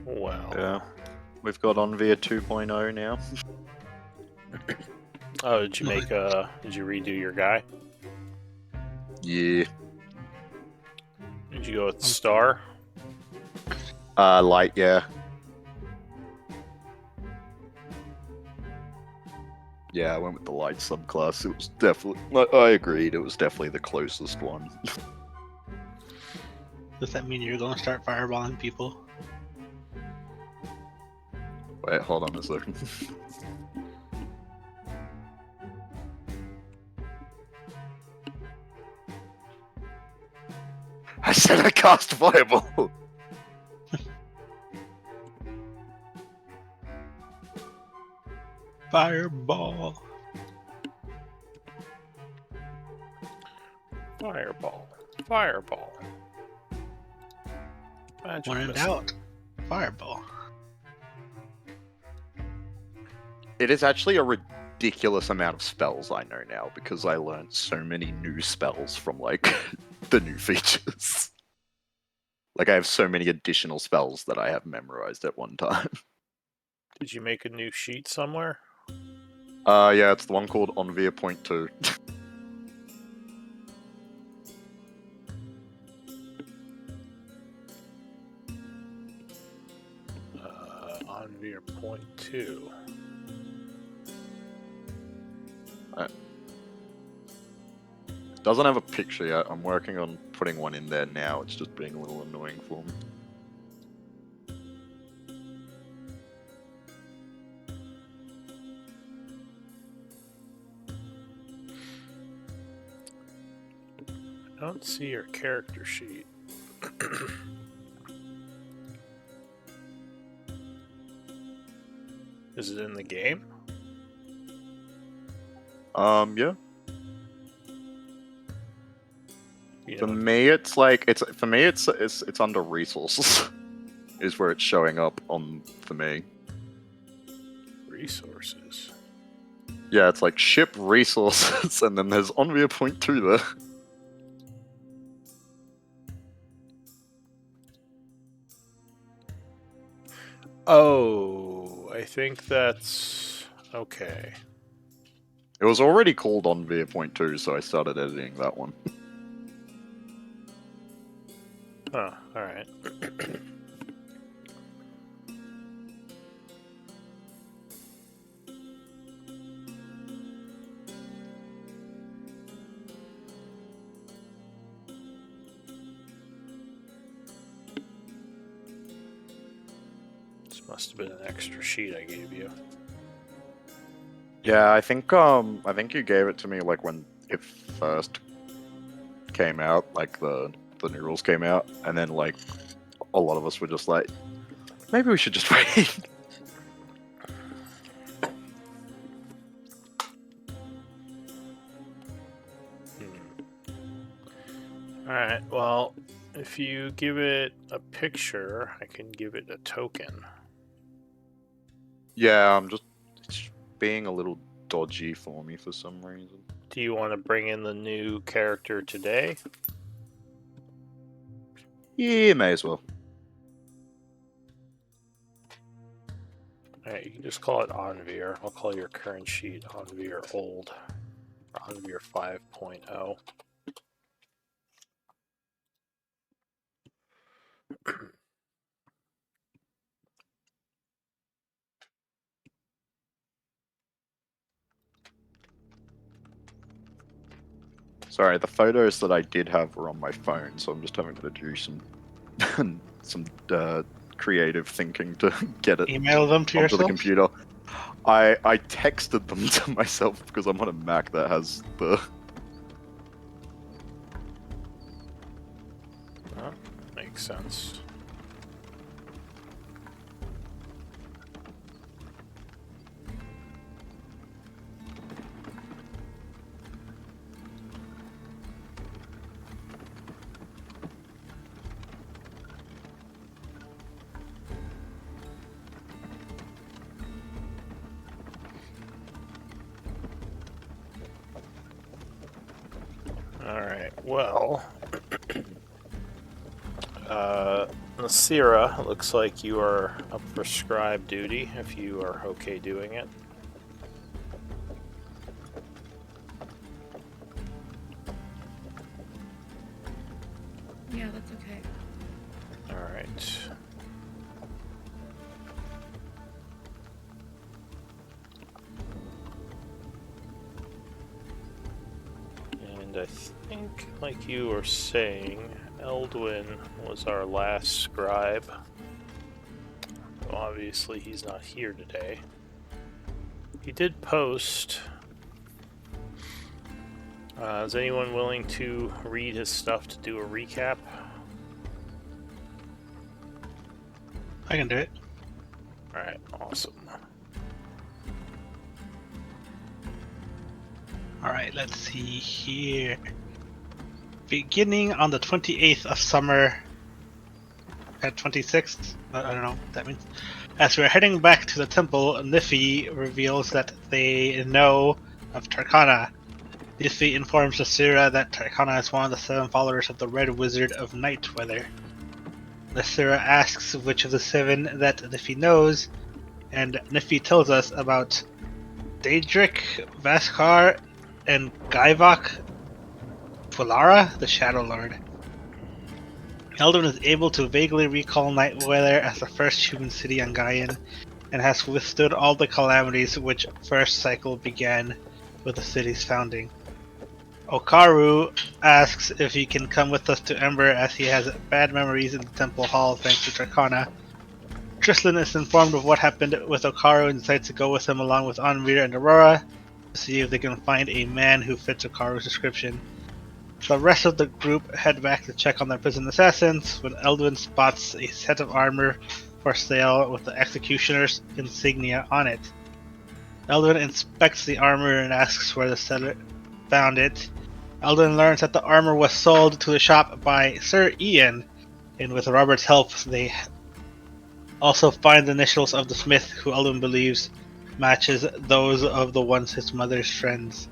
Well. Yeah. We've got Onvia 2.0 now. Oh, did you redo your guy? Yeah. Did you go with Star? Light, yeah. Yeah, I went with the light subclass. It was definitely... I agreed, it was definitely the closest one. Does that mean you're going to start fireballing people? Wait, hold on a second. I said I cast Fireball! Fireball. Fireball. Fireball. Magic When in missile. doubt, fireball. It is actually a ridiculous amount of spells I know now, because I learned so many new spells from, like, the new features. Like, I have so many additional spells that I have memorized at one time. Did you make a new sheet somewhere? Yeah, it's the one called Onvia Point 2. Onvia point 2. Doesn't have a picture yet. I'm working on putting one in there now. It's just being a little annoying for me. I don't see your character sheet. Is it in the game? Yeah. You For know, me, it's like it's under resources, is where it's showing up on for me. resources. Yeah, it's like ship resources, and then there's Onvia Point 2 there. Oh, I think that's okay. It was already called Onvia Point 2, so I started editing that one. Oh, alright. This must have been an extra sheet I gave you. Yeah, I think you gave it to me like when it first came out, like the new rules came out, and then like a lot of us were just like, maybe we should just wait. Alright, well, if you give it a picture, I can give it a token. Yeah, it's being a little dodgy for me for some reason. Do you want to bring in the new character today? Yeah, may as well. Alright, you can just call it Onvir. I'll call your current sheet Onvir Old. Or Onvir 5.0. Sorry, the photos that I did have were on my phone, so I'm just having to do some creative thinking to get it Email them to onto yourself. the computer. I texted them to myself because I'm on a Mac that has the... Well, makes sense. Alright, well... Nasira, it looks like you are up for scribe duty, if you are okay doing it. Yeah, that's okay. Alright. And I think, like you were saying, Eldwin was our last scribe. Well, obviously he's not here today. He did post. Is anyone willing to read his stuff to do a recap? I can do it. Alright, awesome. Alright, let's see here. Beginning on the 28th of summer at 26th, I don't know what that means. As we're heading back to the temple, Niffi reveals that they know of Tarkana. Niffi informs Nasira that Tarkana is one of the 7 followers of the Red Wizard of Nightweather. Nasira asks which of the 7 that Niffi knows, and Niffi tells us about Daedric, Vaskar, and Gaivok Pulara, the Shadow Lord. Eldon is able to vaguely recall Nightweather as the first human city on Gaian, and has withstood all the calamities which first cycle began with the city's founding. Okaru asks if he can come with us to Ember as he has bad memories in the temple hall thanks to Tarkana. Trislin is informed of what happened with Okaru and decides to go with him along with Anvir and Aurora to see if they can find a man who fits Okaru's description. The rest of the group head back to check on their prison assassins when Eldwin spots a set of armor for sale with the Executioner's insignia on it. Eldwin inspects the armor and asks where the seller found it. Eldwin learns that the armor was sold to the shop by Sir Ian, and with Robert's help they also find the initials of the smith who Eldwin believes matches those of the ones his mother's friends.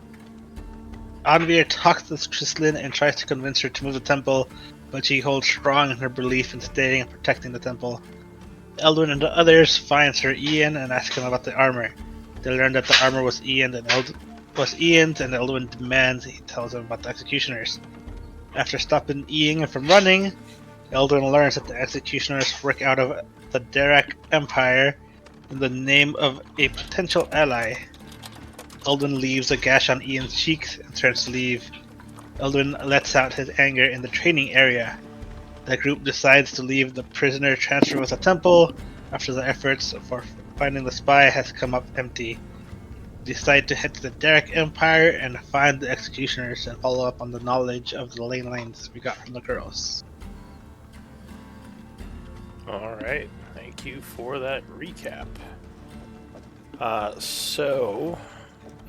Anvir talks to Trislin and tries to convince her to move the temple, but she holds strong in her belief in staying and protecting the temple. Eldwin and the others find Sir Ian and ask him about the armor. They learn that the armor was Ian's, and Eldwin demands he tells them about the Executioners. After stopping Ian from running, Eldwin learns that the Executioners work out of the Dirac Empire in the name of a potential ally. Eldwin leaves a gash on Ian's cheeks and turns to leave. Eldwin lets out his anger in the training area. The group decides to leave the prisoner transfer with the temple after the efforts for finding the spy has come up empty. They decide to head to the Dirac Empire and find the Executioners and follow up on the knowledge of the ley lines we got from the girls. Alright, thank you for that recap. So,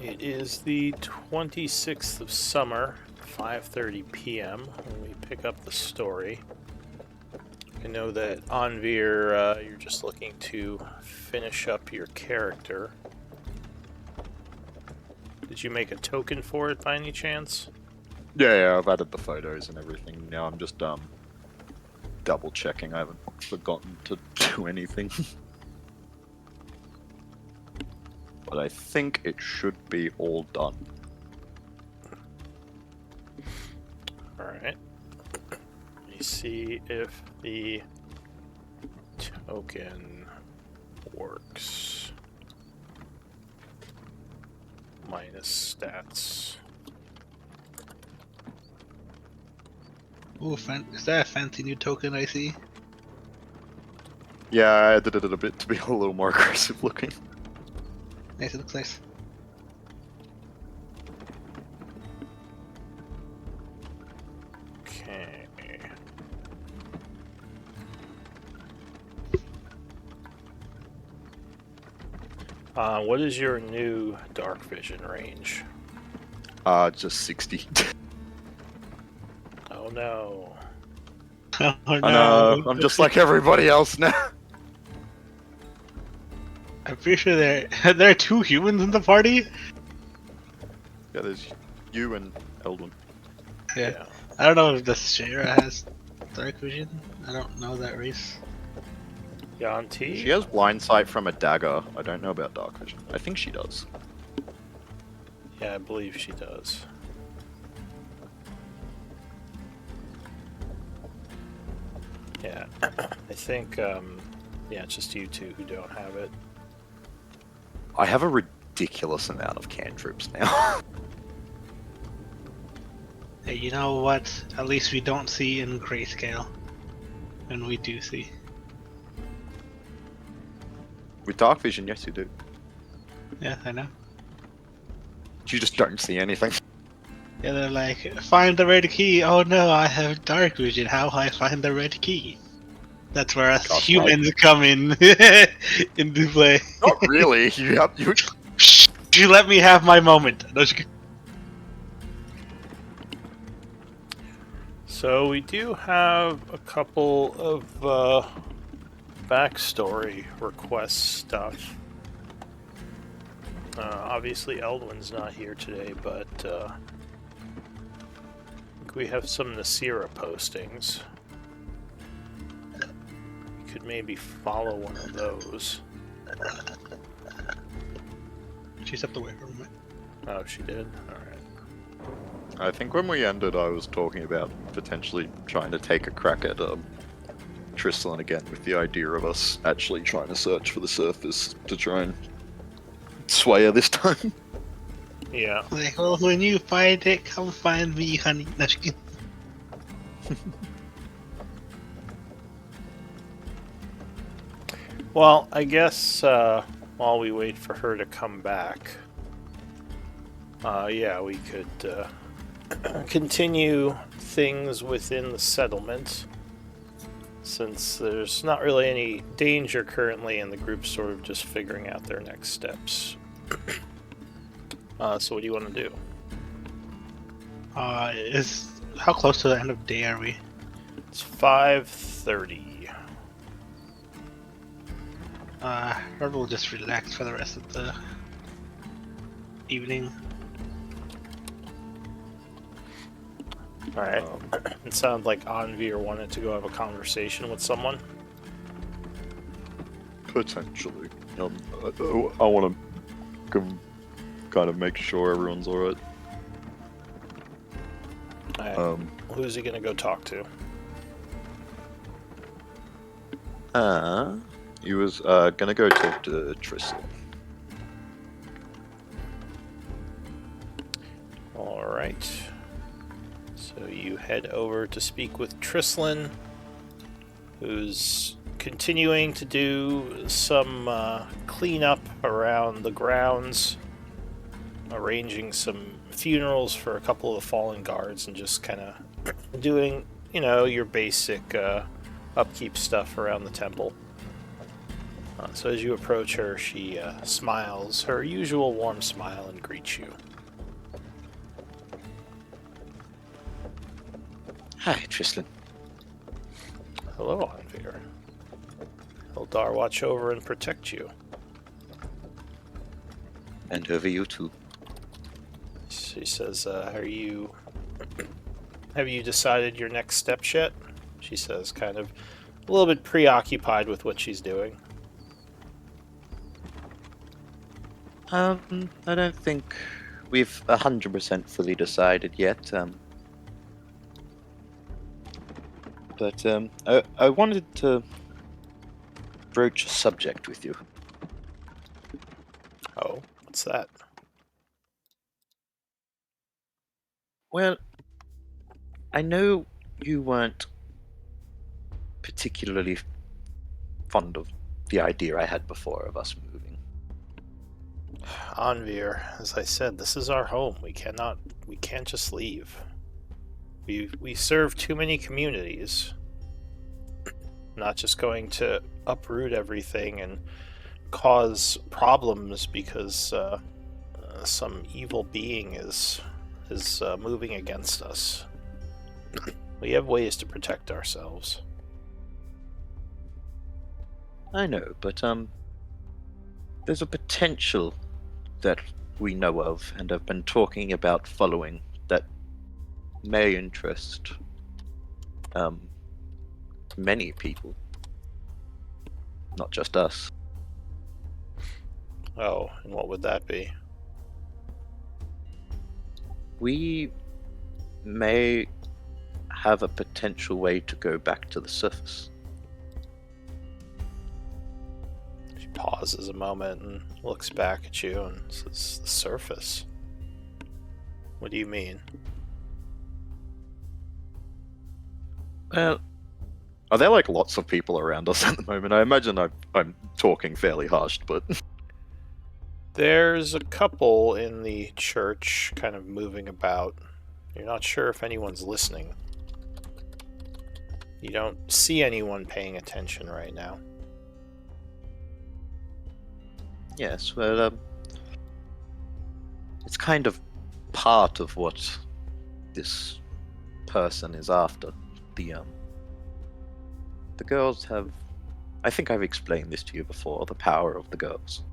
it is the 26th of summer, 5:30 p.m. when we pick up the story. I know that Anvir, you're just looking to finish up your character. Did you make a token for it by any chance? Yeah, I've added the photos and everything. Now I'm just double checking. I haven't forgotten to do anything. But I think it should be all done. Alright. Let me see if the token works. Minus stats. Ooh, is that a fancy new token I see? Yeah, I edited it a bit to be a little more aggressive looking. Nice, it looks nice. Okay. What is your new dark vision range? Just 60. Oh no. Oh no. I know, I'm just like everybody else now. I'm pretty sure there are 2 humans in the party. Yeah, there's you and Eldon. Yeah. I don't know if the Shara has dark vision? I don't know that race. Yanti? She has blind sight from a dagger. I don't know about dark vision. I think she does. Yeah, I believe she does. Yeah, I think, yeah, it's just you two who don't have it. I have a ridiculous amount of cantrips now. Hey, you know what? At least we don't see in grayscale. And we do see. With dark vision, yes, you do. Yeah, I know. You just don't see anything. Yeah, they're like, find the red key. Oh no, I have dark vision. How I find the red key? That's where us Gosh, humans come in into play. Not really. You You let me have my moment. No, So we do have a couple of backstory request stuff. Obviously, Eldwin's not here today, but I think we have some Nasira postings. We could maybe follow one of those. She stepped away from me. Oh, she did? Alright. I think when we ended, I was talking about potentially trying to take a crack at Tristan again, with the idea of us actually trying to search for the surface to try and sway her this time. Yeah. Like, well, when you find it, come find me, honey. No, Well, I guess while we wait for her to come back, yeah, we could continue things within the settlement, since there's not really any danger currently, and the group's sort of just figuring out their next steps. So what do you want to do? how close to the end of day are we? It's 5:30. Herb will just relax for the rest of the evening. Alright. It sounds like Anvir wanted to go have a conversation with someone. Potentially. I want to kind of make sure everyone's alright. Alright. Who's he gonna go talk to? He was gonna go talk to Tristan. Alright. So you head over to speak with Trislin, who's continuing to do some cleanup around the grounds, arranging some funerals for a couple of the fallen guards, and just kind of doing, you know, your basic upkeep stuff around the temple. So as you approach her, she smiles her usual warm smile and greets you. Hi, Tristan. Hello, Anvir. Eldar watch over and protect you. And over you too. She says, have you decided your next steps yet? She says, kind of a little bit preoccupied with what she's doing. I don't think we've 100% fully decided yet. But I wanted to broach a subject with you. Oh, what's that? Well, I know you weren't particularly fond of the idea I had before of us moving. Anvir, as I said, this is our home. We can't just leave. We serve too many communities. I'm not just going to uproot everything and cause problems because some evil being is moving against us. We have ways to protect ourselves. I know, but there's a potential that we know of and have been talking about following that may interest many people, not just us. Oh, and what would that be? We may have a potential way to go back to the surface. She pauses a moment and looks back at you and says, "The surface? What do you mean?" Well, Are there like lots of people around us at the moment? I imagine I'm talking fairly hushed, but There's a couple in the church kind of moving about. You're not sure if anyone's listening. You don't see anyone paying attention right now. yes, well, it's kind of part of what this person is after. The girls have. I think I've explained this to you before. The power of the girls.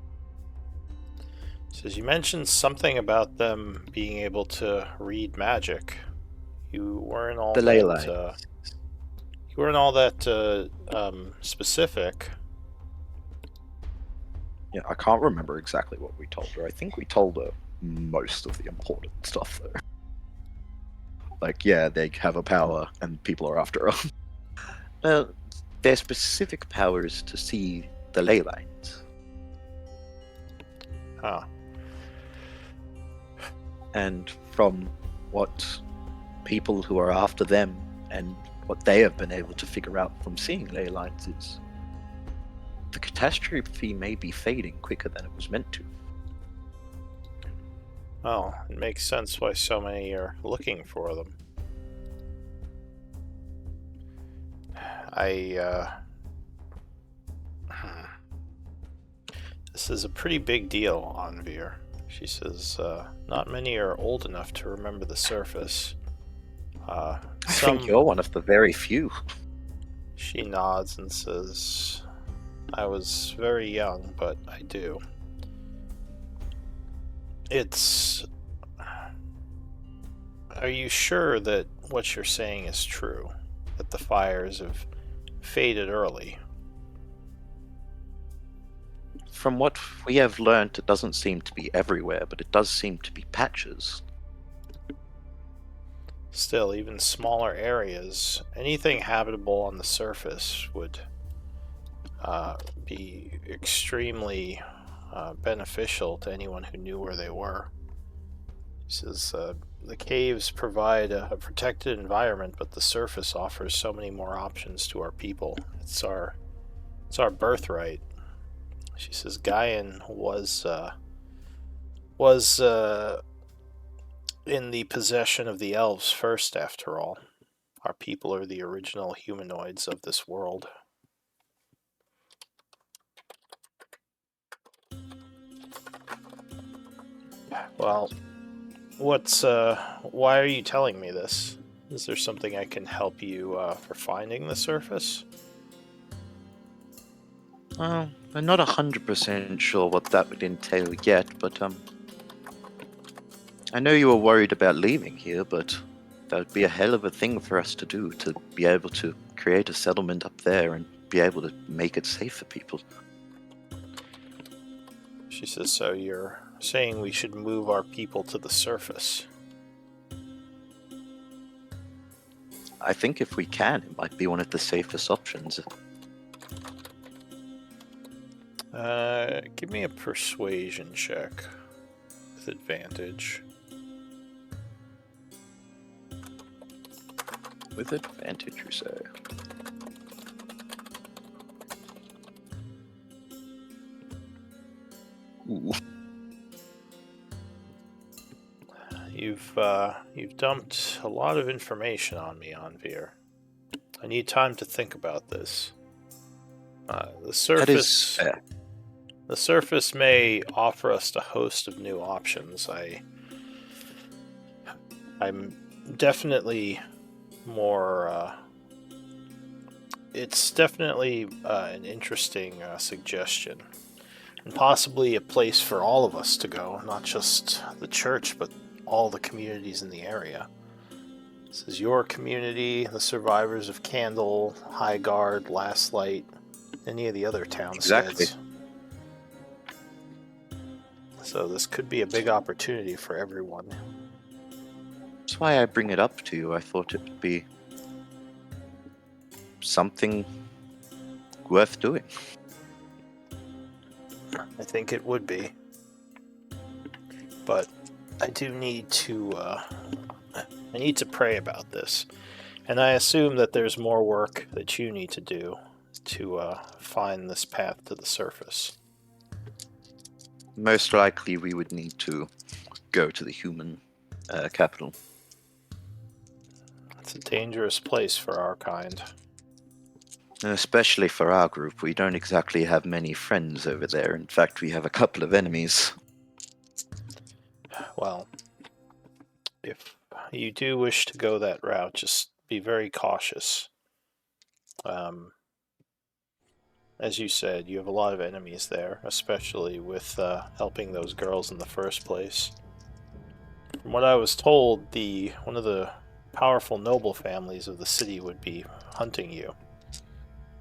Says you mentioned something about them being able to read magic. You weren't all The ley that. lines. You weren't all that specific. yeah, I can't remember exactly what we told her. I think we told her most of the important stuff though. Like, yeah, they have a power and people are after her. Well, their specific power is to see the ley lines, Huh. and from what people who are after them and what they have been able to figure out from seeing ley lines is the catastrophe may be fading quicker than it was meant to. Well, it makes sense why so many are looking for them. This is a pretty big deal, Anvir. She says, not many are old enough to remember the surface. I think you're one of the very few. She nods and says, I was very young, but I do. Are you sure that what you're saying is true? That the fires have faded early? From what we have learnt, it doesn't seem to be everywhere, but it does seem to be patches. Still, even smaller areas, anything habitable on the surface would be extremely beneficial to anyone who knew where they were. He says, the caves provide a protected environment, but the surface offers so many more options to our people. It's our birthright. She says, Gaian was in the possession of the elves first, after all. Our people are the original humanoids of this world. Well, why are you telling me this? Is there something I can help you for finding the surface? I'm not 100% sure what that would entail yet, but I know you were worried about leaving here, but that would be a hell of a thing for us to do, to be able to create a settlement up there and be able to make it safe for people. She says, so you're saying we should move our people to the surface? I think if we can, it might be one of the safest options. Give me a persuasion check with advantage. With advantage, you say? Ooh. You've dumped a lot of information on me, Anvir. I need time to think about this. The surface. That is fair. The surface may offer us a host of new options. I'm definitely more. It's definitely an interesting suggestion, and possibly a place for all of us to go, not just the church, but all the communities in the area. This is your community, the survivors of Candle, High Guard, Last Light, any of the other towns. Exactly. So this could be a big opportunity for everyone. That's why I bring it up to you. I thought it would be something worth doing. I think it would be. But I do need to pray about this. And I assume that there's more work that you need to do to find this path to the surface. Most likely, we would need to go to the human capital. It's a dangerous place for our kind. And especially for our group, we don't exactly have many friends over there. In fact, we have a couple of enemies. Well, if you do wish to go that route, just be very cautious. As you said, you have a lot of enemies there, especially with helping those girls in the first place. From what I was told, one of the powerful noble families of the city would be hunting you.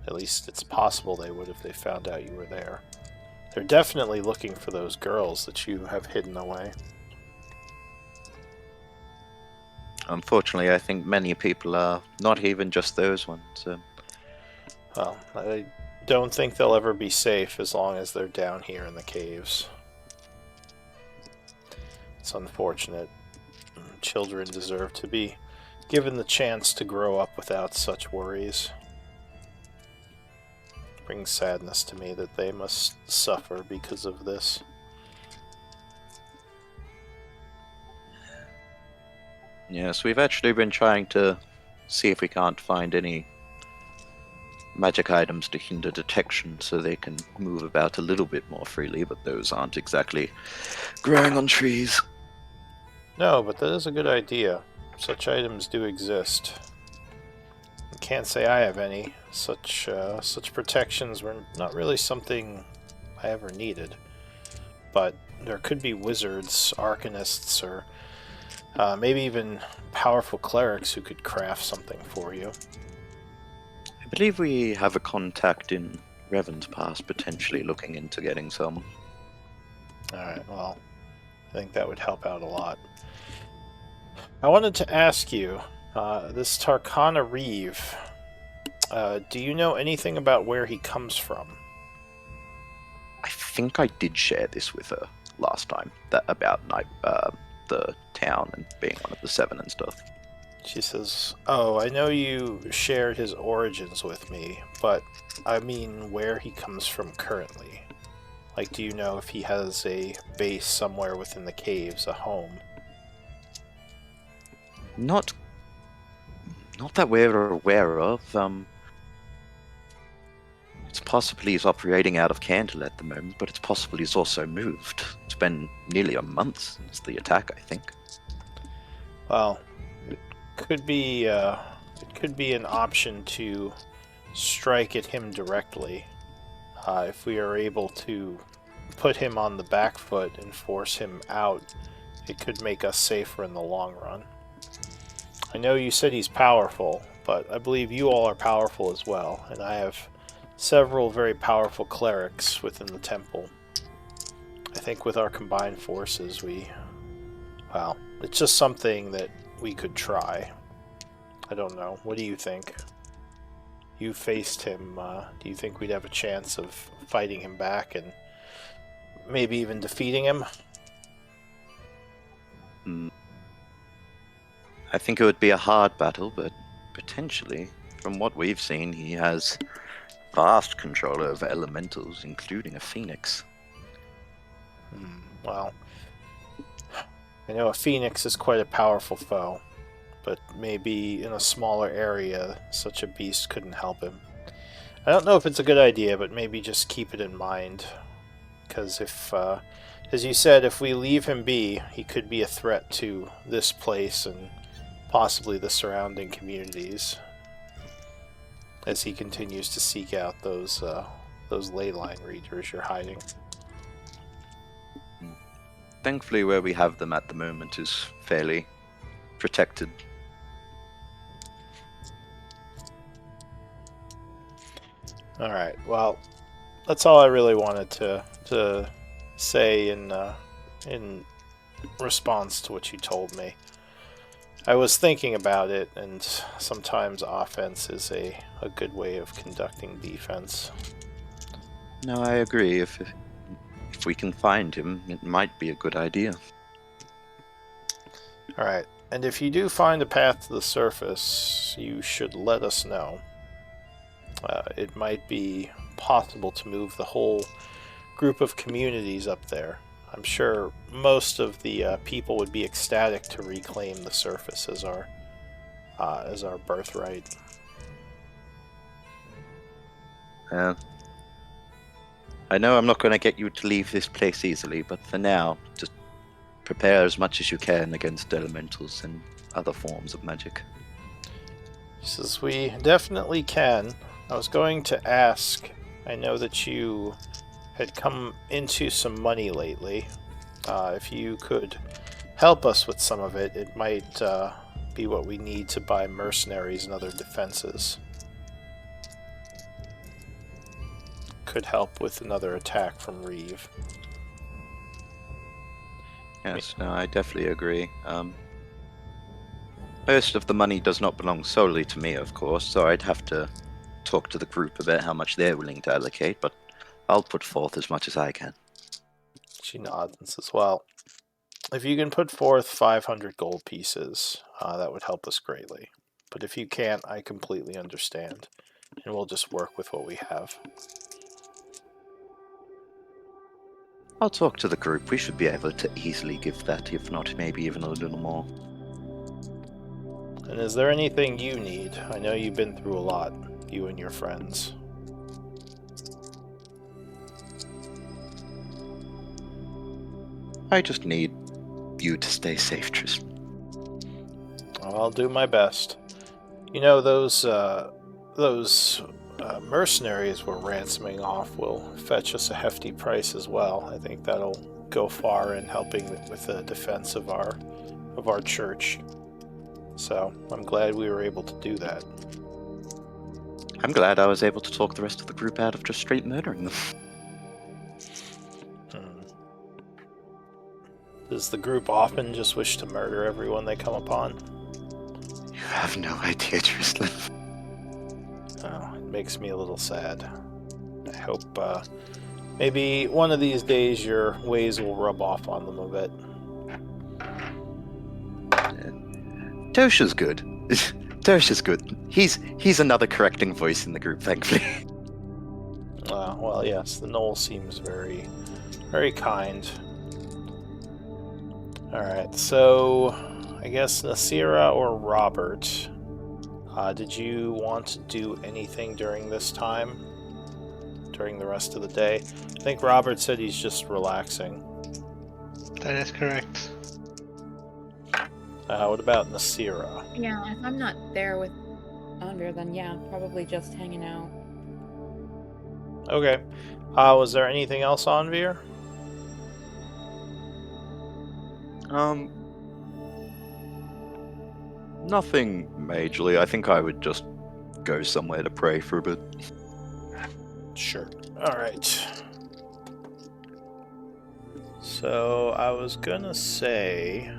At least it's possible they would if they found out you were there. They're definitely looking for those girls that you have hidden away. Unfortunately, I think many people are not even just those ones. Well, I don't think they'll ever be safe as long as they're down here in the caves. It's unfortunate. Children deserve to be given the chance to grow up without such worries. It brings sadness to me that they must suffer because of this. Yes, we've actually been trying to see if we can't find any magic items to hinder detection so they can move about a little bit more freely, but those aren't exactly growing on trees. No, but that is a good idea. Such items do exist. I can't say I have any. Such protections were not really something I ever needed. But there could be wizards, arcanists, or maybe even powerful clerics who could craft something for you. I believe we have a contact in Revan's Pass potentially looking into getting some. Alright, well, I think that would help out a lot. I wanted to ask you, this Tarkana Reeve, do you know anything about where he comes from? I think I did share this with her last time, about the town and being one of the seven and stuff. She says, "Oh, I know you shared his origins with me, but I mean where he comes from currently. Like, do you know if he has a base somewhere within the caves, a home?" Not that we're aware of. It's possible he's operating out of Candle at the moment, but it's possible he's also moved. It's been nearly a month since the attack, I think. Well, it could be an option to strike at him directly. If we are able to put him on the back foot and force him out, it could make us safer in the long run. I know you said he's powerful, but I believe you all are powerful as well, and I have several very powerful clerics within the temple. I think with our combined forces, well, it's just something that we could try. I don't know. What do you think? You faced him. Do you think we'd have a chance of fighting him back and maybe even defeating him? I think it would be a hard battle, but potentially, from what we've seen, he has vast control over elementals, including a phoenix. Well, I know a phoenix is quite a powerful foe, but maybe in a smaller area, such a beast couldn't help him. I don't know if it's a good idea, but maybe just keep it in mind. Because if, as you said, if we leave him be, he could be a threat to this place and possibly the surrounding communities as he continues to seek out those ley line readers you're hiding. Thankfully, where we have them at the moment is fairly protected. All right. Well, that's all I really wanted to say in response to what you told me. I was thinking about it, and sometimes offense is a good way of conducting defense. No, I agree. If we can find him, it might be a good idea. All right. And if you do find a path to the surface, you should let us know. It might be possible to move the whole group of communities up there. I'm sure most of the people would be ecstatic to reclaim the surface as our birthright. I know I'm not going to get you to leave this place easily, but for now, just prepare as much as you can against elementals and other forms of magic. He says, we definitely can. I was going to ask, I know that you had come into some money lately. If you could help us with some of it, it might be what we need to buy mercenaries and other defenses. Could help with another attack from Reeve. Yes, no, I definitely agree. Most of the money does not belong solely to me, of course, so I'd have to talk to the group about how much they're willing to allocate, but I'll put forth as much as I can. She nods and says, well, if you can put forth 500 gold pieces, that would help us greatly. But if you can't, I completely understand, and we'll just work with what we have. I'll talk to the group. We should be able to easily give that, if not maybe even a little more. And is there anything you need? I know you've been through a lot, you and your friends. I just need you to stay safe, Tristan. I'll do my best. You know, those mercenaries we're ransoming off will fetch us a hefty price as well. I think that'll go far in helping with the defense of our church. So I'm glad we were able to do that. I'm glad I was able to talk the rest of the group out of just straight murdering them. Does the group often just wish to murder everyone they come upon? You have no idea, Tristan. Oh, it makes me a little sad. I hope maybe one of these days your ways will rub off on them a bit. Tosha's good. Tosha's good. He's another correcting voice in the group, thankfully. Well, yes, the Knoll seems very, very kind. Alright, so I guess Nasira or Robert, did you want to do anything during this time? During the rest of the day? I think Robert said he's just relaxing. That is correct. What about Nasira? Yeah, if I'm not there with Andrea, then yeah, probably just hanging out. Okay. Was there anything else on Veer? Nothing majorly. I think I would just go somewhere to pray for a bit. Sure. Alright. So, I was gonna say,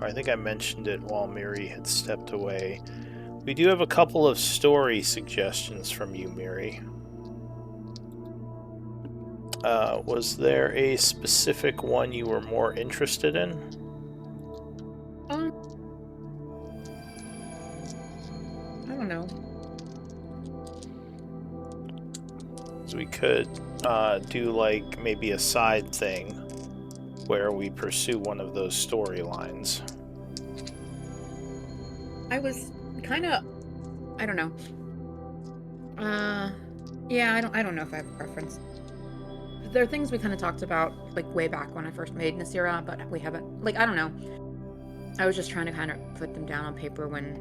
or I think I mentioned it while Miri had stepped away, we do have a couple of story suggestions from you, Miri. Was there a specific one you were more interested in? I don't know. So we could do like maybe a side thing where we pursue one of those storylines. I was kind of, I don't know. Yeah, I don't know if I have a preference. There are things we kind of talked about like way back when I first made Nasira, but we haven't. Like I don't know. I was just trying to kind of put them down on paper when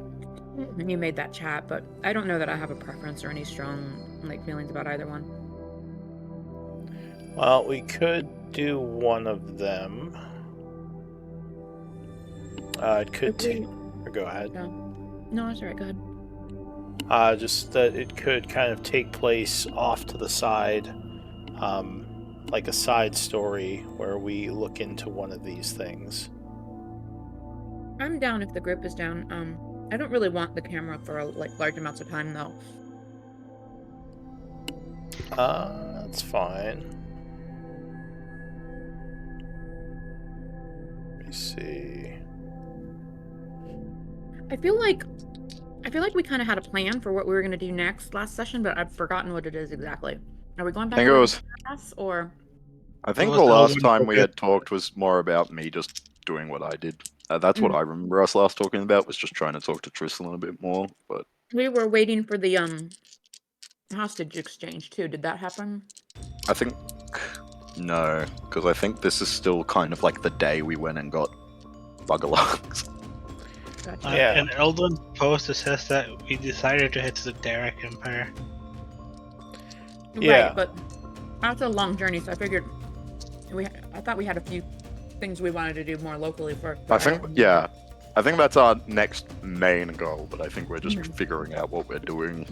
you made that chat, but I don't know that I have a preference or any strong like feelings about either one. Well, we could do one of them. It could Okay. Or go ahead. No, that's alright. Go ahead. Just that it could kind of take place off to the side, like a side story where we look into one of these things. I'm down if the group is down. I don't really want the camera for like large amounts of time though. That's fine. Let me see. I feel like we kind of had a plan for what we were going to do next last session, but I've forgotten what it is exactly. Are we going back I think to it the was. class, or I think was the the last one time we focus. had talked was more about me just doing what I did. That's what I remember us last talking about, was just trying to talk to Tristan a bit more. But we were waiting for the hostage exchange too? Did that happen? I think no, because I think this is still kind of like the day we went and got Bugalugs. Gotcha. Yeah. An Eldon post says that we decided to head to the Derek Empire. Yeah. Right, but that's a long journey, so I figured I thought we had a few things we wanted to do more locally for. I think I think that's our next main goal, but I think we're just figuring out what we're doing.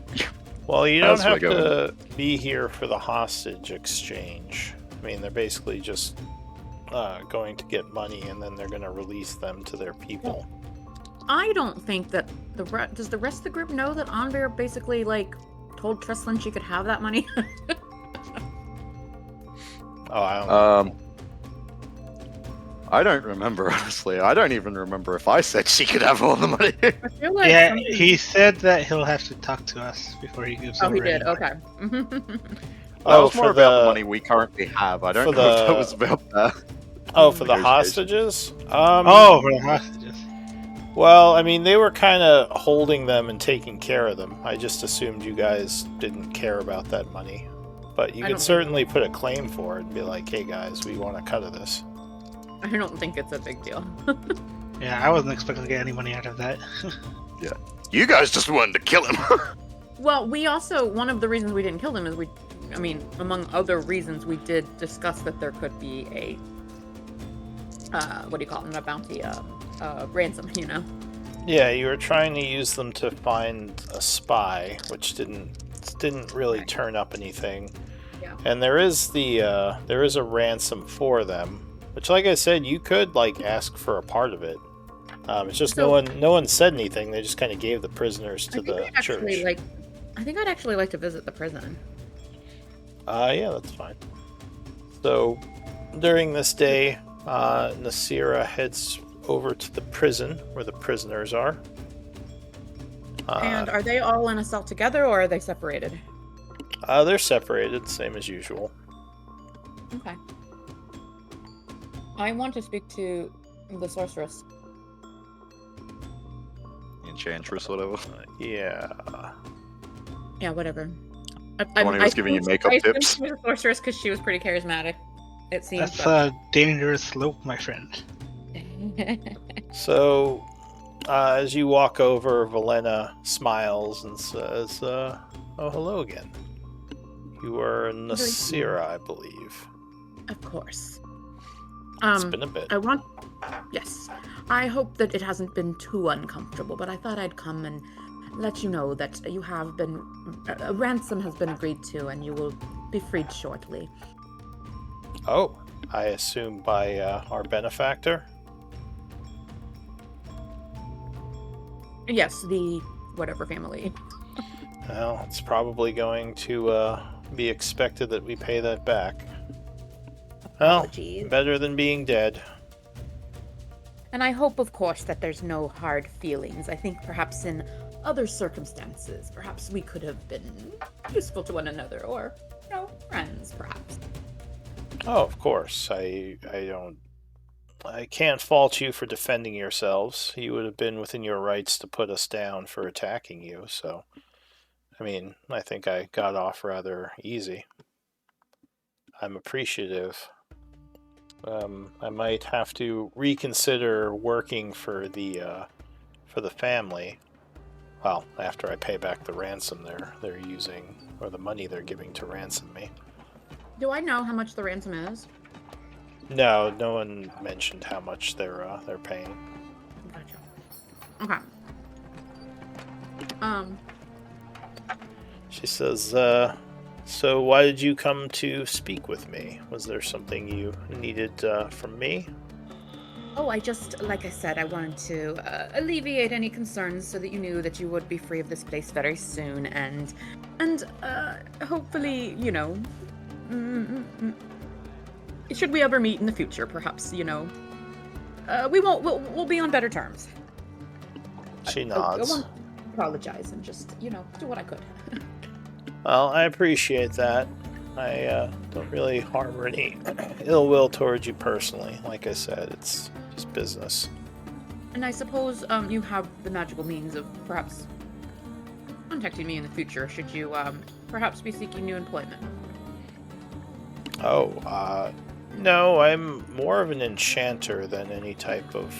Well, you don't As we're have going. to be here for the hostage exchange. I mean, they're basically just going to get money, and then they're going to release them to their people. I don't think that does the rest of the group know that Anvir basically like told Tristan she could have that money? Oh, I don't know. I don't remember, honestly. I don't even remember if I said she could have all the money. I feel like Yeah, something- he said that he'll have to talk to us before he gives Oh, over he did. any money. Okay. That Oh, was more for about the the- money we currently have. I don't for know if that the- was about that. Oh, for the negotiation. hostages? Oh, for the hostages. Well, I mean, they were kind of holding them and taking care of them. I just assumed you guys didn't care about that money. But you I could don't think- certainly put a claim for it and be like, hey guys, we want a cut of this. I don't think it's a big deal. Yeah, I wasn't expecting to get any money out of that. You guys just wanted to kill him. Well, we also, one of the reasons we didn't kill them is among other reasons, we did discuss that there could be a, what do you call it, a bounty, ransom, you know? Yeah, you were trying to use them to find a spy, which didn't really turn up anything. Yeah. And there is a ransom for them, which, like I said, you could like ask for a part of it. It's just no one said anything. They just kind of gave the prisoners to the church. I think I'd actually like to visit the prison. Yeah, that's fine. So during this day, Nasira heads over to the prison where the prisoners are. And are they all in a cell together, or are they separated? They're separated, same as usual. Okay. I want to speak to the sorceress. Enchantress, whatever. Yeah. Yeah, whatever. The one who was giving you makeup tips? She was a sorceress because she was pretty charismatic. It seems. That's a dangerous slope, my friend. So, as you walk over, Valena smiles and says, "Oh, hello again. You are Nasira, I believe. Of course. It's been a bit." Yes. I hope that it hasn't been too uncomfortable, but I thought I'd come and let you know that you have been... a ransom has been agreed to, and you will be freed shortly. Oh, I assume by our benefactor? Yes, the whatever family. Well, it's probably going to be expected that we pay that back. Well, Apologies. better than being dead. And I hope, of course, that there's no hard feelings. I think perhaps in other circumstances, perhaps we could have been useful to one another, or, friends, perhaps. Oh, of course. I can't fault you for defending yourselves. You would have been within your rights to put us down for attacking you, so... I mean, I think I got off rather easy. I'm appreciative. I might have to reconsider working for the family. Well, after I pay back the ransom they're using, or the money they're giving to ransom me. Do I know how much the ransom is? No one mentioned how much they're paying. Gotcha. Okay. She says, so why did you come to speak with me? Was there something you needed from me? Oh, I just, like I said, I wanted to alleviate any concerns so that you knew that you would be free of this place very soon, and hopefully, you know, should we ever meet in the future, perhaps, you know, we'll be on better terms. She I nods. won't apologize and just, you know, do what I could. Well, I appreciate that. I don't really harbor any ill will towards you personally. Like I said, it's just business. And I suppose you have the magical means of perhaps contacting me in the future should you perhaps be seeking new employment. Oh, no, I'm more of an enchanter than any type of,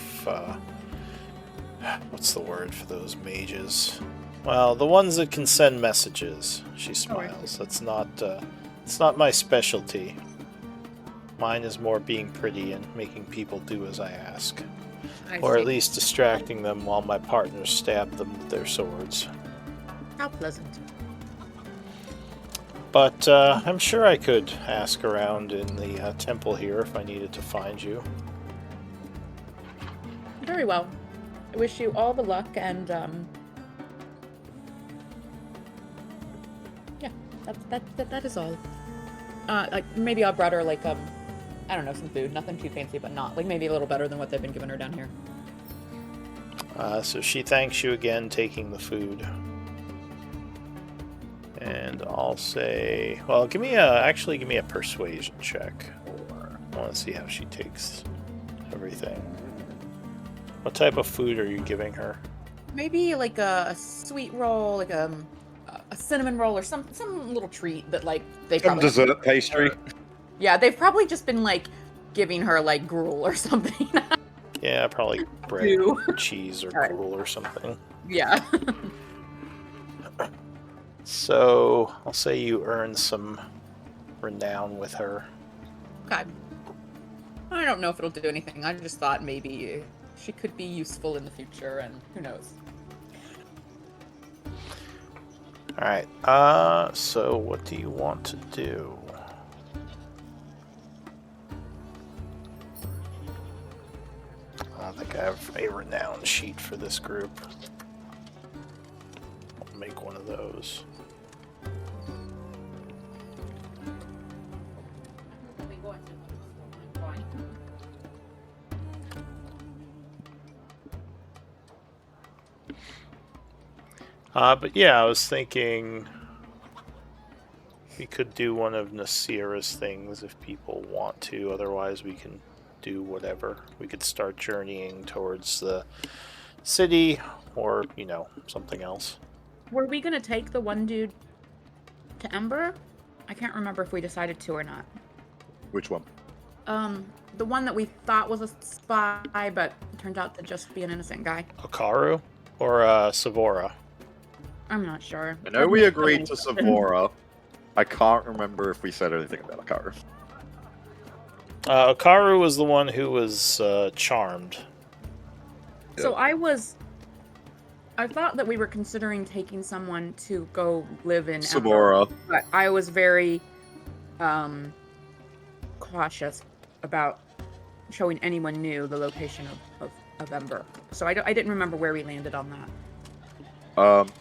what's the word for those mages? Well, the ones that can send messages. She smiles. That's not, it's not my specialty. Mine is more being pretty and making people do as I ask. Or at least distracting them while my partners stab them with their swords. How pleasant. But I'm sure I could ask around in the temple here if I needed to find you. Very well. I wish you all the luck and yeah, that is all. Like maybe I brought her like I don't know, some food, nothing too fancy, but not like maybe a little better than what they've been giving her down here. So she thanks you again, taking the food. And I'll say, well, give me a persuasion check. I want to see how she takes everything. What type of food are you giving her? Maybe like a sweet roll, like a cinnamon roll, or some little treat that like they Some probably dessert pastry. Yeah, they've probably just been like giving her like gruel or something. Yeah, probably bread, Ew. cheese, or Alright. gruel or something. Yeah. So I'll say you earn some renown with her. God. I don't know if it'll do anything. I just thought maybe she could be useful in the future, and who knows. Alright, so what do you want to do? I don't think I have a renown sheet for this group. I'll make one of those. But yeah, I was thinking we could do one of Nasira's things if people want to. Otherwise, we can do whatever. We could start journeying towards the city, or, you know, something else. Were we gonna take the one dude to Ember? I can't remember if we decided to or not. Which one? The one that we thought was a spy, but turned out to just be an innocent guy. Okaru or Savora? I'm not sure. I know we agreed to Savora. I can't remember if we said anything about Akaru. Okaru was the one who was charmed. So I thought that we were considering taking someone to go live in Ember, Savora. but I was very cautious about showing anyone new the location of Ember. So I didn't remember where we landed on that.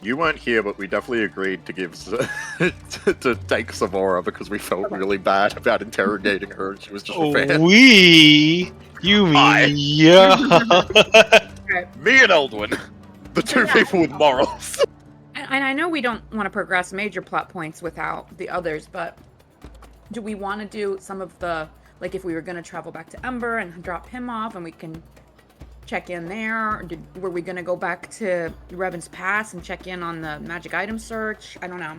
You weren't here, but we definitely agreed to give to take Savora because we felt really bad about interrogating her, and she was just a fan. We? You mean I. yeah? Me and Eldwin, the two Yeah. people with morals. And I know we don't want to progress major plot points without the others, but do we want to do some of the, like if we were going to travel back to Ember and drop him off and we can check in there? Or were we going to go back to Revan's Pass and check in on the magic item search? I don't know.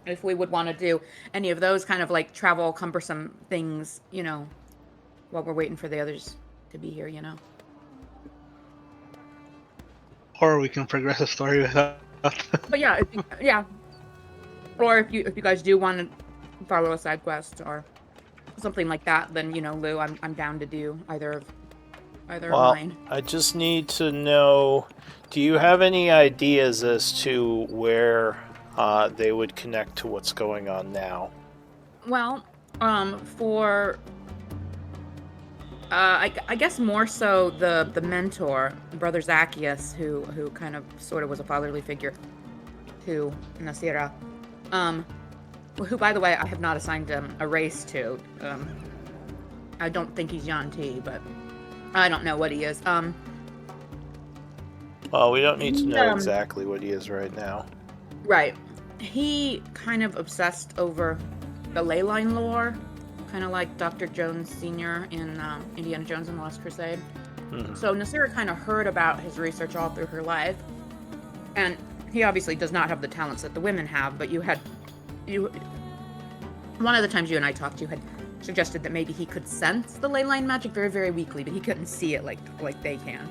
If we would want to do any of those kind of like travel cumbersome things, you know, while we're waiting for the others to be here, you know. Or we can progress the story without. But yeah, yeah. Or if you guys do want to follow a side quest or something like that, then you know, Lou, I'm down to do either of Well, mine. I just need to know, do you have any ideas as to where they would connect to what's going on now. Well, for I guess more so the mentor, Brother Zacchaeus, who kind of sort of was a fatherly figure to Nasira, who, by the way, I have not assigned him a race to. I don't think he's Yanti, but I don't know what he is. Well, we don't need to He, know exactly what he is right now. Right. He kind of obsessed over the ley line lore, kind of like Dr. Jones Sr. in Indiana Jones and the Last Crusade. Mhm. So Nasira kind of heard about his research all through her life, and he obviously does not have the talents that the women have. But one of the times you and I talked, you had suggested that maybe he could sense the ley line magic very, very weakly, but he couldn't see it like they can,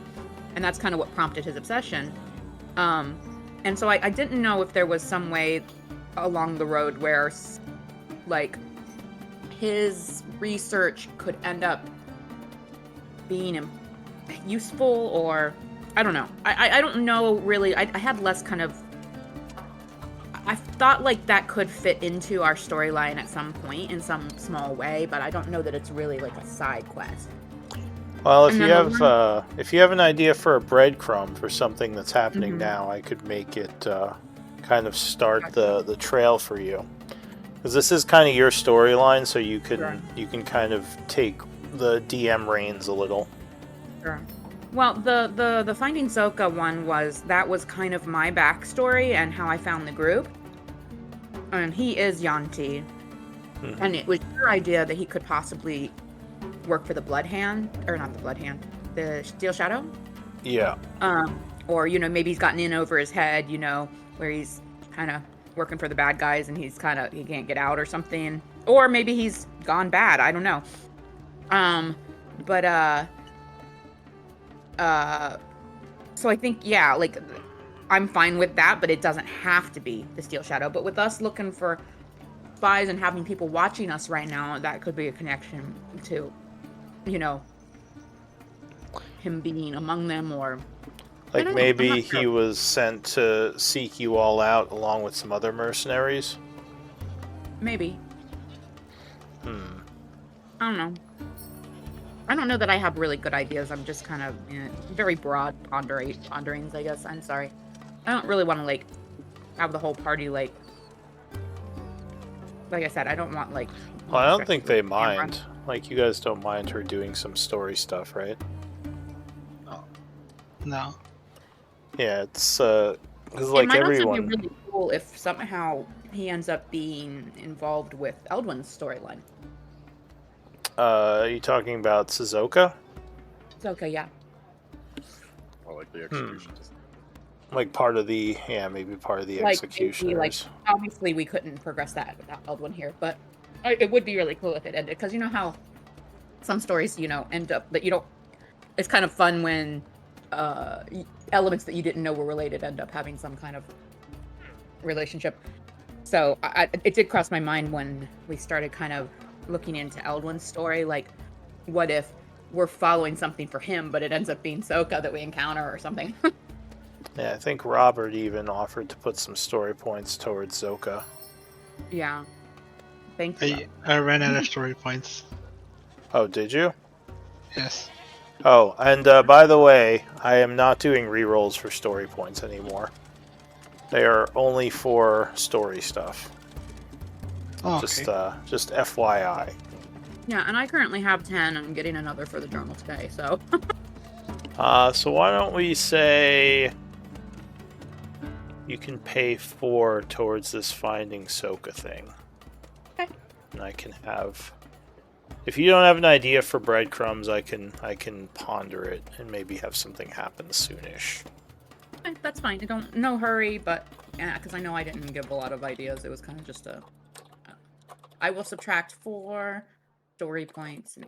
and that's kind of what prompted his obsession. And so I didn't know if there was some way along the road where, like, his research could end up being useful, or I don't know. I don't know really. I had less kind of. I thought like that could fit into our storyline at some point in some small way, but I don't know that it's really like a side quest. Well, if And you then have an idea for a breadcrumb for something that's happening Mhm. now, I could make it kind of start the trail for you, because this is kind of your storyline, so you can Sure. you can kind of take the DM reins a little. Sure. Well, the Finding Soka one was kind of my backstory and how I found the group. And he is Yanti, Mhm. and it was your idea that he could possibly work for the Blood Hand, or not the Blood Hand, the Steel Shadow. Yeah. Or maybe he's gotten in over his head, where he's kind of working for the bad guys and he can't get out or something. Or maybe he's gone bad. I don't know. So I think, yeah, like, I'm fine with that, but it doesn't have to be the Steel Shadow. But with us looking for spies and having people watching us right now, that could be a connection to, him being among them, or Like don't know, I'm maybe not he sure. was sent to seek you all out along with some other mercenaries. maybe. Hmm. I don't know. I don't know that I have really good ideas. I'm just kind of very broad ponderings, I guess. I'm sorry. I don't really want to, like, have the whole party, like I said, I don't want, like... Well, I don't think they camera. mind. Like, you guys don't mind her doing some story stuff, right? No. Yeah, it's because It like might everyone. also be really cool if somehow he ends up being involved with Eldwin's storyline. Are you talking about Suzuka? It's okay, yeah. Or like the execution. Like part of the maybe part of the Like, maybe, executioners. like, obviously we couldn't progress that without Eldwin here, but it would be really cool if it ended, because you know how some stories, end up that you don't... It's kind of fun when elements that you didn't know were related end up having some kind of relationship. So it did cross my mind when we started kind of looking into Eldwin's story, like, what if we're following something for him, but it ends up being Soka that we encounter or something. Yeah, I think Robert even offered to put some story points towards Zoka. Yeah. Thank you. I ran out of story points. Oh, did you? Yes. Oh, and by the way, I am not doing rerolls for story points anymore. They are only for story stuff. Oh, okay. Just FYI. Yeah, and I currently have 10. I'm getting another for the journal today, so... So why don't we say you can pay 4 towards this Finding Soka thing. Okay. And I can have... If you don't have an idea for breadcrumbs, I can ponder it and maybe have something happen soonish. Okay, that's fine. No hurry, but... Yeah, because I know I didn't give a lot of ideas. It was kind of just a... I will subtract 4 story points.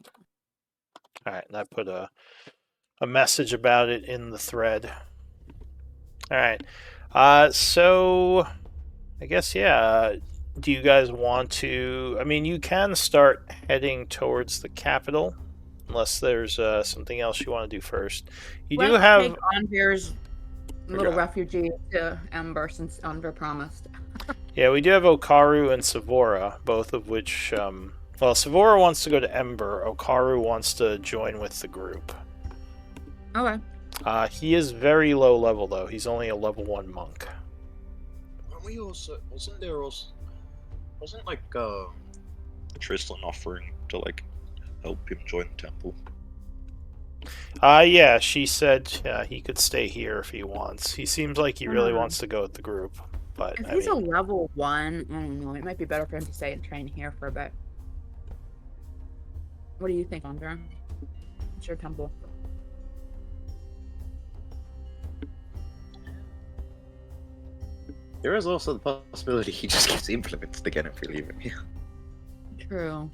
Alright, and I put a message about it in the thread. Alright. So I guess, yeah, do you guys want to... I mean, you can start heading towards the capital, unless there's something else you want to do first. You do have... Take Anvir's little Okay. refugee to Ember, since Anvir promised. Yeah, we do have Okaru and Savora, both of which, well, Savora wants to go to Ember. Okaru wants to join with the group. Okay. He is very low level, though. He's only a level 1 monk. Weren't we also? Wasn't like Tristan offering to like help him join the temple? Yeah, she said he could stay here if he wants. He seems like he really wants to go with the group, but If I he's a mean, level 1, I don't know. It might be better for him to stay and train here for a bit. What do you think, Andra? It's your temple. There is also the possibility he just gets implemented again if we leave him here. True.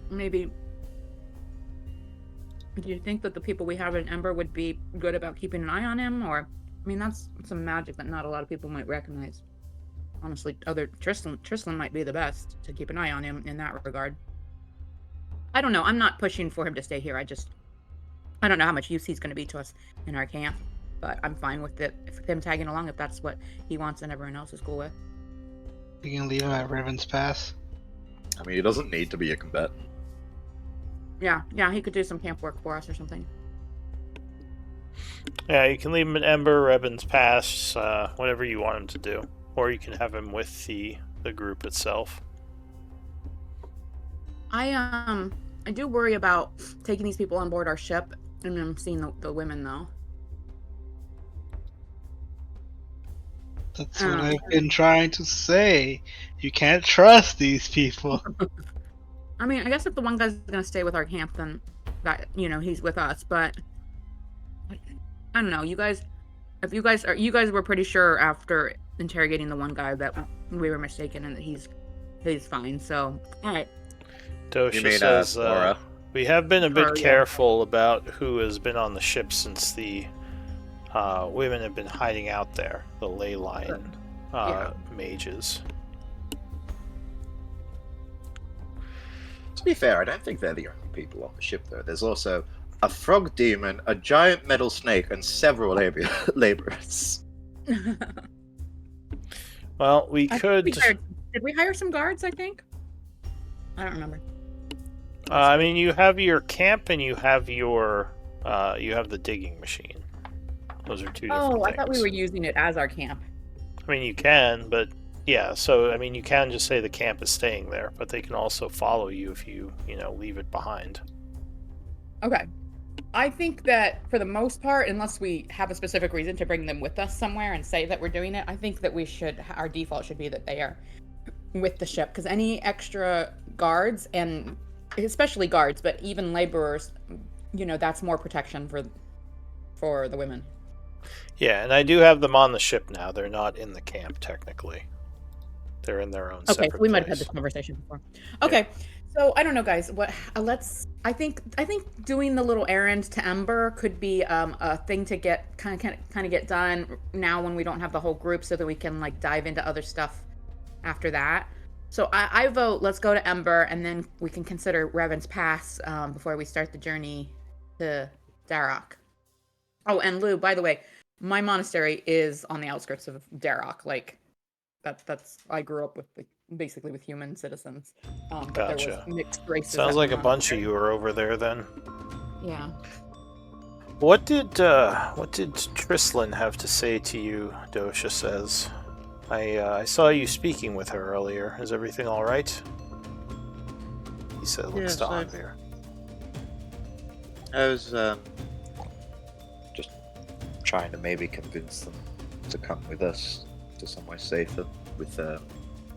Maybe. Do you think that the people we have in Ember would be good about keeping an eye on him? Or, I mean, that's some magic that not a lot of people might recognize. Honestly, Tristan might be the best to keep an eye on him in that regard. I don't know. I'm not pushing for him to stay here. I don't know how much use he's going to be to us in our camp, but I'm fine with him tagging along if that's what he wants and everyone else is cool with. You can leave him at Raven's Pass. I mean, he doesn't need to be a combatant. Yeah, he could do some camp work for us or something. yeah, you can leave him in Ember, Rebens Pass, whatever you want him to do. Or you can have him with the group itself. I do worry about taking these people on board our ship and then seeing the women, though. That's what I've been trying to say. You can't trust these people. I mean, I guess if the one guy's gonna stay with our camp, then that, he's with us. But I don't know. You guys were pretty sure after interrogating the one guy that we were mistaken and that he's fine. So, all right. Dosha says, Laura? we have been a bit Her, yeah. careful about who has been on the ship since the women have been hiding out there, the ley line Yeah. mages. To be fair, I don't think they're the only people on the ship, though. There's also a frog demon, a giant metal snake, and several laborers. Well, we could. Did we hire some guards? I think. I don't remember. I mean, you have your camp and you have the digging machine. Those are two different things. I thought we were using it as our camp. I mean, you can, but yeah. So I mean, you can just say the camp is staying there, but they can also follow you if you leave it behind. Okay. I think that for the most part, unless we have a specific reason to bring them with us somewhere and say that we're doing it, I think that our default should be that they are with the ship, because any extra guards, and especially guards, but even laborers, that's more protection for the women. Yeah, and I do have them on the ship now. They're not in the camp technically. They're in their own Okay, separate so we might have had place. this conversation before. Okay, so I don't know, guys. What? I think doing the little errand to Ember could be a thing to get kind of get done now when we don't have the whole group, so that we can like dive into other stuff after that. So I vote. Let's go to Ember, and then we can consider Raven's Pass before we start the journey to Darrock. Oh, and Lou, by the way, my monastery is on the outskirts of Darrock. Like, that's I grew up with basically with human citizens. But there Gotcha. was mixed races. Sounds at like the a bunch of monastery. you are over there then. Yeah. What did Trislin have to say to you? Dosha says. I saw you speaking with her earlier. Is everything all right? He said, "Looks Yes, to I- Anvir." I was just trying to maybe convince them to come with us to somewhere safer with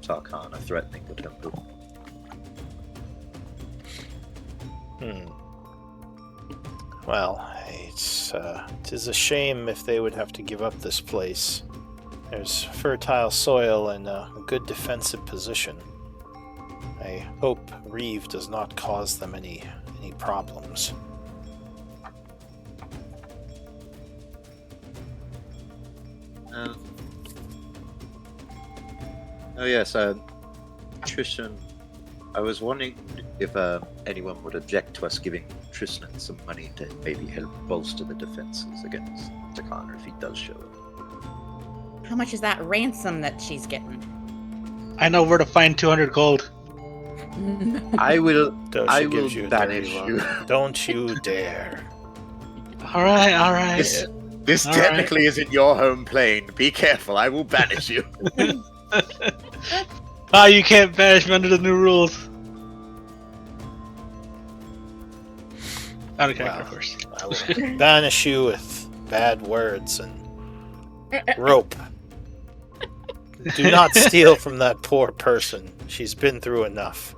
Tarkana threatening the temple. Well, it is a shame if they would have to give up this place. There's fertile soil and a good defensive position. I hope Reeve does not cause them any problems. Oh yes, Tristan. I was wondering if anyone would object to us giving Tristan some money to maybe help bolster the defenses against Takana if he does show up. How much is that ransom that she's getting? I know where to find 200 gold. I will Dosha will gives you a dirty banish look. you. Don't you dare. Alright. This All right. technically isn't your home plane. Be careful, I will banish you. Ah, you can't banish me under the new rules. Out of character, Wow. of course. I will banish you with bad words and rope. Do not steal from that poor person. She's been through enough.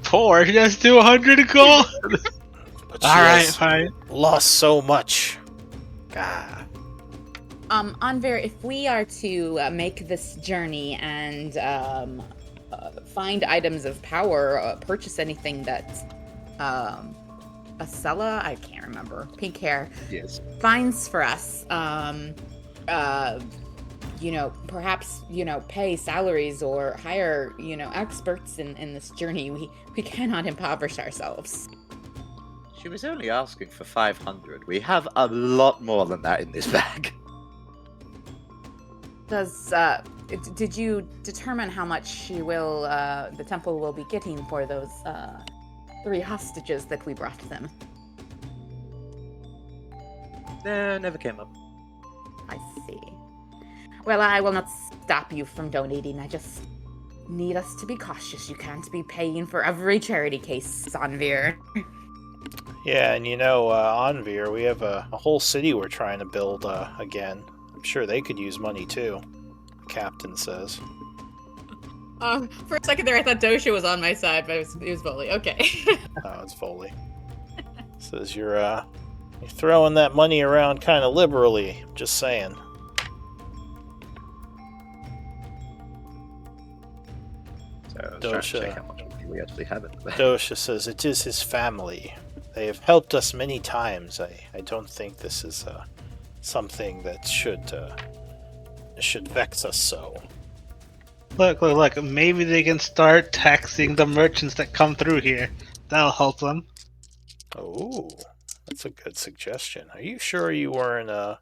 Poor, she has 200 gold. But she Alright, has fine. lost so much. God. Anvir, if we are to make this journey and find items of power, purchase anything that Acela, I can't remember, pink hair, Yes. finds for us, perhaps, pay salaries or hire, experts in this journey. We cannot impoverish ourselves. She was only asking for 500. We have a lot more than that in this bag. Did you determine how much the temple will be getting for those 3 hostages that we brought them? Nah, never came up. I see. Well, I will not stop you from donating. I just need us to be cautious. You can't be paying for every charity case, Anvir. Yeah, and Anvir, we have a whole city we're trying to build again. I'm sure they could use money too, the captain says. For a second there, I thought Dosha was on my side, but it was Foley. Okay. Oh, it's Foley. Says you're throwing that money around kind of liberally. Just saying. So I was trying to Dosha. check how much money we actually have in the bag. Dosha says it is his family. They have helped us many times. I don't think this is something that should vex us so. Look. Maybe they can start taxing the merchants that come through here. That'll help them. Oh, that's a good suggestion. Are you sure you weren't a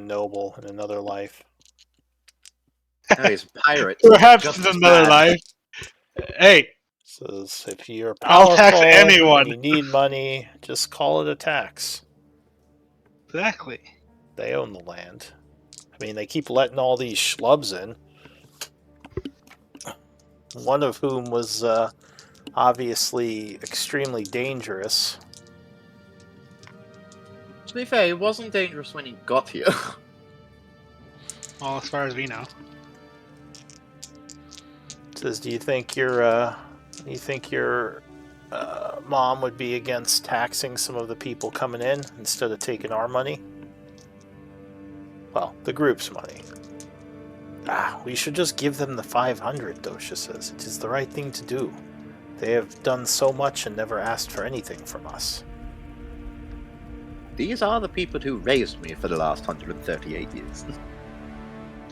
noble in another life? No, he's a pirate. Perhaps Just in as another bad. life. Hey, Says if you're I'll powerful tax and anyone. you need money, just call it a tax. exactly. They own the land. I mean, they keep letting all these schlubs in. One of whom was obviously extremely dangerous. To be fair, it wasn't dangerous when he got here. Well, as far as we know. Says, do you think your mom would be against taxing some of the people coming in instead of taking our money? Well, the group's money. We should just give them the 500, Dosha says. It is the right thing to do. They have done so much and never asked for anything from us. These are the people who raised me for the last 138 years.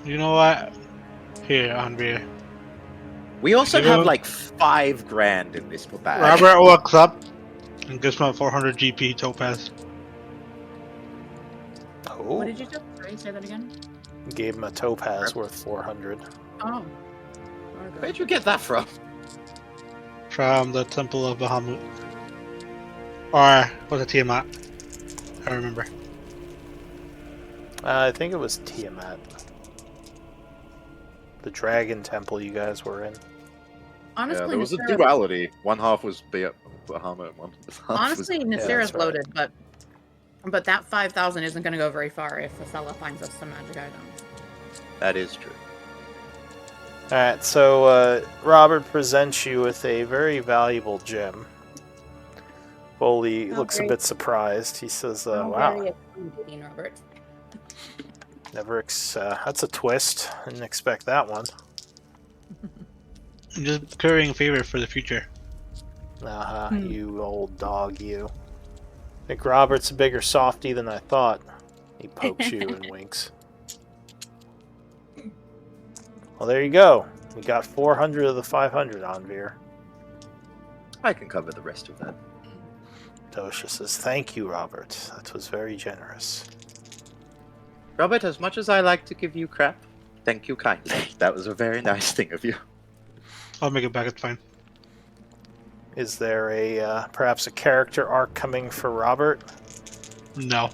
You know what? Here, Anvir. We also You know- have like 5 grand in this bag. Robert walks up and gives me a 400 GP topaz. Oh, What did you just say? Say that again. gave him a topaz worth 400. Oh. Where'd you get that from? From the Temple of Bahamut. Or was it Tiamat? I remember. I think it was Tiamat. The dragon temple you guys were in. Honestly, Yeah, there was a Nasira- duality. One half was Bahamut and one half honestly, was... Nasira's that's right. loaded, but that 5,000 isn't going to go very far if Acela finds us some magic items. That is true. Alright, so Robert presents you with a very valuable gem. Foley Oh, looks a great. bit surprised. He says, Oh, wow, very accommodating, Robert. that's a twist. Didn't expect that one. I'm just currying favor for the future. You old dog, you. I think Robert's a bigger softy than I thought. He pokes you and winks. Well, there you go. We got 400 of the 500, Anvir. I can cover the rest of that. Dosha says, thank you, Robert. That was very generous. Robert, as much as I like to give you crap, Thank you kindly. That was a very nice thing of you. I'll make it back. It's fine. Is there a perhaps a character arc coming for Robert? No.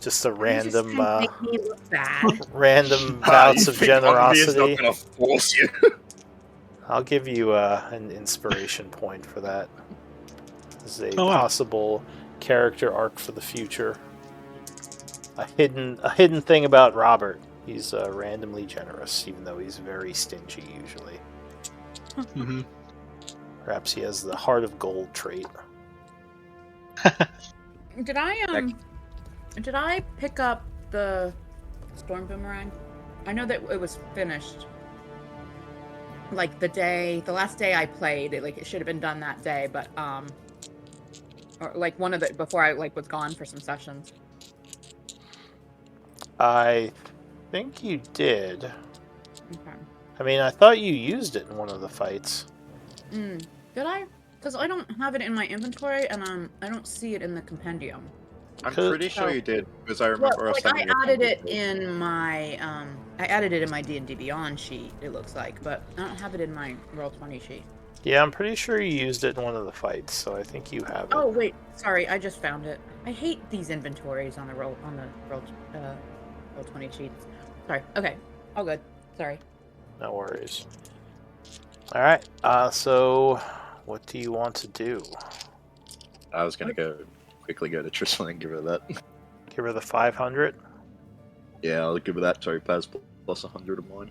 Just a You just random kinda make me look bad. random bouts of generosity. not gonna force you. I'll give you an inspiration point for that. This is a Oh, wow. possible character arc for the future. A hidden thing about Robert. He's randomly generous, even though he's very stingy usually. Hmm. Perhaps he has the heart of gold trait. Did I pick up the storm boomerang? I know that it was finished. Like the last day I played, it should have been done that day, but or like one of the before I was gone for some sessions. I think you did. Okay. I mean, I thought you used it in one of the fights. Did I? Because I don't have it in my inventory, and I don't see it in the compendium. I'm Could- pretty sure Oh. you did because I Well, remember us I having a added it conversation. in my D&D Beyond sheet. It looks like, but I don't have it in my Roll20 sheet. Yeah, I'm pretty sure you used it in one of the fights, so I think you have it. Oh wait, sorry, I just found it. I hate these inventories on the roll 20 sheets. Sorry. Okay, all good. Sorry. No worries. All right. So, what do you want to do? I was gonna quickly go to Tristan and give her that. Give her the 500. Yeah, I'll give her that topaz plus 100 of mine.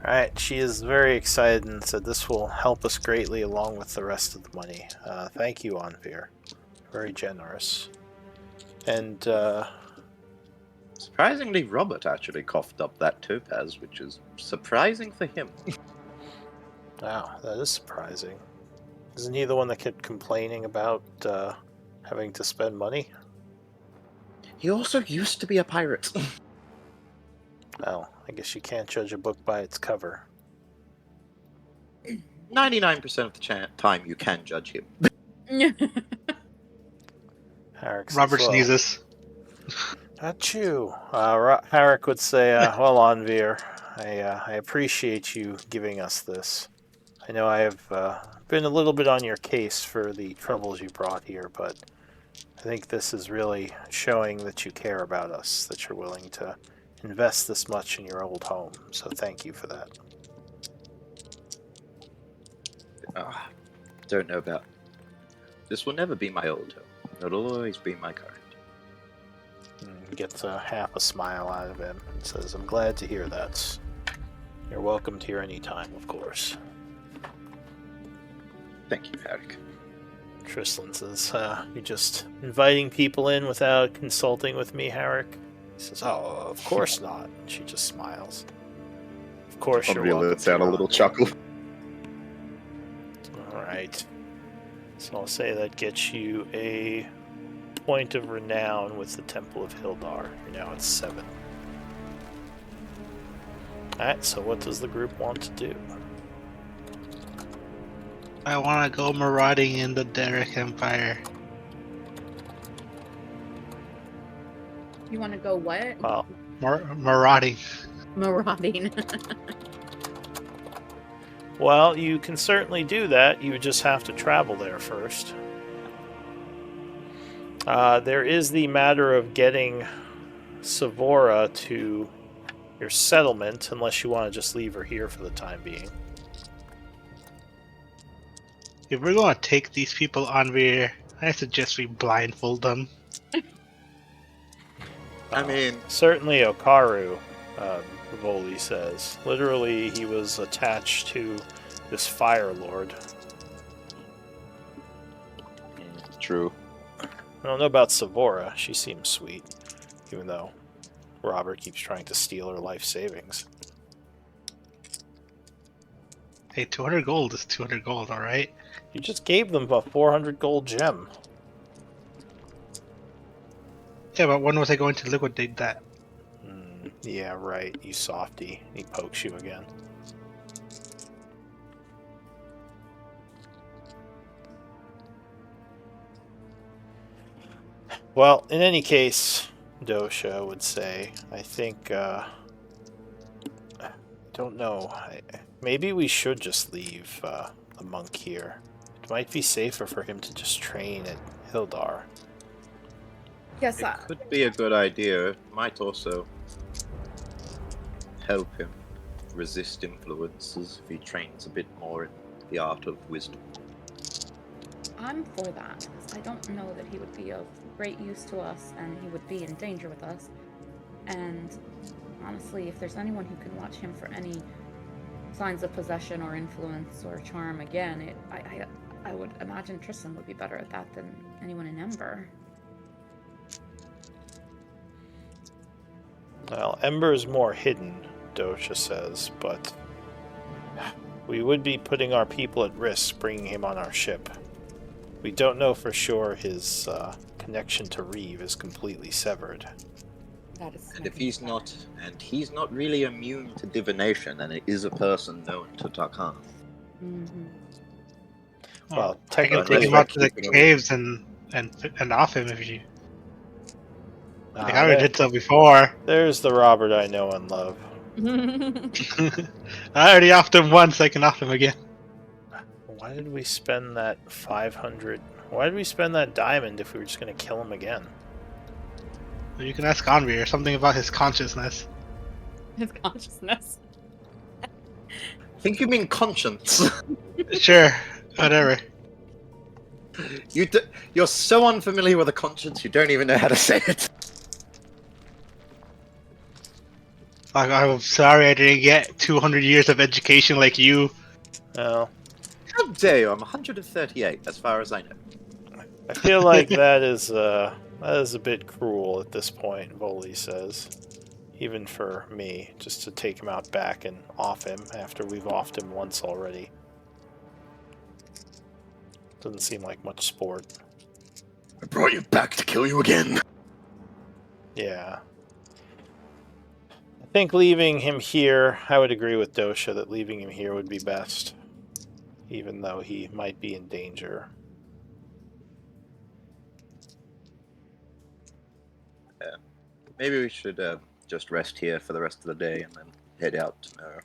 All right. She is very excited and said this will help us greatly along with the rest of the money. Thank you, Anvir. Very generous. And Surprisingly, Robert actually coughed up that topaz, which is surprising for him. wow, that is surprising. Isn't he the one that kept complaining about having to spend money? He also used to be a pirate. Well, I guess you can't judge a book by its cover. 99% of the time, you can judge him. Harrick says, Robert well, sneezes. Not you. Harrick would say, well, Anvir, I appreciate you giving us this. I know I have been a little bit on your case for the troubles you brought here, but I think this is really showing that you care about us, that you're willing to invest this much in your old home. So thank you for that. Don't know about. This will never be my old home. It'll always be my current. And gets half a smile out of him and says, I'm glad to hear that. You're welcome here any time, of course. Thank you, Eric. Tristan says, you're just inviting people in without consulting with me, Harrick? He says, oh, of course not. She just smiles. Of course you're Unreal welcome. lets out a here, little Anvir. chuckle. Alright. So I'll say that gets you a point of renown with the Temple of Hildar. You're now at 7. Alright, so what does the group want to do? I want to go marauding in the Derek Empire. You want to go what? Well, Marauding. Marauding. well, you can certainly do that. You would just have to travel there first. There is the matter of getting Savora to your settlement, unless you want to just leave her here for the time being. If we're going to take these people on, I suggest we blindfold them. I mean, Certainly Okaru, Voli says. Literally, he was attached to this Fire Lord. true. I don't know about Savora. She seems sweet, even though Robert keeps trying to steal her life savings. Hey, 200 gold is 200 gold, alright? You just gave them a 400 gold gem. Yeah, but when was I going to liquidate that? Yeah, right, you softy. He pokes you again. Well, in any case, Dosha would say, I think don't know. Maybe we should just leave the monk here. It might be safer for him to just train at Hildar. Yes, It could be a good idea. It might also help him resist influences if he trains a bit more in the art of wisdom. I'm for that. I don't know that he would be of great use to us, and he would be in danger with us. And honestly, if there's anyone who can watch him for any signs of possession or influence or charm again, I would imagine Tristan would be better at that than anyone in Ember. Well, Ember is more hidden, Dosha says, but we would be putting our people at risk bringing him on our ship. We don't know for sure his connection to Reeve is completely severed. That is. And if he's not really immune to divination, and it is a person known to Tarkan. Mm-hmm. Well, I can technically, take him out to the keep it away. caves and off him if you. Like I already there- did so before. there's the Robert I know and love. I already offed him once. I can off him again. Why did we spend that 500? Why did we spend that diamond if we were just going to kill him again? You can ask Anvi or something about his consciousness. His consciousness. I think you mean conscience. Sure, whatever. You're so unfamiliar with a conscience, you don't even know how to say it. Like, I'm sorry I didn't get 200 years of education like you. Well, How dare you? I'm 138, as far as I know. I feel like that is a bit cruel at this point, Voley says. Even for me, just to take him out back and off him after we've offed him once already. Doesn't seem like much sport. I brought you back to kill you again. Yeah. I think leaving him here, I would agree with Dosha that leaving him here would be best. Even though he might be in danger. Maybe we should just rest here for the rest of the day and then head out tomorrow.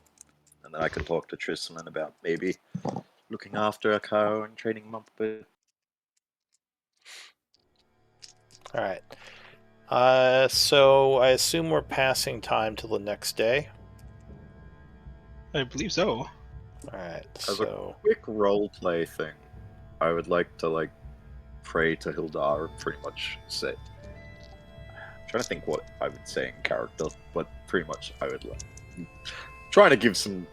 And then I can talk to Tristan about maybe looking after Akaro and training him up a bit. Alright. So I assume we're passing time till the next day. I believe so. Alright, As a so quick roleplay thing, I would like to pray to Hildar and pretty much say. I'm trying to think what I would say in character, but pretty much I would trying to give some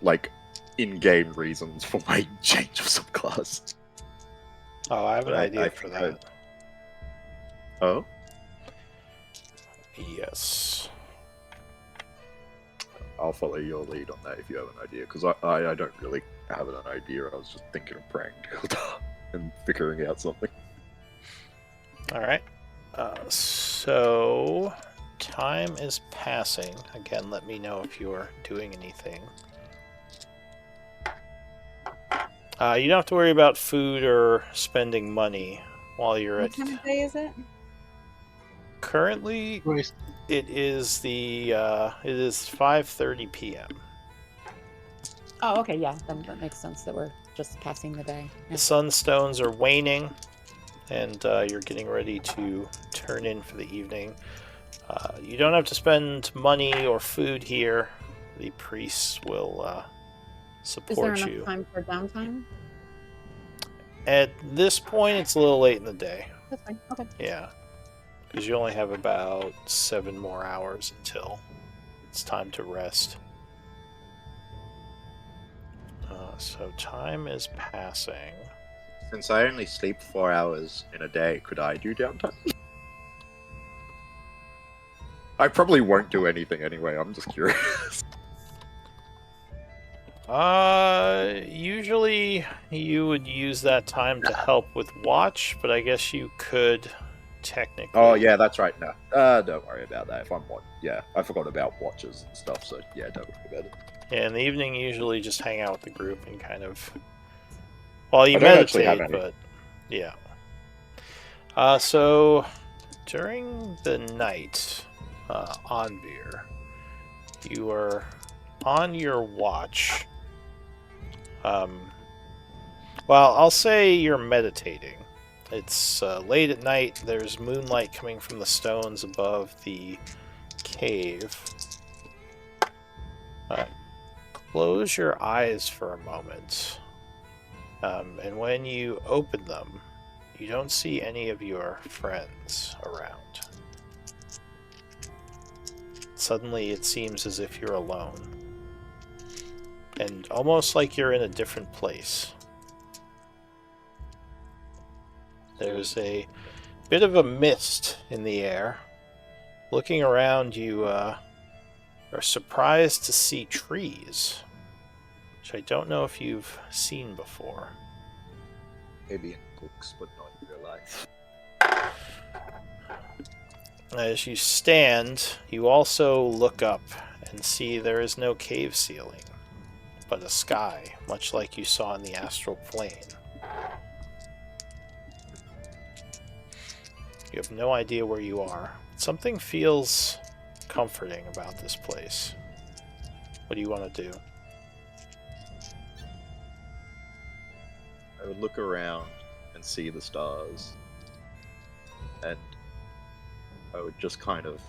in-game reasons for my change of subclass. oh, I have an But idea I for think that. Oh, Yes. I'll follow your lead on that if you have an idea, because I don't really have an idea. I was just thinking of praying to Hildar and figuring out something. Alright. So time is passing. Again, let me know if you're doing anything. You don't have to worry about food or spending money while you're What at. time of day is it? Currently, Wait, it is 5:30 p.m. Oh, okay, yeah. Then that makes sense that we're just passing the day. The sunstones are waning, and you're getting ready to turn in for the evening. You don't have to spend money or food here. The priests will Is there support enough you. time for downtime? At this point, it's a little late in the day. That's fine. Okay. Yeah. Because you only have about 7 more hours until it's time to rest. So time is passing. Since I only sleep 4 hours in a day, could I do downtime? I probably won't do anything anyway, I'm just curious. Usually you would use that time to help with watch, but I guess you could technically. Oh yeah, that's right, no. Don't worry about that. If I'm yeah, I forgot about watches and stuff, so yeah, don't worry about it. Yeah, in the evening, you usually just hang out with the group and kind of. Well, you I don't actually meditate, have any. but yeah. So during the night, Anvir, you are on your watch, well, I'll say you're meditating. It's late at night. There's moonlight coming from the stones above the cave. Close your eyes for a moment. And when you open them, you don't see any of your friends around. Suddenly, it seems as if you're alone. And almost like you're in a different place. There's a bit of a mist in the air. Looking around, you are surprised to see trees, which I don't know if you've seen before. Maybe in books, but not in real life. As you stand, you also look up and see there is no cave ceiling, but a sky, much like you saw in the astral plane. You have no idea where you are. Something feels comforting about this place. What do you want to do? I would look around and see the stars, and I would just kind of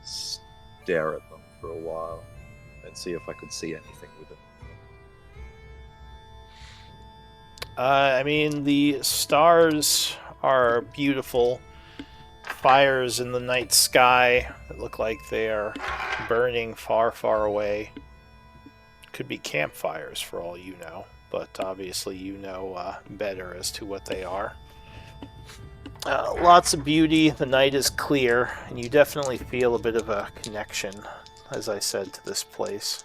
stare at them for a while and see if I could see anything within them. I mean, the stars are beautiful. Fires in the night sky that look like they are burning far, far away. Could be campfires for all you know, but obviously you know better as to what they are. Lots of beauty, the night is clear, and you definitely feel a bit of a connection, as I said, to this place.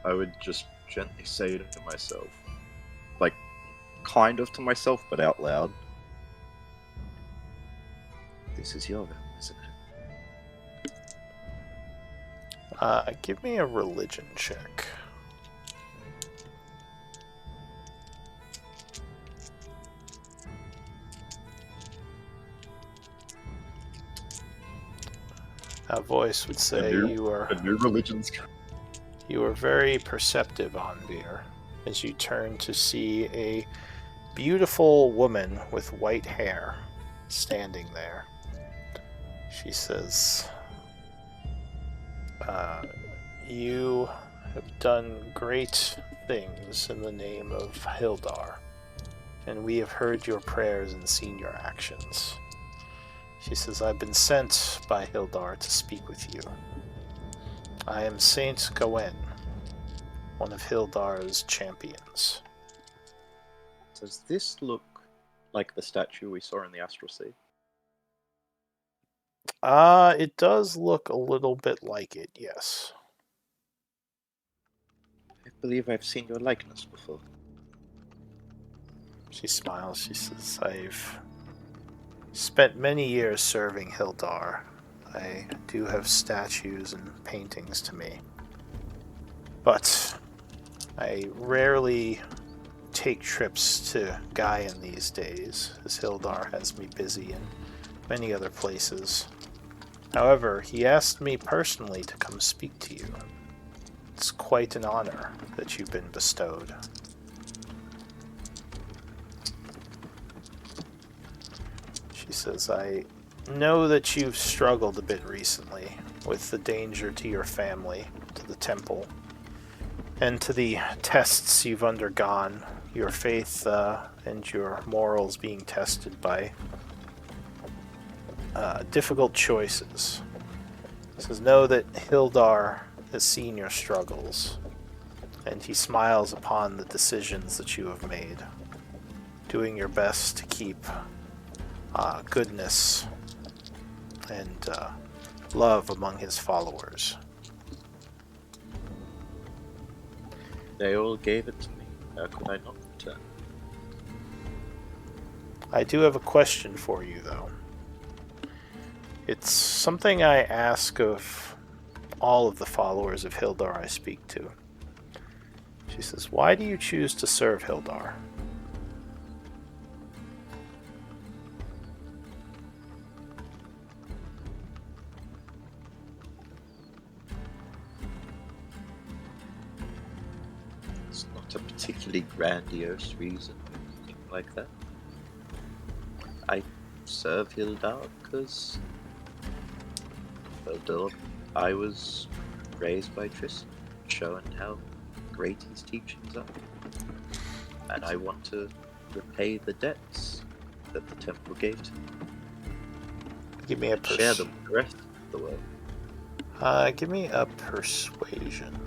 I would just gently say to myself, like, kind of to myself, but out loud, this is your realm, isn't it? Give me a religion check. That voice would say you are... A new religion's You are very perceptive, Anvir, as you turn to see a beautiful woman with white hair standing there. She says, you have done great things in the name of Hildar, and we have heard your prayers and seen your actions. She says, I've been sent by Hildar to speak with you. I am Saint Gawain, one of Hildar's champions. Does this look like the statue we saw in the Astral Sea? It does look a little bit like it, yes. I believe I've seen your likeness before. She smiles. She says, I've spent many years serving Hildar. I do have statues and paintings to me. But I rarely take trips to Gaian these days, as Hildar has me busy in many other places. However, he asked me personally to come speak to you. It's quite an honor that you've been bestowed. She says, I know that you've struggled a bit recently with the danger to your family, to the temple, and to the tests you've undergone, your faith and your morals being tested by difficult choices. He says, know that Hildar has seen your struggles, and he smiles upon the decisions that you have made, doing your best to keep goodness and love among his followers. They all gave it to me. How could I not return? I do have a question for you, though. It's something I ask of all of the followers of Hildar I speak to. She says, why do you choose to serve Hildar? a particularly grandiose reason like that. I serve Hildar because, well, I was raised by Tristan, showing how great his teachings are. And I want to repay the debts that the temple gave to me. Give me a Share them with the rest of the world. Give me a persuasion.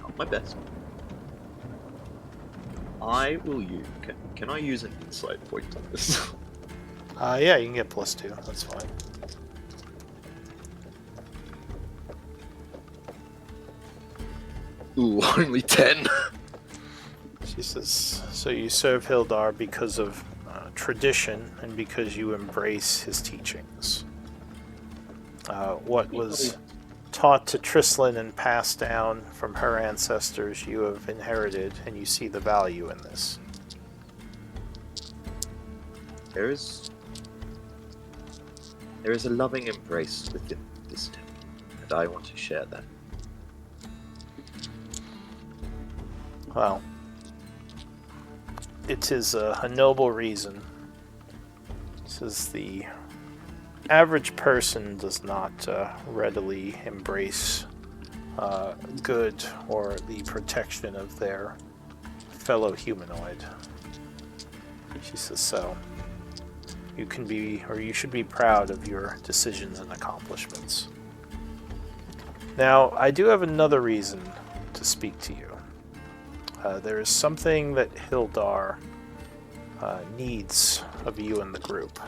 Not my best. I will use. Can I use an insight point on this? Yeah, you can get +2. That's fine. Ooh, only 10. She says, so you serve Hildar because of tradition and because you embrace his teachings. What was taught to Trislin and passed down from her ancestors, you have inherited, and you see the value in this. There is a loving embrace within this temple, and I want to share that. Well, it is a noble reason. This is the average person does not readily embrace good or the protection of their fellow humanoid. She says so. You can be, or you should be proud of your decisions and accomplishments. Now, I do have another reason to speak to you. There is something that Hildar needs of you and the group.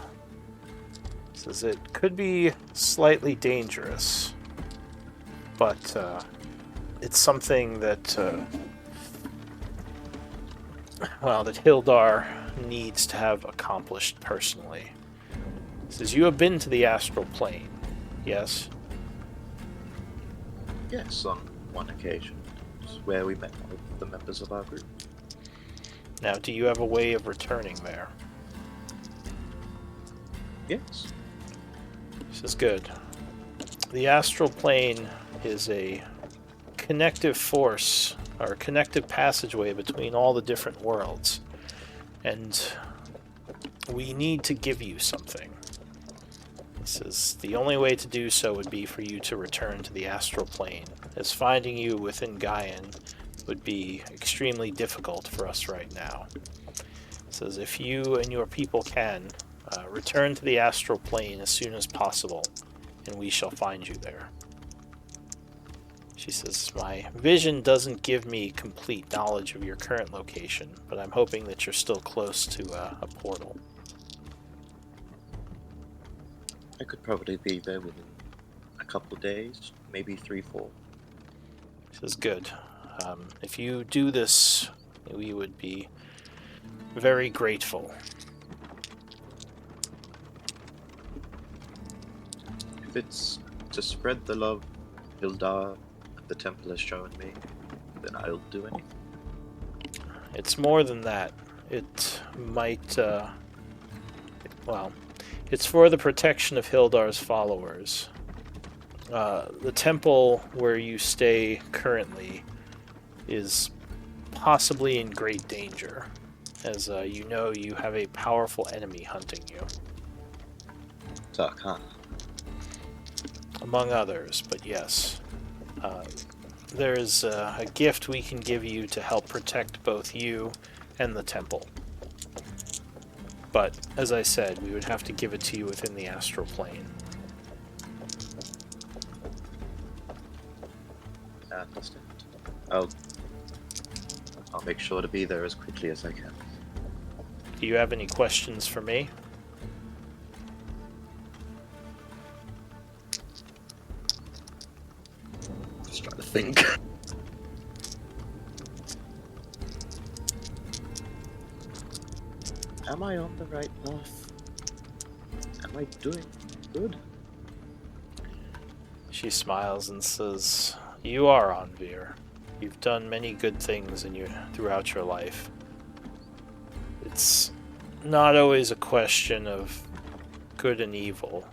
Says it could be slightly dangerous, but it's something that that Hildar needs to have accomplished personally. Says you have been to the astral plane, yes? Yes, on one occasion, where we met with the members of our group. Now, do you have a way of returning there? Yes. This is good. The astral plane is a connective force, or a connective passageway between all the different worlds. And we need to give you something. This is the only way to do so would be for you to return to the astral plane, as finding you within Gaian would be extremely difficult for us right now. It says if you and your people can, return to the astral plane as soon as possible, and we shall find you there. She says, my vision doesn't give me complete knowledge of your current location, but I'm hoping that you're still close to a portal. I could probably be there within a couple days, maybe 3-4. She says, good. If you do this, we would be very grateful. If it's to spread the love Hildar and the temple has shown me, then I'll do anything. It's more than that. It might, it's for the protection of Hildar's followers. The temple where you stay currently is possibly in great danger, as you know you have a powerful enemy hunting you. Dark, Among others, but yes. There is a gift we can give you to help protect both you and the temple. But, as I said, we would have to give it to you within the astral plane. I understand. I'll make sure to be there as quickly as I can. Do you have any questions for me? Just trying to think. Am I on the right path? Am I doing good? She smiles and says, you are Anvir. You've done many good things throughout your life. It's not always a question of good and evil.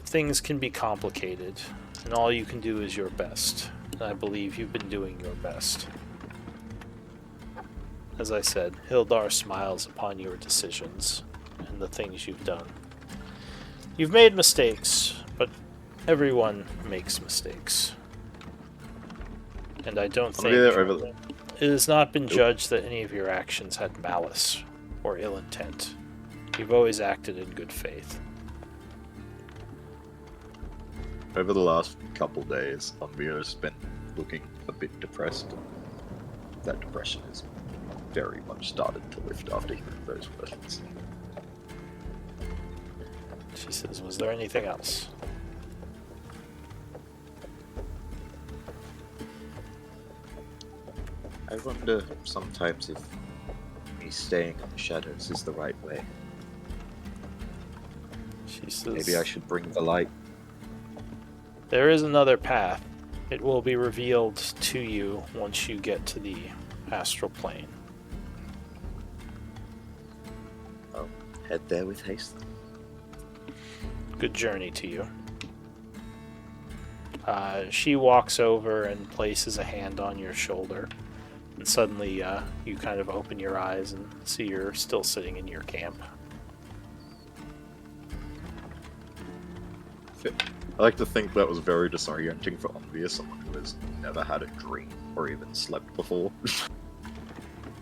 Things can be complicated, and all you can do is your best. and I believe you've been doing your best. As I said, Hildar smiles upon your decisions and the things you've done. You've made mistakes, but everyone makes mistakes. And I don't think it has not been judged that any of your actions had malice or ill intent. You've always acted in good faith. Over the last couple days, Anvir's been looking a bit depressed. That depression has very much started to lift after hearing those words. She says, was there anything else? I wonder sometimes if me staying in the shadows is the right way. She says, Maybe I should bring the light. there is another path. It will be revealed to you once you get to the astral plane. I'll head there with haste. Good journey to you. She walks over and places a hand on your shoulder. And suddenly, you kind of open your eyes and see you're still sitting in your camp. I like to think that was very disorienting for Anvir, someone who has never had a dream or even slept before.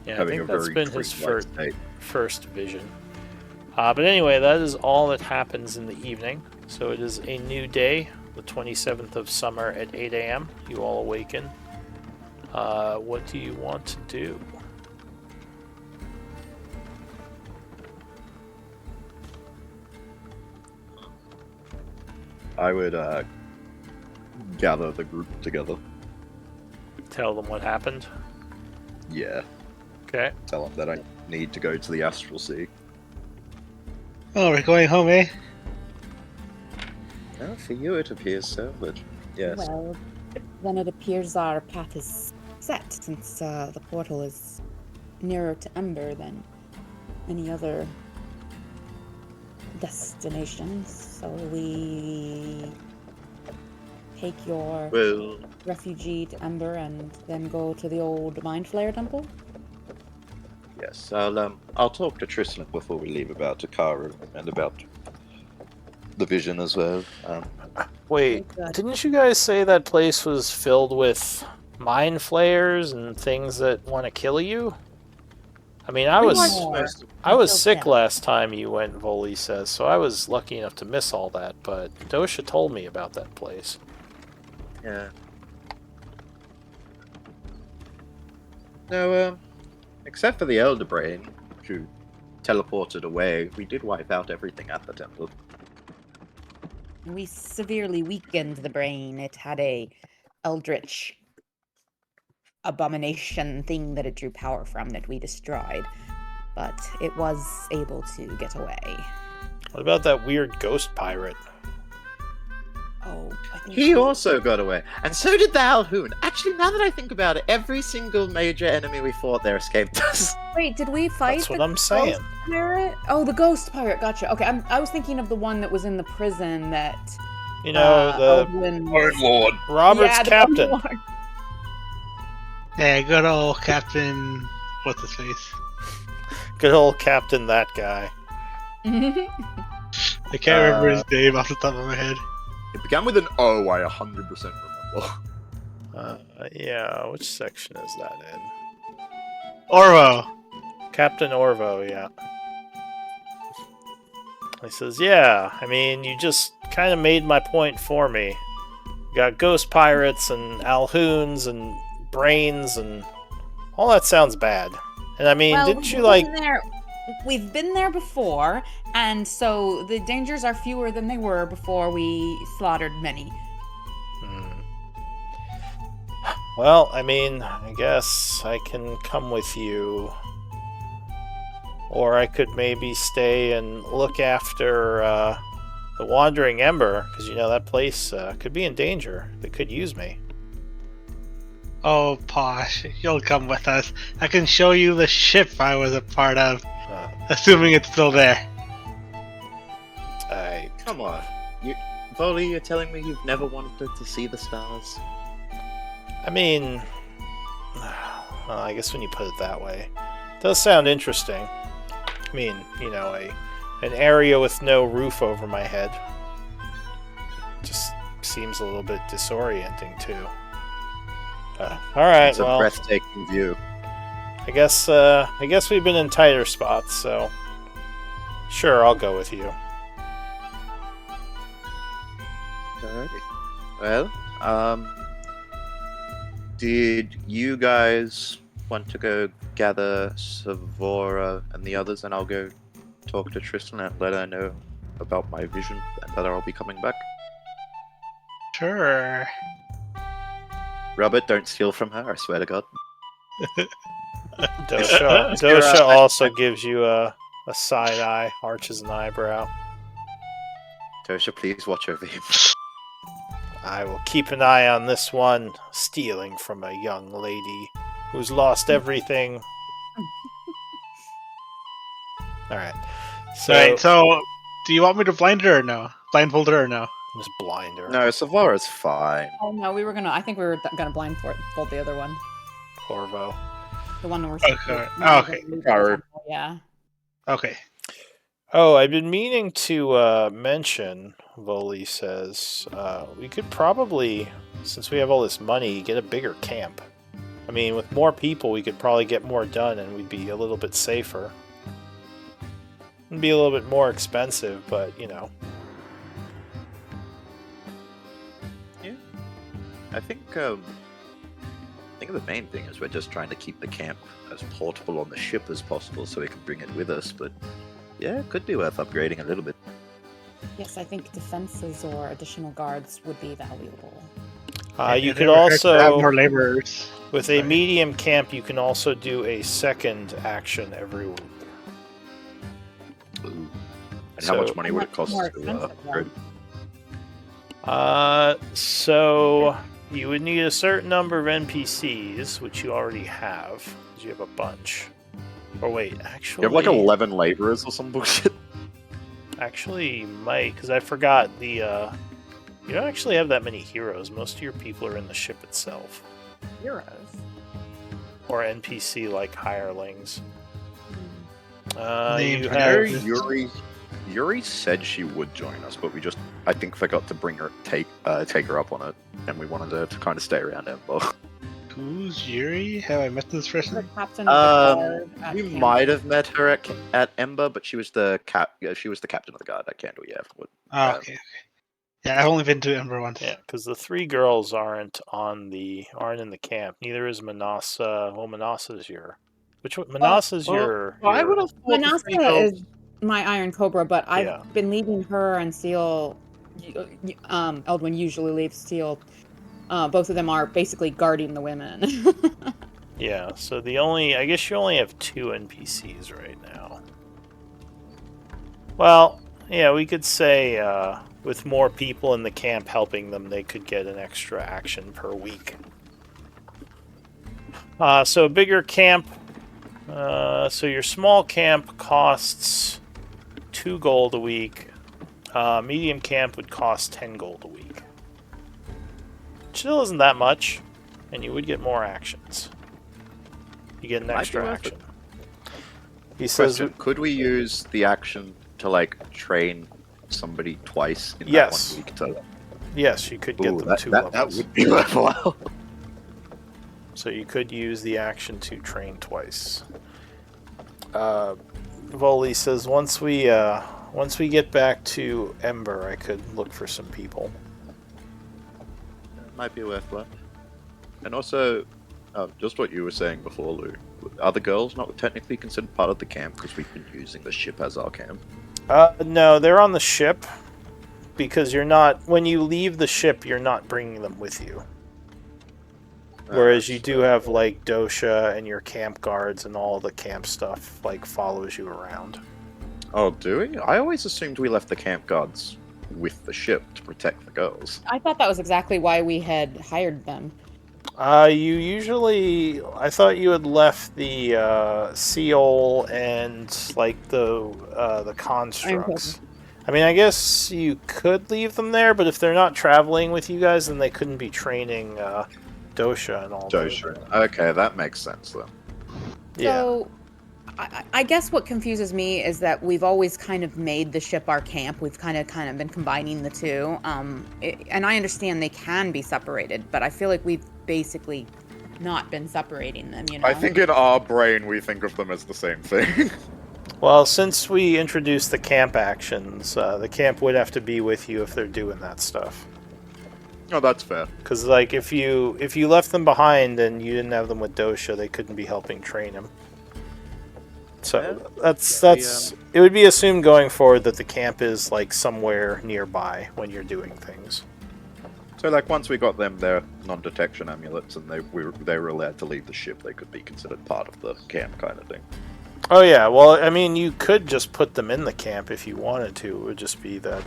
Yeah, I Having think a that's very been his dreamlike state. first vision. But anyway, that is all that happens in the evening. So it is a new day, the 27th of summer at 8 a.m. You all awaken. What do you want to do? I would gather the group together. Tell them what happened? Yeah, Okay. tell them that I need to go to the Astral Sea. Oh, we're going home, eh? Well, for you it appears so, but yes. Well, then it appears our path is set, since the portal is nearer to Ember than any other destination. So we take your Well, refugee to Ember and then go to the old Mind Flayer Temple. yes, I'll talk to Tristan before we leave about Takara and about the vision as well. Wait, Good. didn't you guys say that place was filled with mind flayers and things that want to kill you? I mean, I was Until sick death. last time you went, Voli says, so I was lucky enough to miss all that, but Dosha told me about that place. Yeah. No, except for the Elder Brain, who teleported away, we did wipe out everything at the temple. We severely weakened the brain. It had a eldritch abomination thing that it drew power from that we destroyed. But it was able to get away. What about that weird ghost pirate? Oh, I think He also got away, and so did the Alhoon. Actually, now that I think about it, every single major enemy we fought there escaped us. Wait, did we fight That's what the I'm saying. ghost pirate? Oh, the ghost pirate. Gotcha. Okay, I was thinking of the one that was in the prison that. You know, the Eldwin- Lord. Robert's Yeah, the captain. Lord. Yeah, good old Captain. What's his face? Good old captain, that guy. I can't remember his name off the top of my head. It began with an O, I 100% remember. Yeah, which section is that in? Orvo. Captain Orvo, yeah. He says, yeah, I mean, you just kind of made my point for me. You got ghost pirates and Alhoons and brains and all that sounds bad. And I mean, Well, didn't you we've like... been there- We've been there before, and so the dangers are fewer than they were before we slaughtered many. Hmm. Well, I mean, I guess I can come with you. Or I could maybe stay and look after the Wandering Ember, because you know that place could be in danger. They could use me. Oh, Posh, you'll come with us. I can show you the ship I was a part of, assuming it's still there. I Come on. Volley, you're telling me you've never wanted to see the stars? I mean, well, I guess when you put it that way, it does sound interesting. I mean, an area with no roof over my head just seems a little bit disorienting too. All right, It's a well, breathtaking view. I guess we've been in tighter spots, so sure, I'll go with you. Alrighty. Well, did you guys want to go gather Savora and the others, and I'll go talk to Tristan and let her know about my vision and that I'll be coming back? Sure. Robert, don't steal from her, I swear to God. Dosha also gives you a side eye, arches an eyebrow. Tosha, please watch over him. I will keep an eye on this one, stealing from a young lady who's lost everything. Alright. So, do you want me to blindfold her or no? Just blind her. No, Savora's fine. Oh no, I think we were gonna blindfold the other one. Corvo. The one we're Okay. Okay. Alright. Yeah. Okay. Oh, I've been meaning to mention, Voli says, we could probably, since we have all this money, get a bigger camp. I mean, with more people, we could probably get more done and we'd be a little bit safer. It'd be a little bit more expensive, but, I think the main thing is we're just trying to keep the camp as portable on the ship as possible so we can bring it with us, but yeah, it could be worth upgrading a little bit. Yes, I think defenses or additional guards would be valuable. you It could would hurt to have also, more laborers. with a medium camp, you can also do a second action every week. Ooh. And how much money would it Much cost more to expensive, upgrade? So you would need a certain number of NPCs, which you already have, because you have a bunch. Or wait, actually, You have like 11 laborers or some bullshit. Actually, you might, because I forgot the. You don't actually have that many heroes. Most of your people are in the ship itself, Heroes. or NPC like hirelings. Named You I know have. Yuri said she would join us, but we just, I think, forgot to bring her, take her up on it, and we wanted her to kind of stay around Ember. Who's Yuri? Have I met this The person? captain of the guard at We camp. might have met her at Ember, but she was the she was the captain of the guard at Candle. Yeah, Oh, okay. Yeah, I've only been to Ember once. Yeah, because the three girls aren't in the camp. Neither is Manasa. Well, Manasa's your. Which one? Manasa's your. I would have thought the Manasa three girls- is my Iron Cobra, but I've Yeah. been leaving her and Seal. Eldwin usually leaves Seal. Both of them are basically guarding the women. Yeah, so I guess you only have 2 NPCs right now. Well, yeah, we could say with more people in the camp helping them, they could get an extra action per week. So a bigger camp, so your small camp costs 2 gold a week. Medium camp would cost 10 gold a week. Still isn't that much, and you would get more actions. You get an Might be extra worth action. He says, Question, could we use the action to like train somebody twice in Yes. that 1 week? To... yes, you could get Ooh, them that, 2 that levels. would be worthwhile. So you could use the action to train twice. Voli says, once we get back to Ember, I could look for some people. Might be worthwhile. And also, just what you were saying before, Lou. Are the girls not technically considered part of the camp because we've been using the ship as our camp? No, they're on the ship because when you leave the ship, you're not bringing them with you. Whereas you do have like Dosha and your camp guards and all the camp stuff like follows you around. Oh, do we? I always assumed we left the camp guards with the ship to protect the girls. I thought that was exactly why we had hired them. I thought you had left the seal and like the constructs. I mean, I guess you could leave them there, but if they're not traveling with you guys, then they couldn't be training Dosha and all that. Dosha. Okay, that makes sense then. Yeah. So, I guess what confuses me is that we've always kind of made the ship our camp. We've kind of been combining the two. And I understand they can be separated, but I feel like we've basically not been separating them. You know. I think in our brain we think of them as the same thing. Well, since we introduced the camp actions, the camp would have to be with you if they're doing that stuff. Oh, that's fair. Because, like, if you left them behind and you didn't have them with Dosha, they couldn't be helping train him. So that's it would be assumed going forward that the camp is like somewhere nearby when you're doing things. So, like, once we got them their non-detection amulets and they were allowed to leave the ship, they could be considered part of the camp kind of thing. Oh yeah, well, I mean, you could just put them in the camp if you wanted to. It would just be that,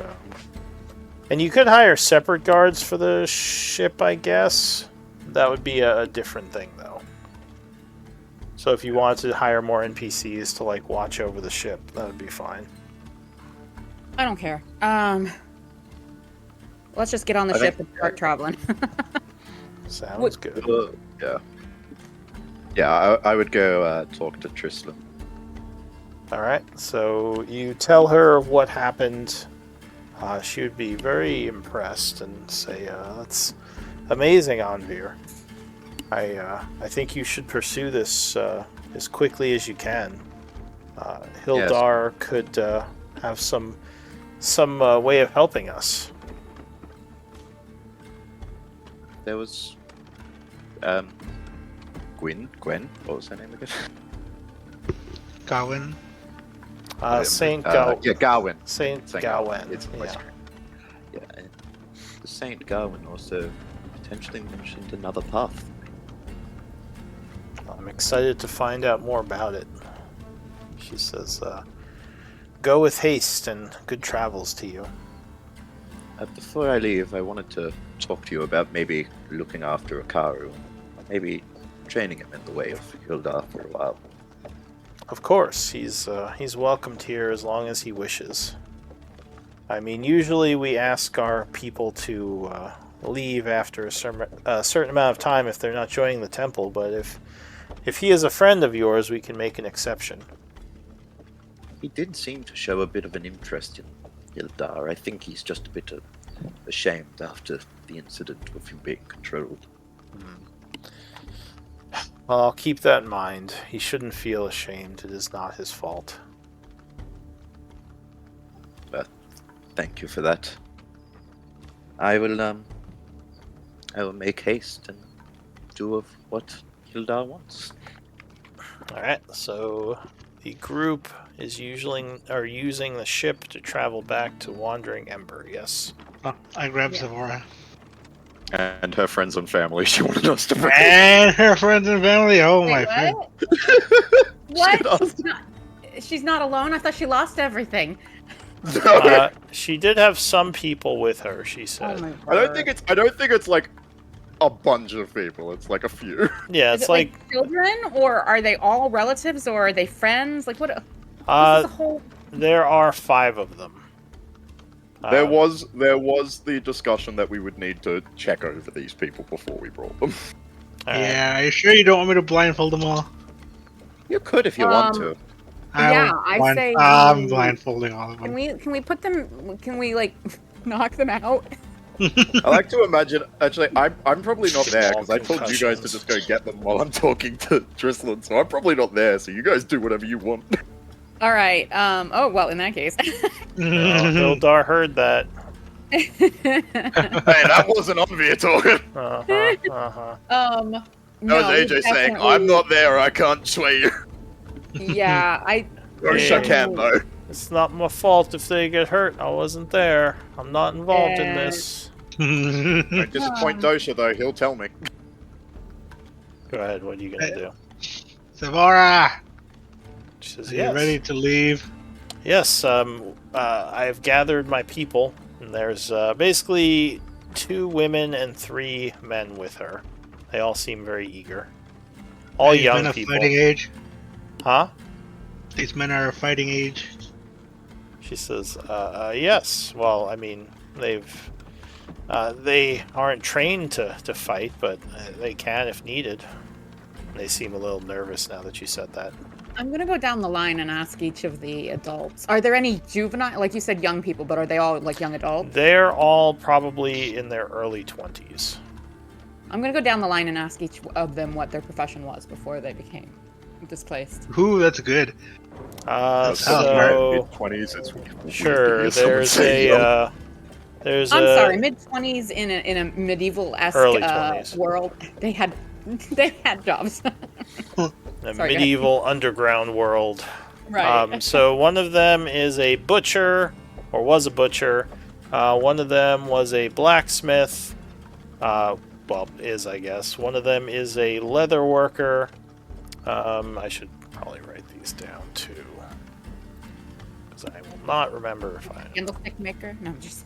and you could hire separate guards for the ship, I guess. That would be a different thing, though. So if you wanted to hire more NPCs to like watch over the ship, that would be fine. I don't care. Let's just get on the ship and start traveling. Sounds good. Yeah. Yeah, I would go talk to Tristan. All right, so you tell her what happened. She would be very impressed and say, "That's amazing, Anvir. I think you should pursue this as quickly as you can. Hildar could have some way of helping us." There was Gwen, what was her name again? Gawain. Saint Gawain. Yeah, Gawain. Saint Gawain. It's Yeah. Yeah, and the Saint Gawain also potentially mentioned another path. I'm excited to find out more about it. She says, "Go with haste and good travels to you." Before I leave, I wanted to talk to you about maybe looking after Akaru, maybe training him in the way of Hildar for a while. Of course, he's welcomed here as long as he wishes. I mean, usually we ask our people to leave after a certain amount of time if they're not joining the temple, but if he is a friend of yours, we can make an exception. He did seem to show a bit of an interest in Hildar. I think he's just a bit ashamed after the incident of him being controlled. Well, I'll keep that in mind. He shouldn't feel ashamed. It is not his fault. Thank you for that. I will make haste and do of what Hildar wants. Alright, so the group is using the ship to travel back to Wandering Ember, yes? Oh, I grabbed Zavora. And her friends and family, she wanted us to bring. And her friends and family. Oh Wait, my friend. What? She's not alone? I thought she lost everything. She did have some people with her, she said. Oh I don't think it's like a bunch of people. It's like a few. Yeah, Is it's it like children, or are they all relatives, or are they friends? Like what? This is a whole. there are 5 of them. There was the discussion that we would need to check over these people before we brought them. Yeah, are you sure you don't want me to blindfold them all? You could if you want to. Yeah, I say I'm blindfolding all of them. Can we put them? Can we like knock them out? I like to imagine. Actually, I'm probably not there because I Small told you guys to concussions. just go get them while I'm talking to Tristan. So I'm probably not there. So you guys do whatever you want. All right. Oh well, in that case. Hildar heard that. Hey, that wasn't Anvir talking. Uh-huh. That No, was AJ saying, "I'm not there. I can't sway you." Yeah, Dosha can though. It's not my fault if they get hurt. I wasn't there. I'm not involved in this. Don't disappoint Dosha though. He'll tell me. Go ahead, what are you gonna do? Zavora, She says, are yes. you ready to leave? Yes, I've gathered my people, and there's basically 2 women and 3 men with her. They all seem very eager. All These young men of people. fighting age. Huh? These men are of fighting age. She says, yes. Well, I mean, they've They aren't trained to fight, but they can if needed. They seem a little nervous now that you said that. I'm gonna go down the line and ask each of the adults. Are there any juvenile, like you said, young people, but are they all like young adults? They're all probably in their early 20s. I'm gonna go down the line and ask each of them what their profession was before they became displaced. Ooh, that's good. So mid-20s. It's weird to sure, hear someone there's say young. there's I'm a sorry, mid-20s in a medieval-esque Early 20s. world. They had jobs. a Sorry, go medieval underground world. Right. So one of them is a butcher, or was a butcher. One of them was a blacksmith. Well, is, I guess. One of them is a leather worker. I should probably write these down too, because I will not remember if I. Candlestick maker? No, just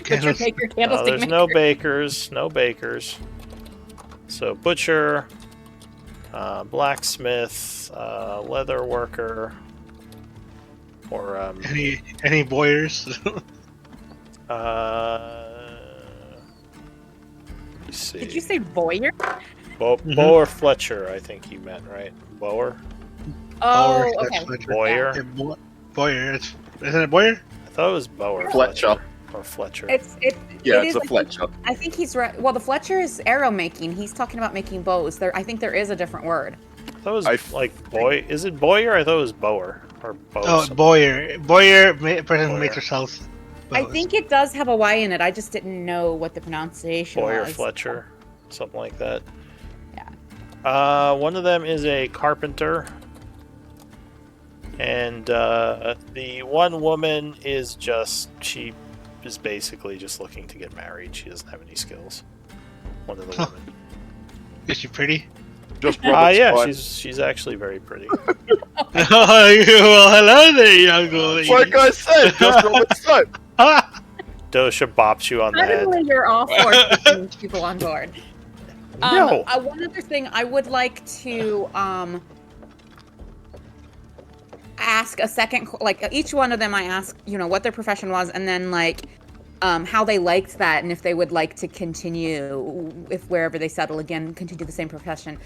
Candles- butcher maker, No, candlestick there's maker. no bakers. No bakers. So butcher, blacksmith, leather worker, or Any boyers? let me see. Did you say Boyer? Bower Fletcher? I think you meant, right? Bower. Oh, Bower, okay. that's Boyer. Yeah, Boyer. Isn't it Boyer? I thought it was Bower Fletcher. or Fletcher. Yeah, it it's is, a I think- Fletcher. I think he's right. Well, the Fletcher is arrow making. He's talking about making bows. I think there is a different word. I thought it was like boy. Is it Boyer? I thought it was Bower or Bow. Oh, something. Boyer. Person Boyer. who makes herself. I think it does have a Y in it. I just didn't know what the pronunciation Boyer was. Fletcher, something like that. Yeah. One of them is a carpenter, and the one woman is she is basically just looking to get married. She doesn't have any skills. One of the Huh. women. Is she pretty? Just Robert's Yeah, fine. she's actually very pretty. Oh, well, hello there, young lady. Like I said, just Robert's fine. Dosha bops you on the head. Suddenly, you're all for keeping people on board. No. One other thing, I would like to ask a second, like each one of them. I ask, what their profession was, and then like how they liked that, and if they would like to continue, if wherever they settle again, continue the same profession.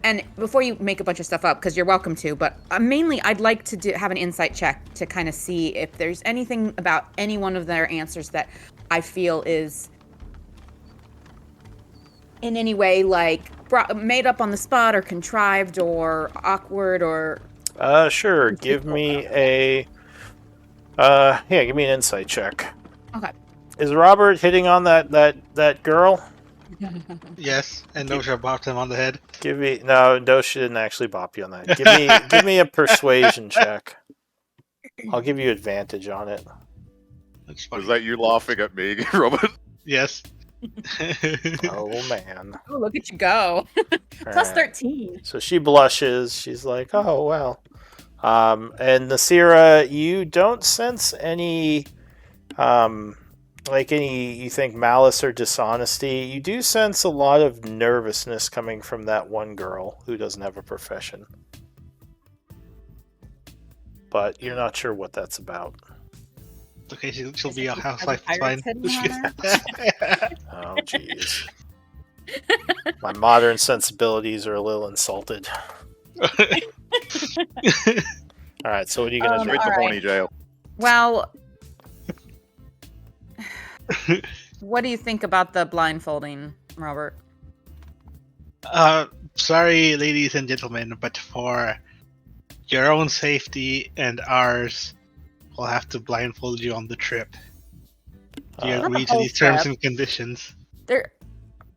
And before you make a bunch of stuff up, because you're welcome to, but mainly I'd like to have an insight check to kind of see if there's anything about any one of their answers that I feel is in any way like made up on the spot or contrived or awkward or. Sure. Give me a. Give me an insight check. Okay. Is Robert hitting on that girl? Yes, and Nosha bopped him on the head. No, Dosha didn't actually bop you on that. Give me a persuasion check. I'll give you advantage on it. That's funny. Was that you laughing at me, Robert? Yes. Oh man. Oh, look at you go. Plus Alright. 13. So she blushes. She's like, "Oh well." And Nasira, you don't sense any, you think malice or dishonesty. You do sense a lot of nervousness coming from that one girl who doesn't have a profession, but you're not sure what that's about. Okay, she'll be a Has housewife. a It's fine. pirate's head on her? Oh jeez. My modern sensibilities are a little insulted. All right, so what are you gonna do? Straight to Alright. horny jail. Well, what do you think about the blindfolding, Robert? Sorry, ladies and gentlemen, but for your own safety and ours, we'll have to blindfold you on the trip. Do you Uh, agree the to whole these terms trip. and conditions?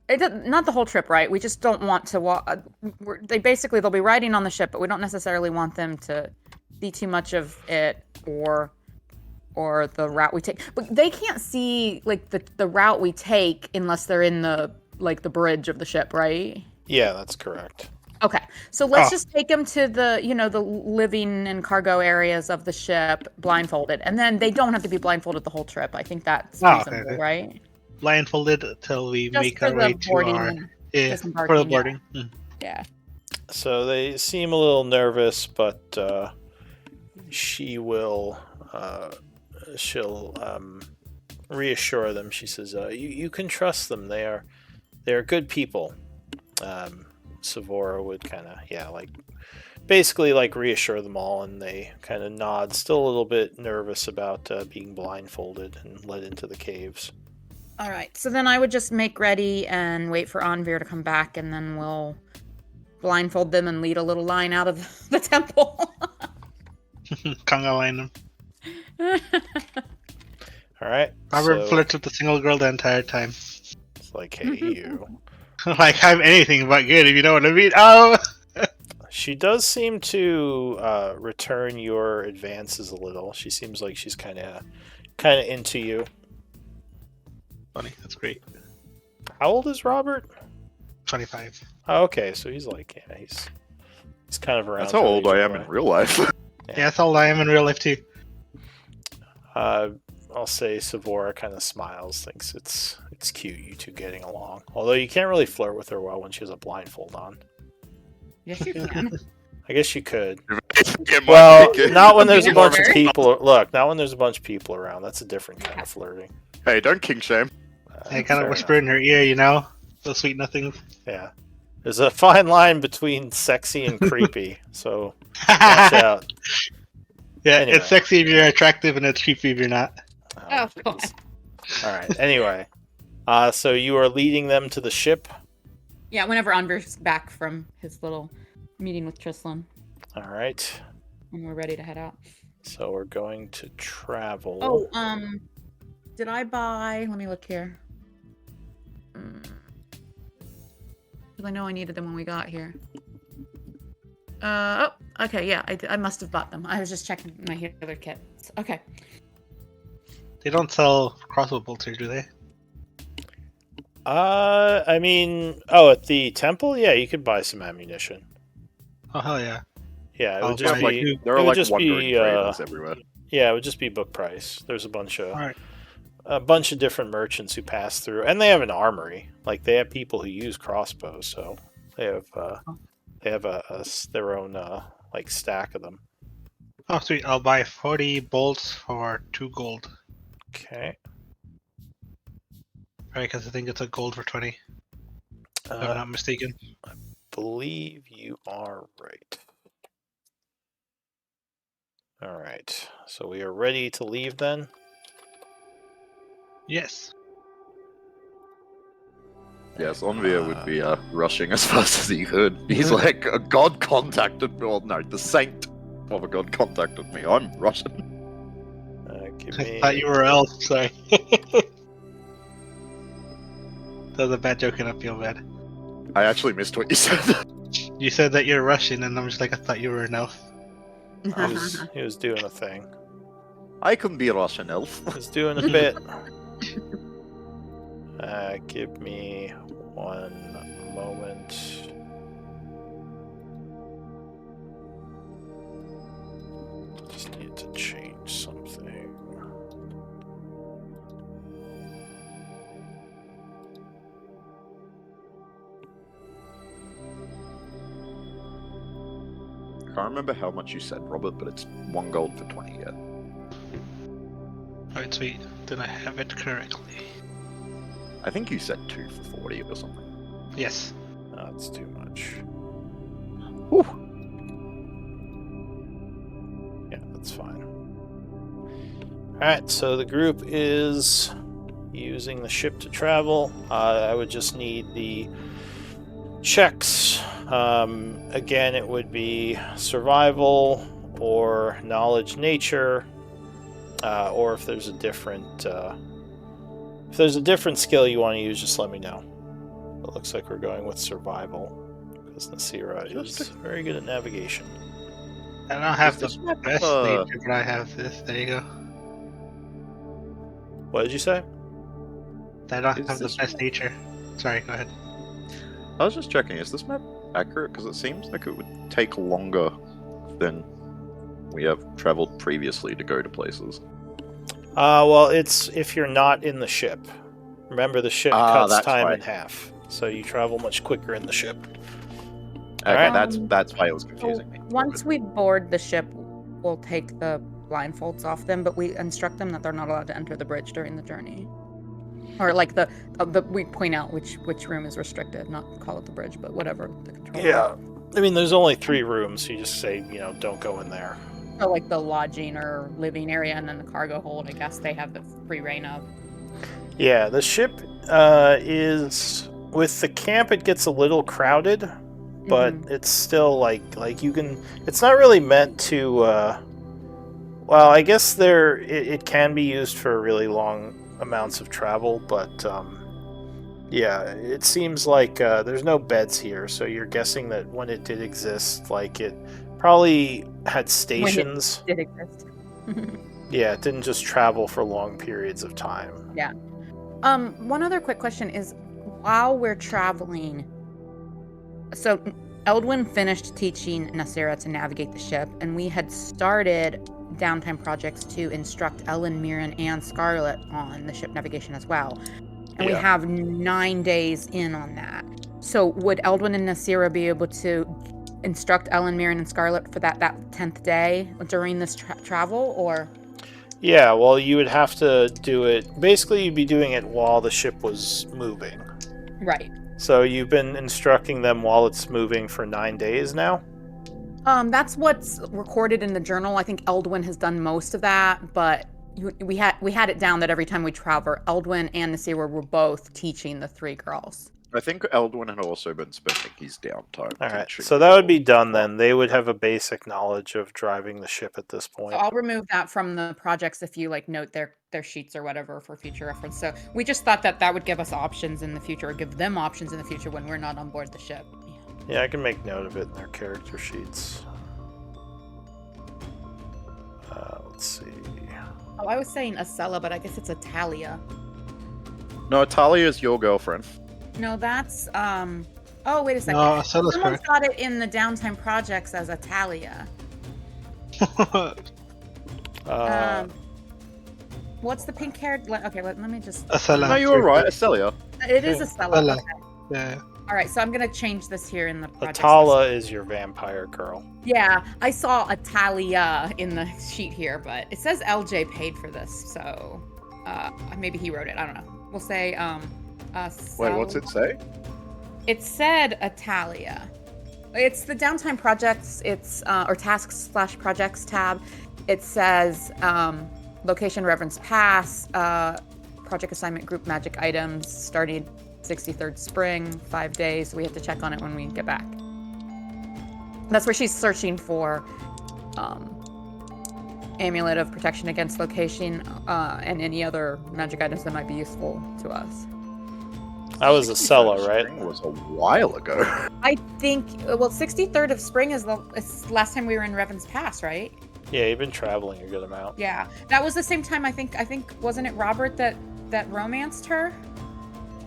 Not the whole trip, right? We just don't want to walk. They'll be riding on the ship, but we don't necessarily want them to see too much of it or the route we take. But they can't see like the route we take unless they're in the bridge of the ship, right? Yeah, that's correct. Okay, so let's Oh. just take them to the the living and cargo areas of the ship blindfolded, and then they don't have to be blindfolded the whole trip. I think that's Oh, okay, reasonable, okay. right? Blindfolded till we Just make for our the way to boarding our and- for the disembarking, yeah. boarding. Yeah. So they seem a little nervous, but she will. She'll reassure them. She says, "You can trust them. They're good people." Savora would kind of basically reassure them all, and they kind of nod, still a little bit nervous about being blindfolded and led into the caves. All right. So then I would just make ready and wait for Anvir to come back, and then we'll blindfold them and lead a little line out of the temple. Conga line them. All right. Robert so flirts with the single girl the entire time. it's like, hey, you. Like, I'm anything but good, if you know what I mean. Oh! She does seem to return your advances a little. She seems like she's kind of into you. Funny, that's great. How old is Robert? 25. Oh, okay, so he's he's kind of around. That's how her old age I am anyway. in real life. Yeah, that's all I am in real life, too. I'll say Savora kind of smiles, thinks it's cute, you two getting along. Although you can't really flirt with her well when she has a blindfold on. Yes, you can. I guess you could. Get my Well, ticket. not when there's a bunch of Order. people. Look, not when there's a bunch of people around. That's a different kind of flirting. Hey, don't king shame. I kind Fair of whisper in her ear, you know? Those sweet nothings. enough. Yeah. There's a fine line between sexy and creepy, so watch out. Yeah, Anyway. it's sexy if you're attractive, and it's creepy if you're not. Oh, jeez. God. All right. Anyway, so you are leading them to the ship. Yeah, whenever Anvir's back from his little meeting with Trislin, All right. and we're ready to head out. So we're going to travel. Oh, did I buy? Let me look here. Because I know I needed them when we got here. Oh, okay, yeah, I must have bought them. I was just checking my healer kits. Okay. They don't sell crossbow bolts here, do they? I mean, at the temple, yeah, you could buy some ammunition. Oh, hell yeah. Yeah, it I'll would just buy be. like There it are would like just wandering be, traders everywhere. Yeah, it would just be book price. There's a bunch of Alright. different merchants who pass through, and they have an armory. Like they have people who use crossbows, so they have their own stack of them. Oh, sweet. I'll buy 40 bolts for 2 gold. Okay. Right, because I think it's a gold for 20. If I'm not mistaken. Believe you are right. All right, so we are ready to leave then. Yes. Yes, Onvir would be rushing as fast as he could. He's like, a god contacted me. Well, no, the saint of a god contacted me. I'm rushing. Give I me. thought you were elf, sorry. That was a bad joke and I feel bad. I actually missed what you said. You said that you're Russian, and I'm just like, I thought you were an elf. He was doing a thing. I can be a Russian elf. He was doing a bit. Give me one moment. Just need to change something. I can't remember how much you said, Robert, but it's 1 gold for 20, yeah. Alright, sweet. Then I have it correctly. I think you said 2 for 40 or something. Yes. That's too much. Whew. Yeah, that's fine. Alright, so the group is using the ship to travel. I would just need the checks. Again, it would be survival or knowledge nature, or if there's a different skill you want to use, just let me know. It looks like we're going with survival because Nasira is very good at navigation. I don't have Is this the map, best nature, but I have this. There you go. What did you say? I don't Is have the this best nature. Sorry, go ahead. I was just checking, is this map accurate? Because it seems like it would take longer than we have traveled previously to go to places. Well, it's if you're not in the ship. Remember, the ship cuts that's time right. in half, so you travel much quicker in the ship. Okay, Alright. that's why it was confusing me. Once we board the ship, we'll take the blindfolds off them, but we instruct them that they're not allowed to enter the bridge during the journey. Or like we point out which room is restricted, not call it the bridge, but whatever the control. Yeah. I mean, there's only 3 rooms, so you just say, don't go in there. So like the lodging or living area, and then the cargo hold, I guess they have the free reign of. Yeah, the ship is... With the camp, it gets a little crowded, but it's still like you can... It's not really meant to... well, I guess it can be used for really long amounts of travel, but yeah, it seems like there's no beds here, so you're guessing that when it did exist, like it probably had stations. When it did exist. Yeah, it didn't just travel for long periods of time. Yeah. One other quick question is, while we're traveling, so Eldwin finished teaching Nasira to navigate the ship, and we had started downtime projects to instruct Ellen, Mirren, and Scarlet on the ship navigation as well. And we have 9 days in on that. So would Eldwin and Nasira be able to instruct Ellen, Mirren, and Scarlet for that 10th day during this travel, or? Yeah, well, you would have to do it... Basically, you'd be doing it while the ship was moving. Right. So you've been instructing them while it's moving for 9 days now? That's what's recorded in the journal. I think Eldwin has done most of that, but we had it down that every time we travel, Eldwin and Nasira were both teaching the 3 girls. I think Eldwin had also been spending his downtime. All right, teaching so that would be done then. They would have a basic knowledge of driving the ship at this point. So I'll remove that from the projects if you note their sheets or whatever for future reference. So we just thought that would give us options in the future, or give them options in the future when we're not on board the ship. Yeah, I can make note of it in their character sheets. Let's see. Oh, I was saying Acela, but I guess it's Atalia. No, Talia is your girlfriend. No, that's oh, wait a second. No, Acela's Someone's correct. got it in the downtime projects as Atalia. What's the pink haired? Okay, let me just. Acela. No, you were right, Acelia. It is Acela. Acela. Okay. Yeah. All right, so I'm gonna change this here in the project. Atala is your vampire girl. Yeah, I saw Atalia in the sheet here, but it says LJ paid for this, so maybe he wrote it. I don't know. We'll say Wait, what's it say? It said Atalia. It's the downtime projects. It's or tasks/projects tab. It says location Reverence Pass, project assignment group magic items starting 63rd spring, 5 days. So we have to check on it when we get back. That's where she's searching for amulet of protection against location and any other magic items that might be useful to us. That was Acela, right? Spring was a while ago. I think 63rd of spring is the last time we were in Revan's Pass, right? Yeah, you've been traveling a good amount. Yeah, that was the same time. I think wasn't it Robert that romanced her?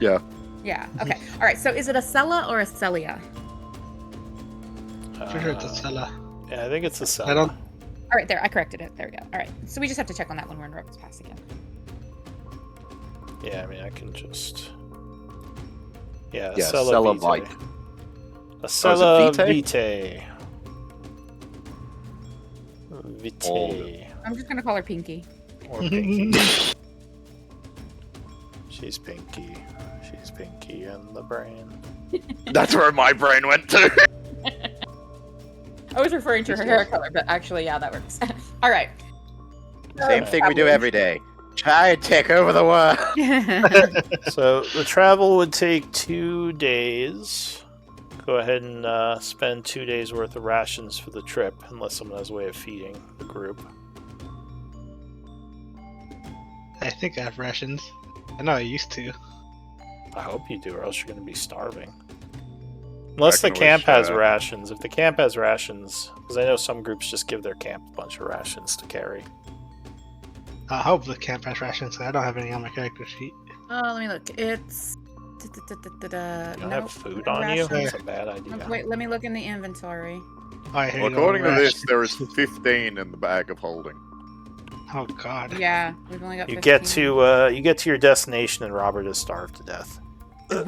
Yeah. Yeah. Okay. All right. So is it Acela or Acelia? Pretty sure it's Acela. Yeah, I think it's Acela. I don't. All right. There, I corrected it. There we go. All right. So we just have to check on that when we're in Revan's Pass again. Yeah, I mean, I can just... Yeah, Yeah, Acela Acela Vitae. like. Acela Vitae? Vitae. I'm just gonna call her Pinky. Or Pinky. She's Pinky. She's Pinky in the brain. That's where my brain went to. I was referring to her hair color, but actually, yeah, that works. All right. Same thing we do every day. Try and take over the world. So the travel would take 2 days. Go ahead and spend 2 days worth of rations for the trip, unless someone has a way of feeding the group. I think I have rations. I know I used to. I hope you do, or else you're going to be starving. Unless the can camp always, has rations. If the camp has rations, because I know some groups just give their camp a bunch of rations to carry. I hope the camp has rations. I don't have any on my character sheet. Let me look. It's. You don't have food on you? That's a bad idea. Wait, let me look in the inventory. Oh, here Well, you go, according to this, rations. there is 15 in the bag of holding. Oh God. Yeah, we've only got. You 15. get to your destination and Robert is starved to death. Oh,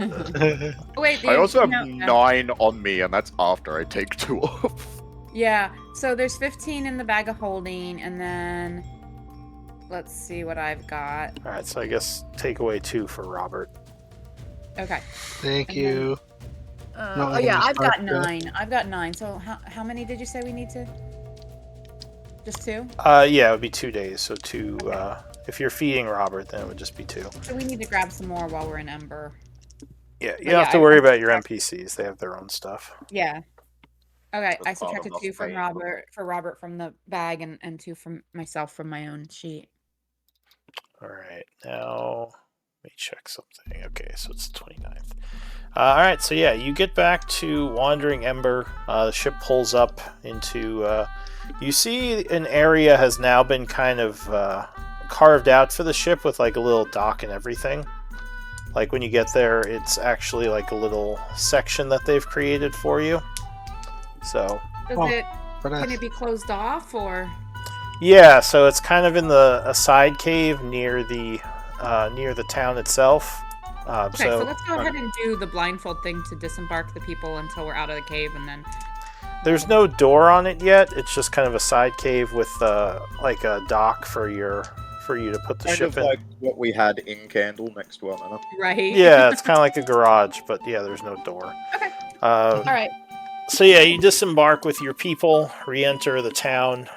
wait, I also have no. 9 on me, and that's after I take 2 off. Yeah, so there's 15 in the bag of holding, and then let's see what I've got. All right, so I guess take away 2 for Robert. Okay. Thank And you. No, oh yeah, I I've got start to- 9. I've got 9. So how many did you say we need to? Just 2? Yeah, it would be 2 days. So 2. If you're feeding Robert, then it would just be 2. So we need to grab some more while we're in Ember. Yeah, you But don't yeah, have to I- worry I about your subtract- NPCs. They have their own stuff. Yeah. Okay, The I subtracted bottom 2 of from my- Robert from the bag, and 2 from myself from my own sheet. All right, now let me check something. Okay, so it's the 29th. All right, so yeah, you get back to Wandering Ember. The ship pulls up into. You see an area has now been kind of carved out for the ship with like a little dock and everything. Like when you get there, it's actually like a little section that they've created for you. So Does Oh. it? But Can it be closed off or? yeah, so it's kind of in a side cave near the town itself. Okay, so let's go ahead and do the blindfold thing to disembark the people until we're out of the cave, and then. There's no door on it yet. It's just kind of a side cave with like a dock for you to put the Kind ship of in. like what we had in Candle next to our manor. Right. Yeah, it's kind of like a garage, but yeah, there's no door. Okay. Uh, All right. So yeah, you disembark with your people, re-enter the town.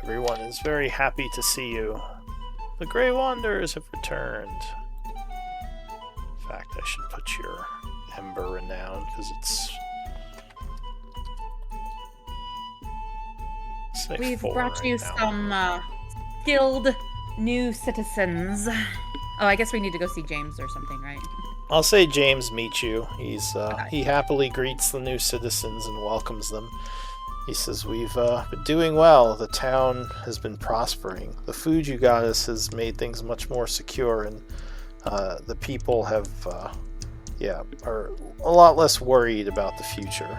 Everyone is very happy to see you. The Grey Wanderers have returned. In fact, I should put your Ember renown because it's like We've 4 brought you right now. some skilled new citizens. Oh, I guess we need to go see James or something, right? I'll say James meets you. He happily greets the new citizens and welcomes them. He says, "We've been doing well. The town has been prospering. The food you got us has made things much more secure, and the people have, are a lot less worried about the future.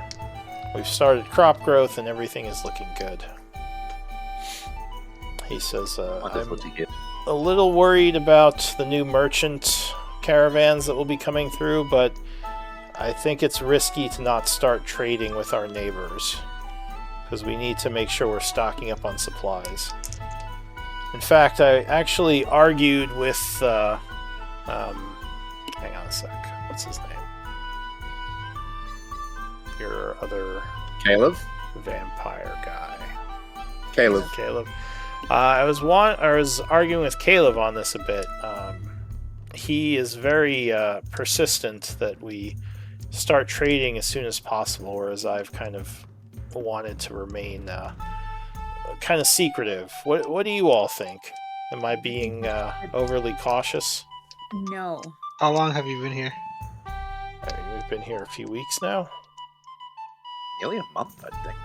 We've started crop growth, and everything is looking good." He says, Wonderful to hear. a little worried about the new merchant caravans that will be coming through, but I think it's risky to not start trading with our neighbors because we need to make sure we're stocking up on supplies. In fact, I actually argued with hang on a sec, what's his name? Your other Caleb? vampire guy. Caleb. Caleb. I was arguing with Caleb on this a bit. He is very persistent that we start trading as soon as possible, whereas I've kind of wanted to remain kind of secretive. What do you all think? Am I being overly cautious? No. How long have you been here? I mean, we've been here a few weeks now. Nearly a month, I think.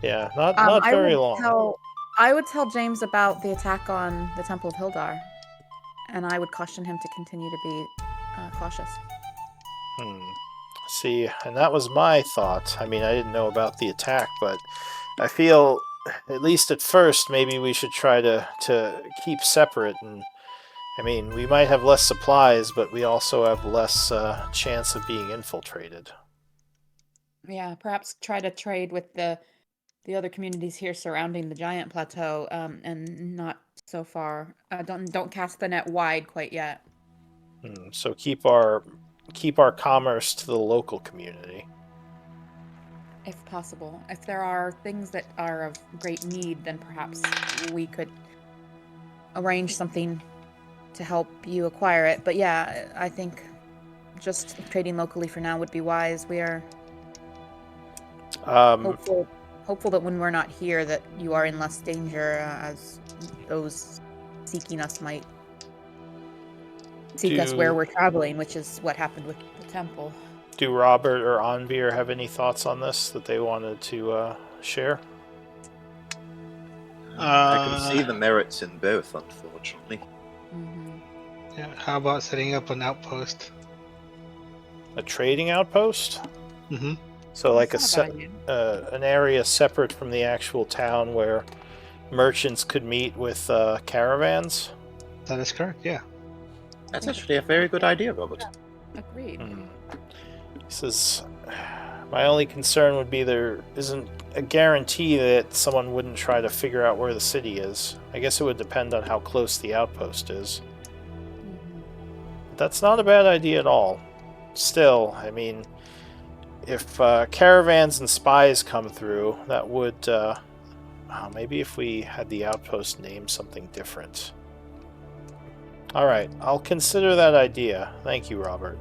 Yeah, not very long. I would tell James about the attack on the Temple of Hildar, and I would caution him to continue to be cautious. See, and that was my thought. I mean, I didn't know about the attack, but I feel, at least at first, maybe we should try to keep separate. And I mean, we might have less supplies, but we also have less chance of being infiltrated. Yeah, perhaps try to trade with the other communities here surrounding the giant plateau, and not so far. Don't cast the net wide quite yet. So keep our commerce to the local community. If possible. If there are things that are of great need, then perhaps we could arrange something to help you acquire it. But yeah, I think just trading locally for now would be wise. We are hopeful that when we're not here that you are in less danger, as those seeking us might seek us where we're traveling, which is what happened with the temple. Do Robert or Anvir have any thoughts on this that they wanted to share? I can see the merits in both, unfortunately. Yeah, how about setting up an outpost? A trading outpost? Mm-hmm. So like That's not a bad idea. an area separate from the actual town where merchants could meet with caravans? That is correct, yeah. That's actually a very good idea, Robert. Agreed. He says, My only concern would be there isn't a guarantee that someone wouldn't try to figure out where the city is. I guess it would depend on how close the outpost is. But that's not a bad idea at all. Still, I mean, if caravans and spies come through, that would... maybe if we had the outpost named something different. Alright, I'll consider that idea. Thank you, Robert.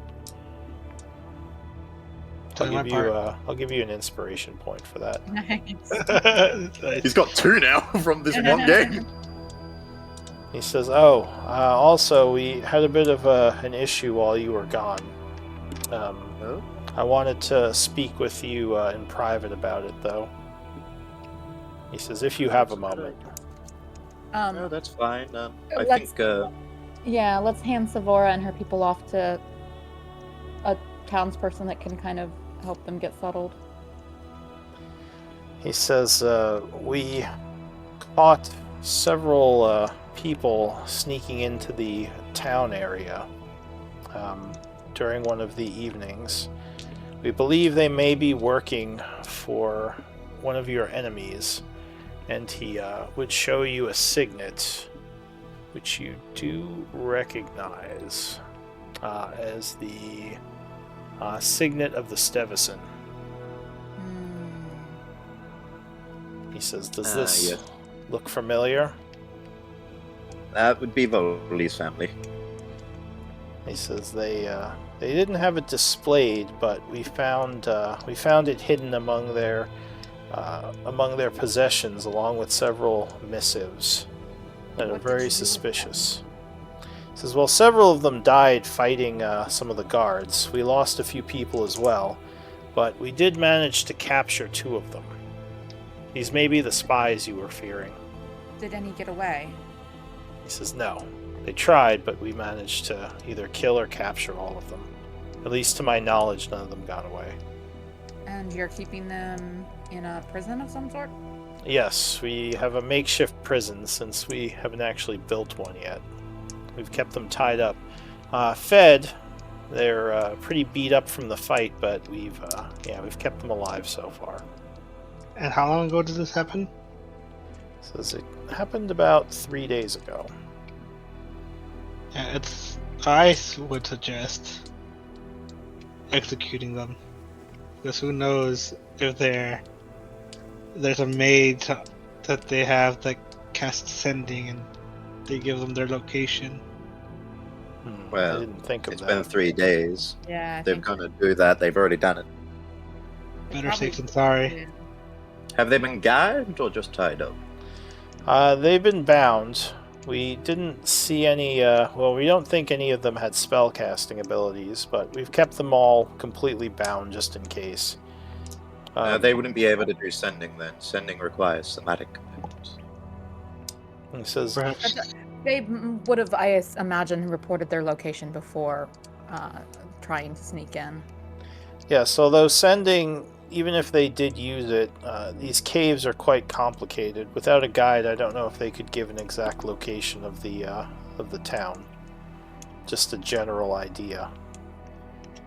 I'll give you an inspiration point for that. Nice. He's got 2 now from this one game. He says, also, we had a bit of an issue while you were gone. Oh? I wanted to speak with you in private about it, though. He says, if you have a moment. No, that's fine. I let's- think Yeah, let's hand Savora and her people off to a townsperson that can kind of help them get settled. He says, we caught several people sneaking into the town area during one of the evenings. We believe they may be working for one of your enemies, and he would show you a signet, which you do recognize as the signet of the Stevison. He says, does this yes. look familiar? That would be Voli's family. He says they didn't have it displayed, but we found it hidden among their possessions, along with several missives that are What did very you do with suspicious. He says, well, several of them died fighting some of the guards. We lost a few people as well, but we did manage to capture 2 of them. These may be the spies you were fearing. Did any get away? He says, no. They tried, but we managed to either kill or capture all of them. At least to my knowledge, none of them got away. And you're keeping them in a prison of some sort? Yes, we have a makeshift prison since we haven't actually built one yet. We've kept them tied up. Fed, they're pretty beat up from the fight, but we've kept them alive so far. And how long ago did this happen? Says it happened about 3 days ago. Yeah, I would suggest executing them, because who knows if there's a maid that they have that casts sending, and they give them their location. I Well, didn't think of It's that. been 3 days. Yeah, I They're think gonna do that. They've already done it. they Better probably safe than sorry. did. Have they been gagged or just tied up? They've been bound. We didn't see any, we don't think any of them had spell casting abilities, but we've kept them all completely bound just in case. They wouldn't be able to do sending then. Sending requires somatic commitments. He says, Perhaps They would have, I imagine, reported their location before trying to sneak in. yeah, so though sending, even if they did use it, these caves are quite complicated. Without a guide, I don't know if they could give an exact location of the town. Just a general idea.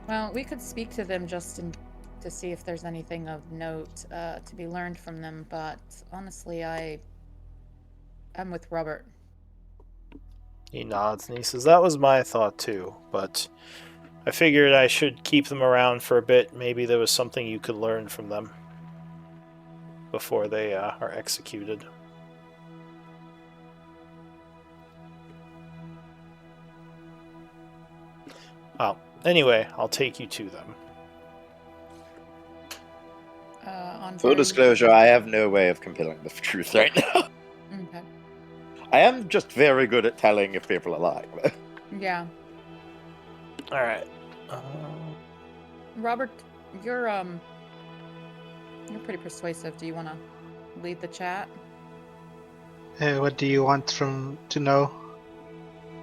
Well, we could speak to them to see if there's anything of note to be learned from them, but honestly, I'm with Robert. He nods and he says, that was my thought too, but I figured I should keep them around for a bit. Maybe there was something you could learn from them before they are executed. Well, anyway, I'll take you to them. On Full disclosure, I have no way of compelling the truth right now. Okay. I am just very good at telling if people are lying. Yeah. All right. Robert, you're pretty persuasive. Do you want to lead the chat? what do you want to know?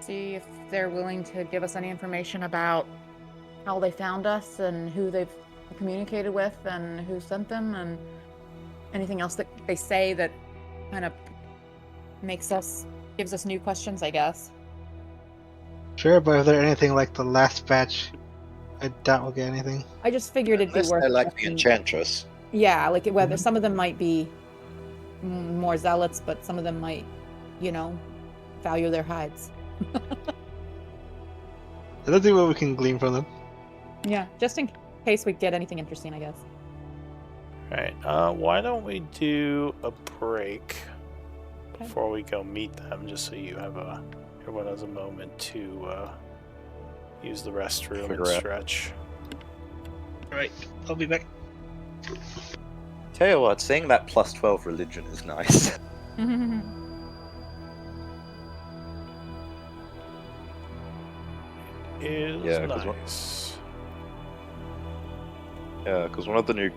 See if they're willing to give us any information about how they found us and who they've communicated with and who sent them and anything else that they say that kind of gives us new questions, I guess. Sure, but if they're anything like the last batch I doubt we'll get anything. I just figured it'd be Unless worth they're like the checking. Enchantress. Yeah, like whether some of them might be more zealots, but some of them might, value their hides. Let's see what we can glean from them. Yeah, just in case we get anything interesting, I guess. Right. Why don't we do a break Okay. before we go meet them, just so everyone has a moment to use the restroom Figure and out. stretch. Alright, I'll be back. Tell you what, seeing that plus 12 religion is nice. Is Yeah, 'cause what- nice. Yeah, because one of the new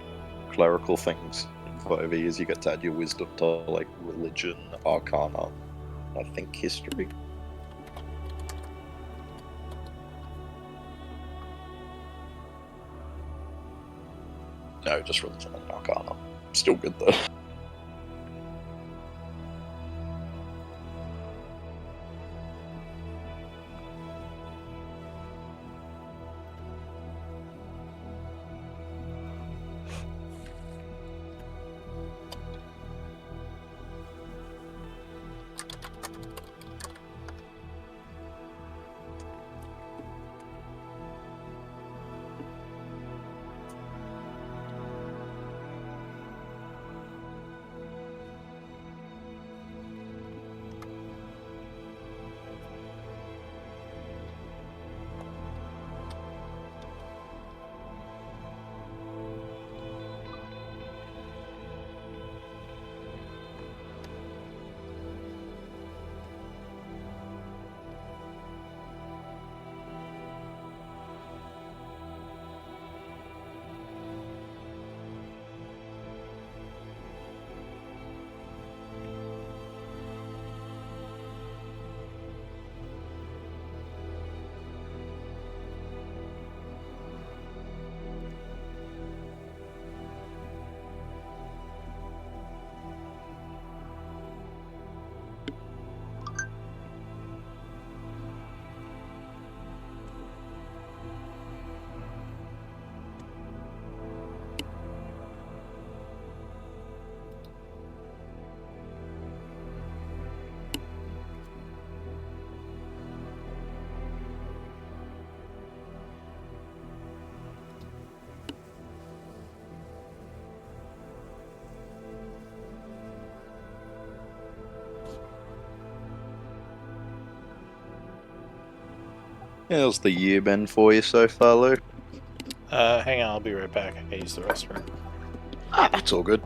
clerical things in 5e is you get to add your wisdom to like religion, arcana, I think history. No, just religion and arcana. Still good though. How's the year been for you so far, Lou? Hang on, I'll be right back. I can use the restroom. Ah, that's all good.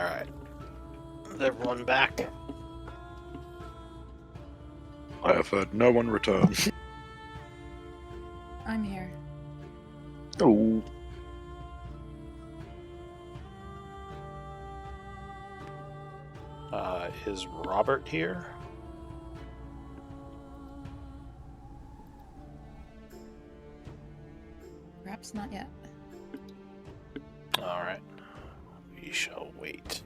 Alright. Is everyone back? I have heard no one return. I'm here. Oh. Is Robert here? Perhaps not yet. Alright. We shall wait.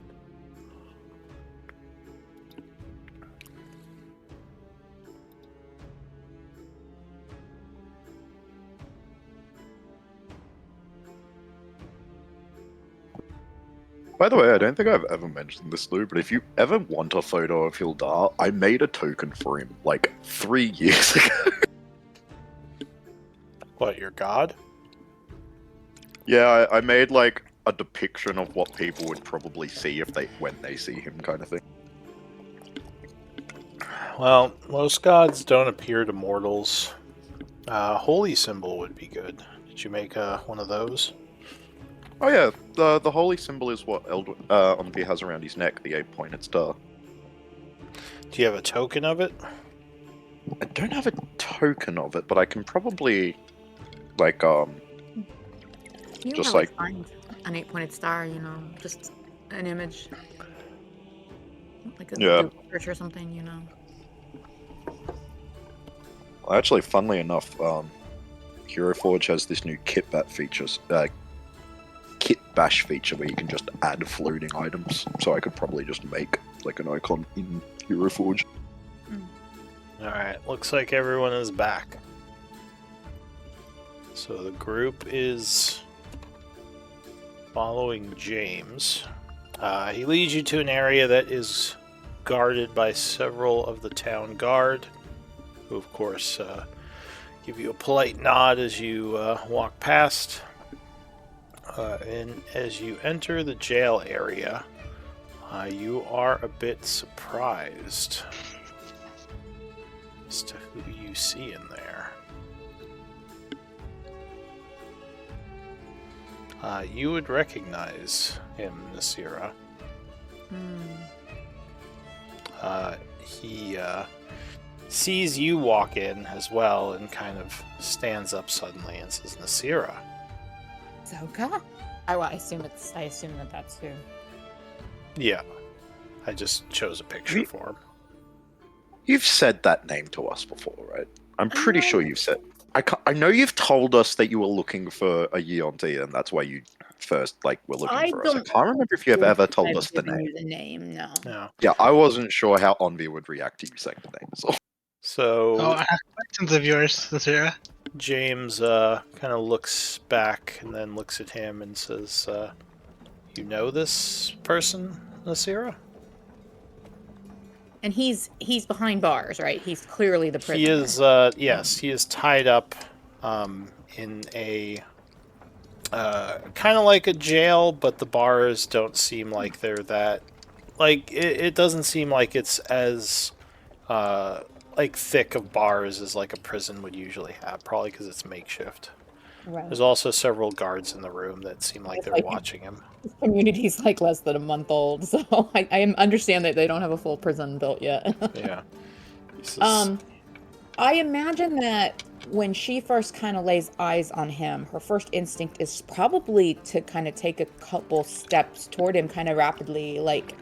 By the way, I don't think I've ever mentioned this, Lou, but if you ever want a photo of Hildar, I made a token for him like 3 years ago. What, your god? Yeah, I made like a depiction of what people would probably see if when they see him, kind of thing. Well, most gods don't appear to mortals. Holy symbol would be good. Did you make one of those? Oh yeah, the holy symbol is what Onvi has around his neck, the 8-pointed star. Do you have a token of it? I don't have a token of it, but I can probably like You Just probably like- find an 8-pointed star, you know, just an image. Like a Yeah. Google search or something, you know. actually, funnily enough, Hero Forge has this new kit bash feature where you can just add floating items. So I could probably just make like an icon in Hero Forge. Alright, looks like everyone is back. So the group is following James. He leads you to an area that is guarded by several of the town guard, who of course give you a polite nod as you walk past. And as you enter the jail area, you are a bit surprised as to who you see in there. You would recognize him, Nasira. He sees you walk in as well and kind of stands up suddenly and says, Nasira. Zoka? I assume that that's who. Yeah, I just chose a picture for him. You've said that name to us before, right? I'm pretty sure you've said. I know you've told us that you were looking for a Yeonti, and that's why you first were looking for us. I can't remember if you have ever told us the name. The name, no. Yeah. Yeah, I wasn't sure how Onvi would react to you saying the name. So So Oh, I have questions of yours, Nasira. James kind of looks back and then looks at him and says, "You know this person, Nasira?" And he's behind bars, right? He's clearly the prisoner. He is, yes, he is tied up in a kind of like a jail, but the bars don't seem like they're that. Like, it doesn't seem like it's as thick of bars as like a prison would usually have, probably because it's makeshift. Right. There's also several guards in the room that seem like they're Like- watching him. This community's like less than a month old, so I understand that they don't have a full prison built yet. Yeah. He says, I imagine that when she first kind of lays eyes on him, her first instinct is probably to kind of take a couple steps toward him kind of rapidly, like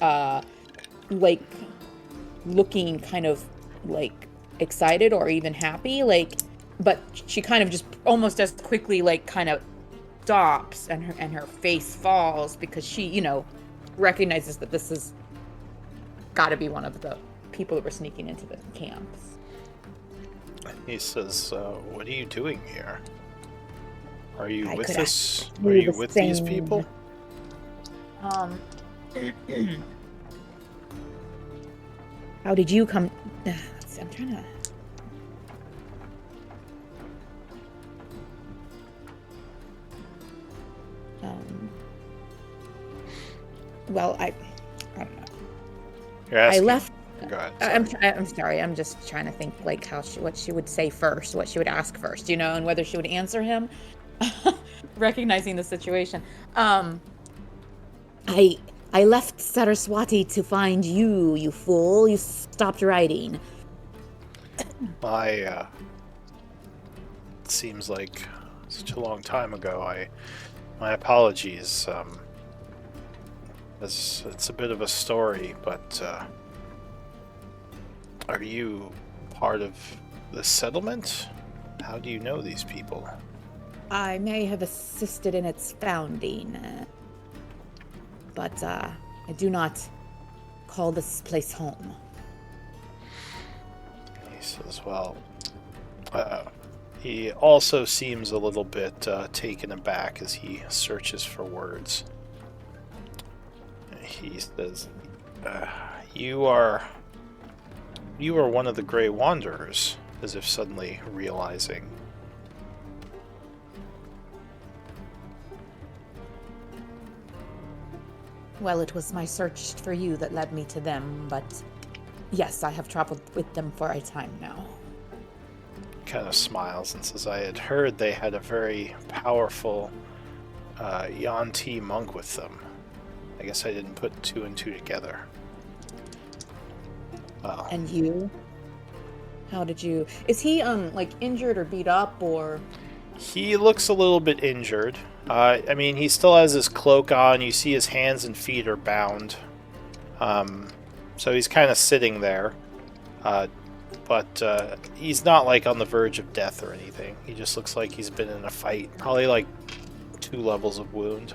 looking kind of like excited or even happy, but she kind of just almost as quickly kind of stops and her face falls because she, recognizes that this has got to be one of the people that were sneaking into the camps. He says, "What are you doing here? Are you I with could this? you Are you the with these same. people?" How did you come? Let's see, I'm trying to. Well, I don't know. You're I asking. left. Go ahead. I'm sorry. I'm just trying to think what she would say first, what she would ask first, and whether she would answer him, recognizing the situation. I I left Saraswati to find you, you fool. You stopped writing. It seems like such a long time ago. My apologies. It's a bit of a story, but are you part of the settlement? How do you know these people? I may have assisted in its founding, but I do not call this place home. He says, well, he also seems a little bit taken aback as he searches for words. He says, you are one of the Grey Wanderers, as if suddenly realizing. Well, it was my search for you that led me to them, but yes, I have traveled with them for a time now. Kind of smiles and says, I had heard they had a very powerful Yuan-Ti monk with them. I guess I didn't put two and two together. Well, And you? How did you... Is he, like, injured or beat up, or... he looks a little bit injured. I mean, he still has his cloak on. You see his hands and feet are bound. So he's kind of sitting there. But he's not, like, on the verge of death or anything. He just looks like he's been in a fight. Probably, like, 2 levels of wound.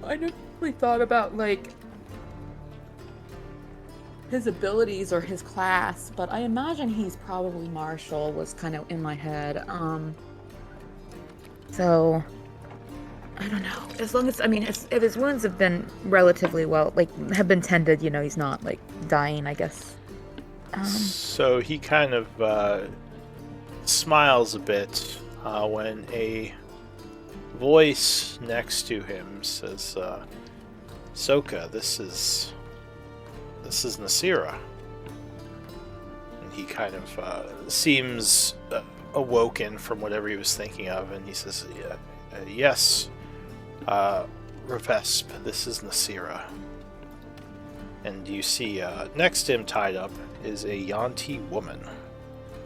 I never really thought about, like, his abilities or his class, but I imagine he's probably martial, was kind of in my head. So, I don't know. As long as, I mean, if his wounds have been relatively well, like, have been tended, you know, he's not, like, dying, I guess. So he kind of smiles a bit when a voice next to him says, Soka, this is Nasira. And he kind of seems awoken from whatever he was thinking of, and he says, yes, Revesp, this is Nasira. And you see next to him tied up is a Yuan-Ti woman.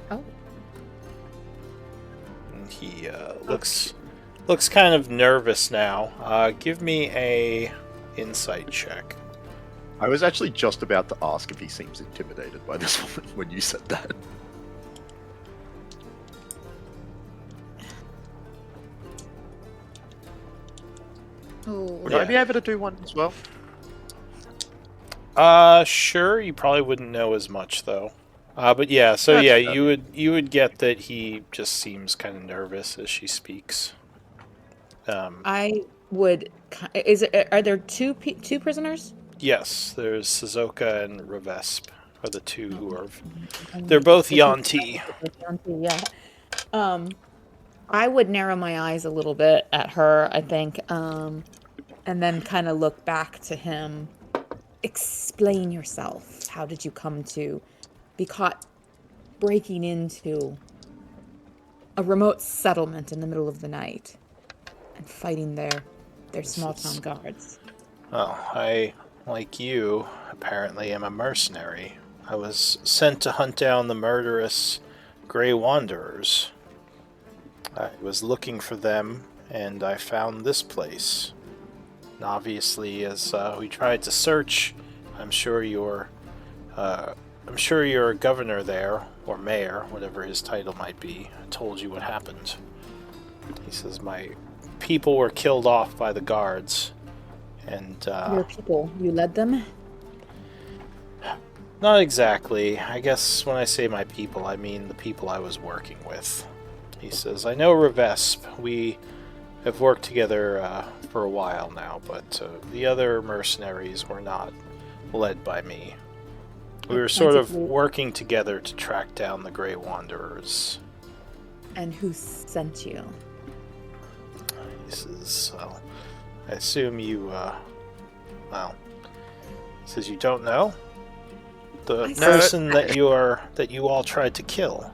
Oh. And he looks kind of nervous now. Give me a insight check. I was actually just about to ask if he seems intimidated by this woman when you said that. Oh, Would I be able to do one as well? Sure. You probably wouldn't know as much though. But yeah, so That's yeah, fair. you would get that he just seems kind of nervous as she speaks. I would... Are there two prisoners? Yes, there's Suzoka and Revesp are the two who are. They're both Yuan-Ti. Yeah. I would narrow my eyes a little bit at her, I think, and then kind of look back to him. Explain yourself. How did you come to be caught breaking into a remote settlement in the middle of the night and fighting their small town guards? Well, I, like you, apparently am a mercenary. I was sent to hunt down the murderous Grey Wanderers. I was looking for them, and I found this place. And obviously, as we tried to search, I'm sure you're a governor there, or mayor, whatever his title might be, told you what happened. He says, my people were killed off by the guards, and Your people, you led them? not exactly. I guess when I say my people, I mean the people I was working with. He says, I know Revesp. We have worked together for a while now, but the other mercenaries were not led by me. We were sort of working together to track down the Grey Wanderers. And who sent you? He says, well, I assume you, well, he says you don't know? The person that you all tried to kill.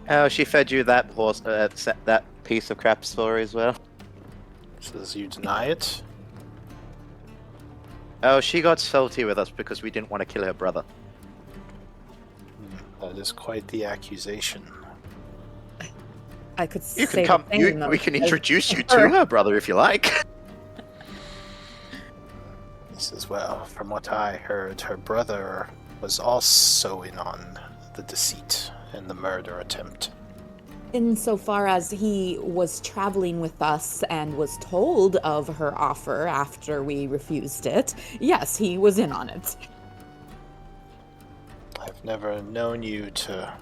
Oh, she fed you that that piece of crap story as well. He says you deny it? Oh, she got salty with us because we didn't want to kill her brother. That is quite the accusation. I could You say can come. the same, though, We can because introduce you to her brother if you like. He says, well, from what I heard, her brother was also in on the deceit and the murder attempt. Insofar as he was traveling with us and was told of her offer after we refused it, yes, he was in on it. I've never known you to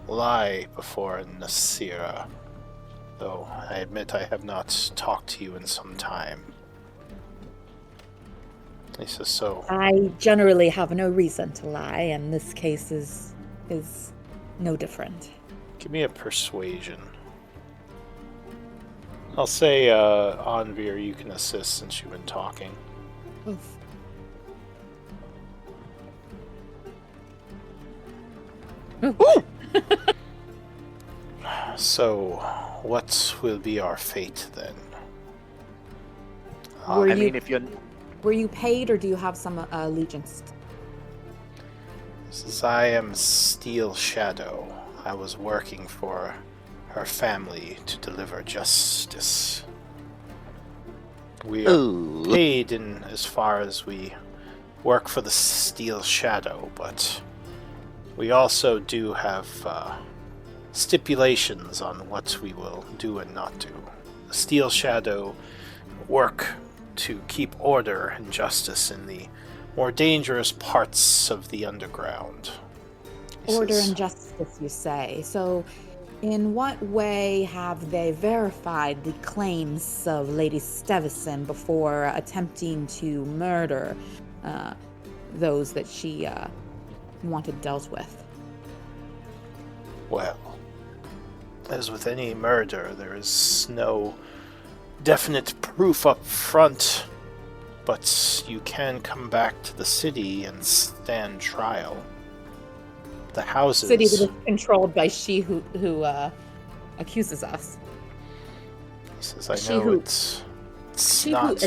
lie before, Nasira, though I admit I have not talked to you in some time. He says, so I generally have no reason to lie, and this case is no different. give me a persuasion. I'll say, Anvir, you can assist since you've been talking. Oof. So, what will be our fate then? Were I you- mean, if you're Were you paid, or do you have some allegiance? Says, I am Steel Shadow. I was working for her family to deliver justice. We are Ooh. paid in as far as we work for the Steel Shadow, but we also do have stipulations on what we will do and not do. The Steel Shadow work to keep order and justice in the more dangerous parts of the underground. He Order says, and justice, you say. So, in what way have they verified the claims of Lady Stevison before attempting to murder those that she wanted dealt with? well, as with any murder, there is no definite proof up front, but you can come back to the city and stand trial. The houses. City that is controlled by she who accuses us. He says, I She know who- it's She not.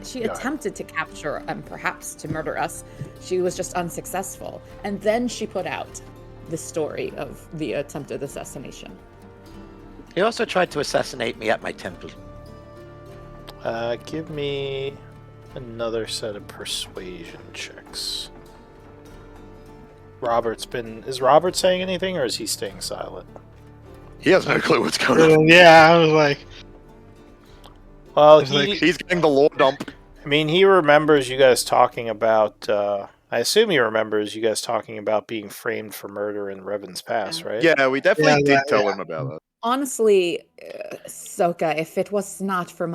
She Yeah. attempted to capture and perhaps to murder us. She was just unsuccessful, and then she put out the story of the attempted assassination. He also tried to assassinate me at my temple. Give me another set of persuasion checks. Is Robert saying anything, or is he staying silent? He has no clue what's going on. Yeah, I was like, Well, It's like- He's getting the lore dump. I mean, he remembers you guys talking about. I assume he remembers you guys talking about being framed for murder in Revan's Pass, right? Yeah, we definitely Yeah, did that- tell him about that. Honestly, Soka, if it was not for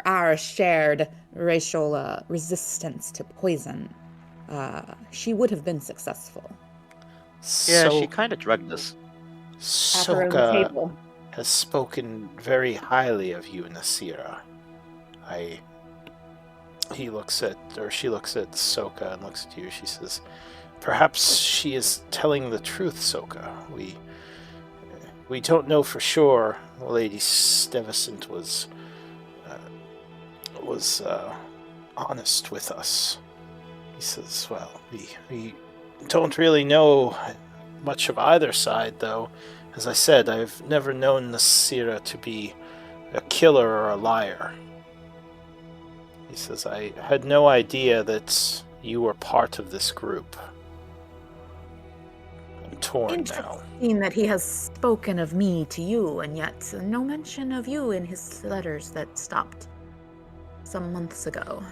our shared racial resistance to poison, she would have been successful. Yeah, So, she kind of drugged us. At her own Soka table. has spoken very highly of you, Nasira. She looks at Soka and looks at you. She says, "Perhaps she is telling the truth, Soka. We don't know for sure. Lady Stevison was honest with us." He says, "Well, we don't really know much of either side, though. As I said, I've never known Nasira to be a killer or a liar." He says, "I had no idea that you were part of this group. I'm torn now." Interesting that he has spoken of me to you, and yet no mention of you in his letters that stopped some months ago.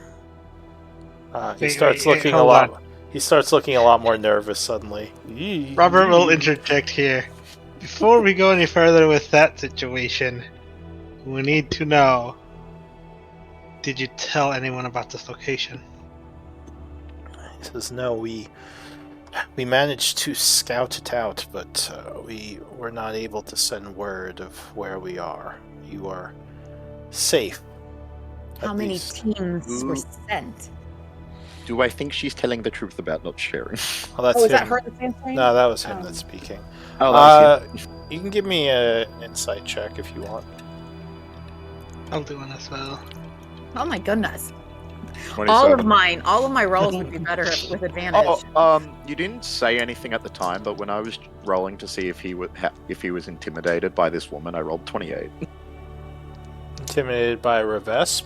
He Wait, starts wait, looking a hold lot. He starts looking a lot more nervous suddenly. Robert will interject here. Before we go any further with that situation, we need to know, did you tell anyone about this location? He says, "No, we managed to scout it out, but we were not able to send word of where we are. You are safe." How at many least." teams were Ooh. sent? Do I think she's telling the truth about not sharing? Oh, that's Oh, is him. that her that's answering? No, that was him Oh. that's speaking. Oh, that was You can give me an insight check if you want. I'll do one as well. Oh my goodness. All of 27. my rolls would be better with advantage. You didn't say anything at the time, but when I was rolling to see if he was intimidated by this woman, I rolled 28. Intimidated by Revesp?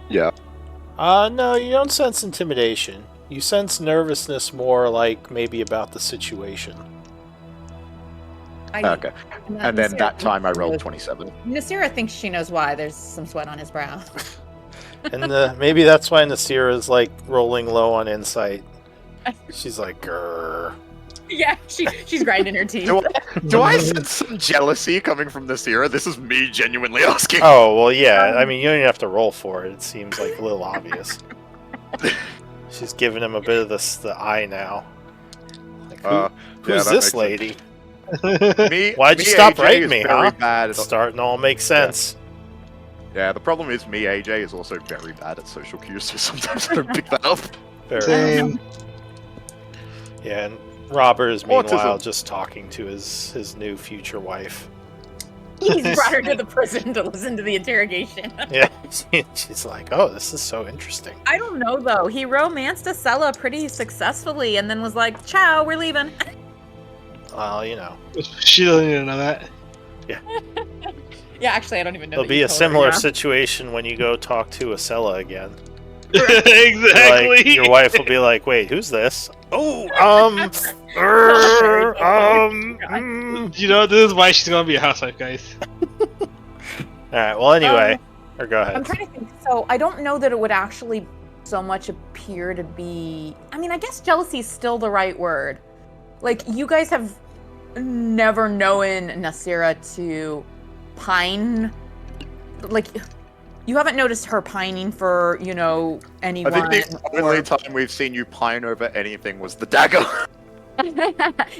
Yeah. No, you don't sense intimidation. You sense nervousness more like maybe about the situation. Okay. And then that time I rolled 27. Nasira thinks she knows why. There's some sweat on his brow. And maybe that's why Nasira's like rolling low on insight. She's like, grrr. Yeah, she's grinding her teeth. Do I sense some jealousy coming from Nasira? This is me genuinely asking. Oh, well, yeah. I mean, you don't even have to roll for it. It seems like a little obvious. She's giving him a bit of the eye now. Like, who's that this makes lady? Me, Why'd you me, stop AJ writing is me, very huh? bad It's at, starting to all make sense. yeah, the problem is me, AJ, is also very bad at social cues, so sometimes I don't pick that up. Very Same. Yeah, and Robert is meanwhile Autism. just talking to his new future wife. He's brought her to the prison to listen to the interrogation. Yeah, she's like, oh, this is so interesting. I don't know though. He romanced Acela pretty successfully, and then was like, "Ciao, we're leaving." Well, you know, She doesn't even know that. Yeah, actually, I don't even know. there'll that be you a told her, similar yeah. situation when you go talk to Acela again. Exactly. Like, your wife will be like, wait, who's this? Oh, You know, this is why she's gonna be a housewife, guys. Alright, well, anyway. Or go ahead. I'm trying to think. So I don't know that it would actually so much appear to be. I mean, I guess jealousy is still the right word. Like, you guys have never known Nasira to pine. Like, you haven't noticed her pining for, you know, I anyone. think the only time we've seen you pine over anything was the dagger.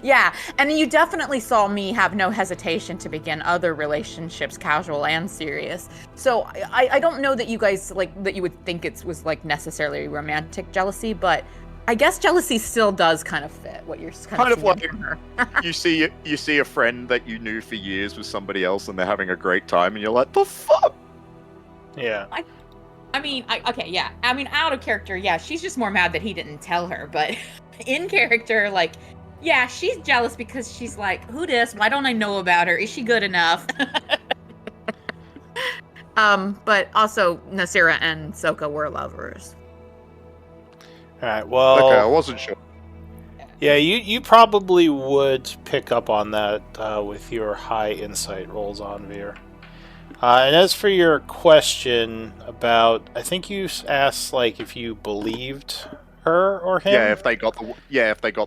Yeah, and you definitely saw me have no hesitation to begin other relationships, casual and serious. So I don't know that you guys like that you would think it was like necessarily romantic jealousy, but I guess jealousy still does kind of fit what you're kind of like seeing from her. you see a friend that you knew for years with somebody else, and they're having a great time, and you're like, the fuck. Yeah. I mean, okay, yeah. I mean, out of character, yeah, she's just more mad that he didn't tell her, but in character, like, yeah, she's jealous because she's like, who dis? Why don't I know about her? Is she good enough? But also Nasira and Soka were lovers. Alright, well. Okay, I wasn't sure. Yeah, you probably would pick up on that with your high insight rolls on Veer. And as for your question about, I think you asked like if you believed her or him. Yeah, if they got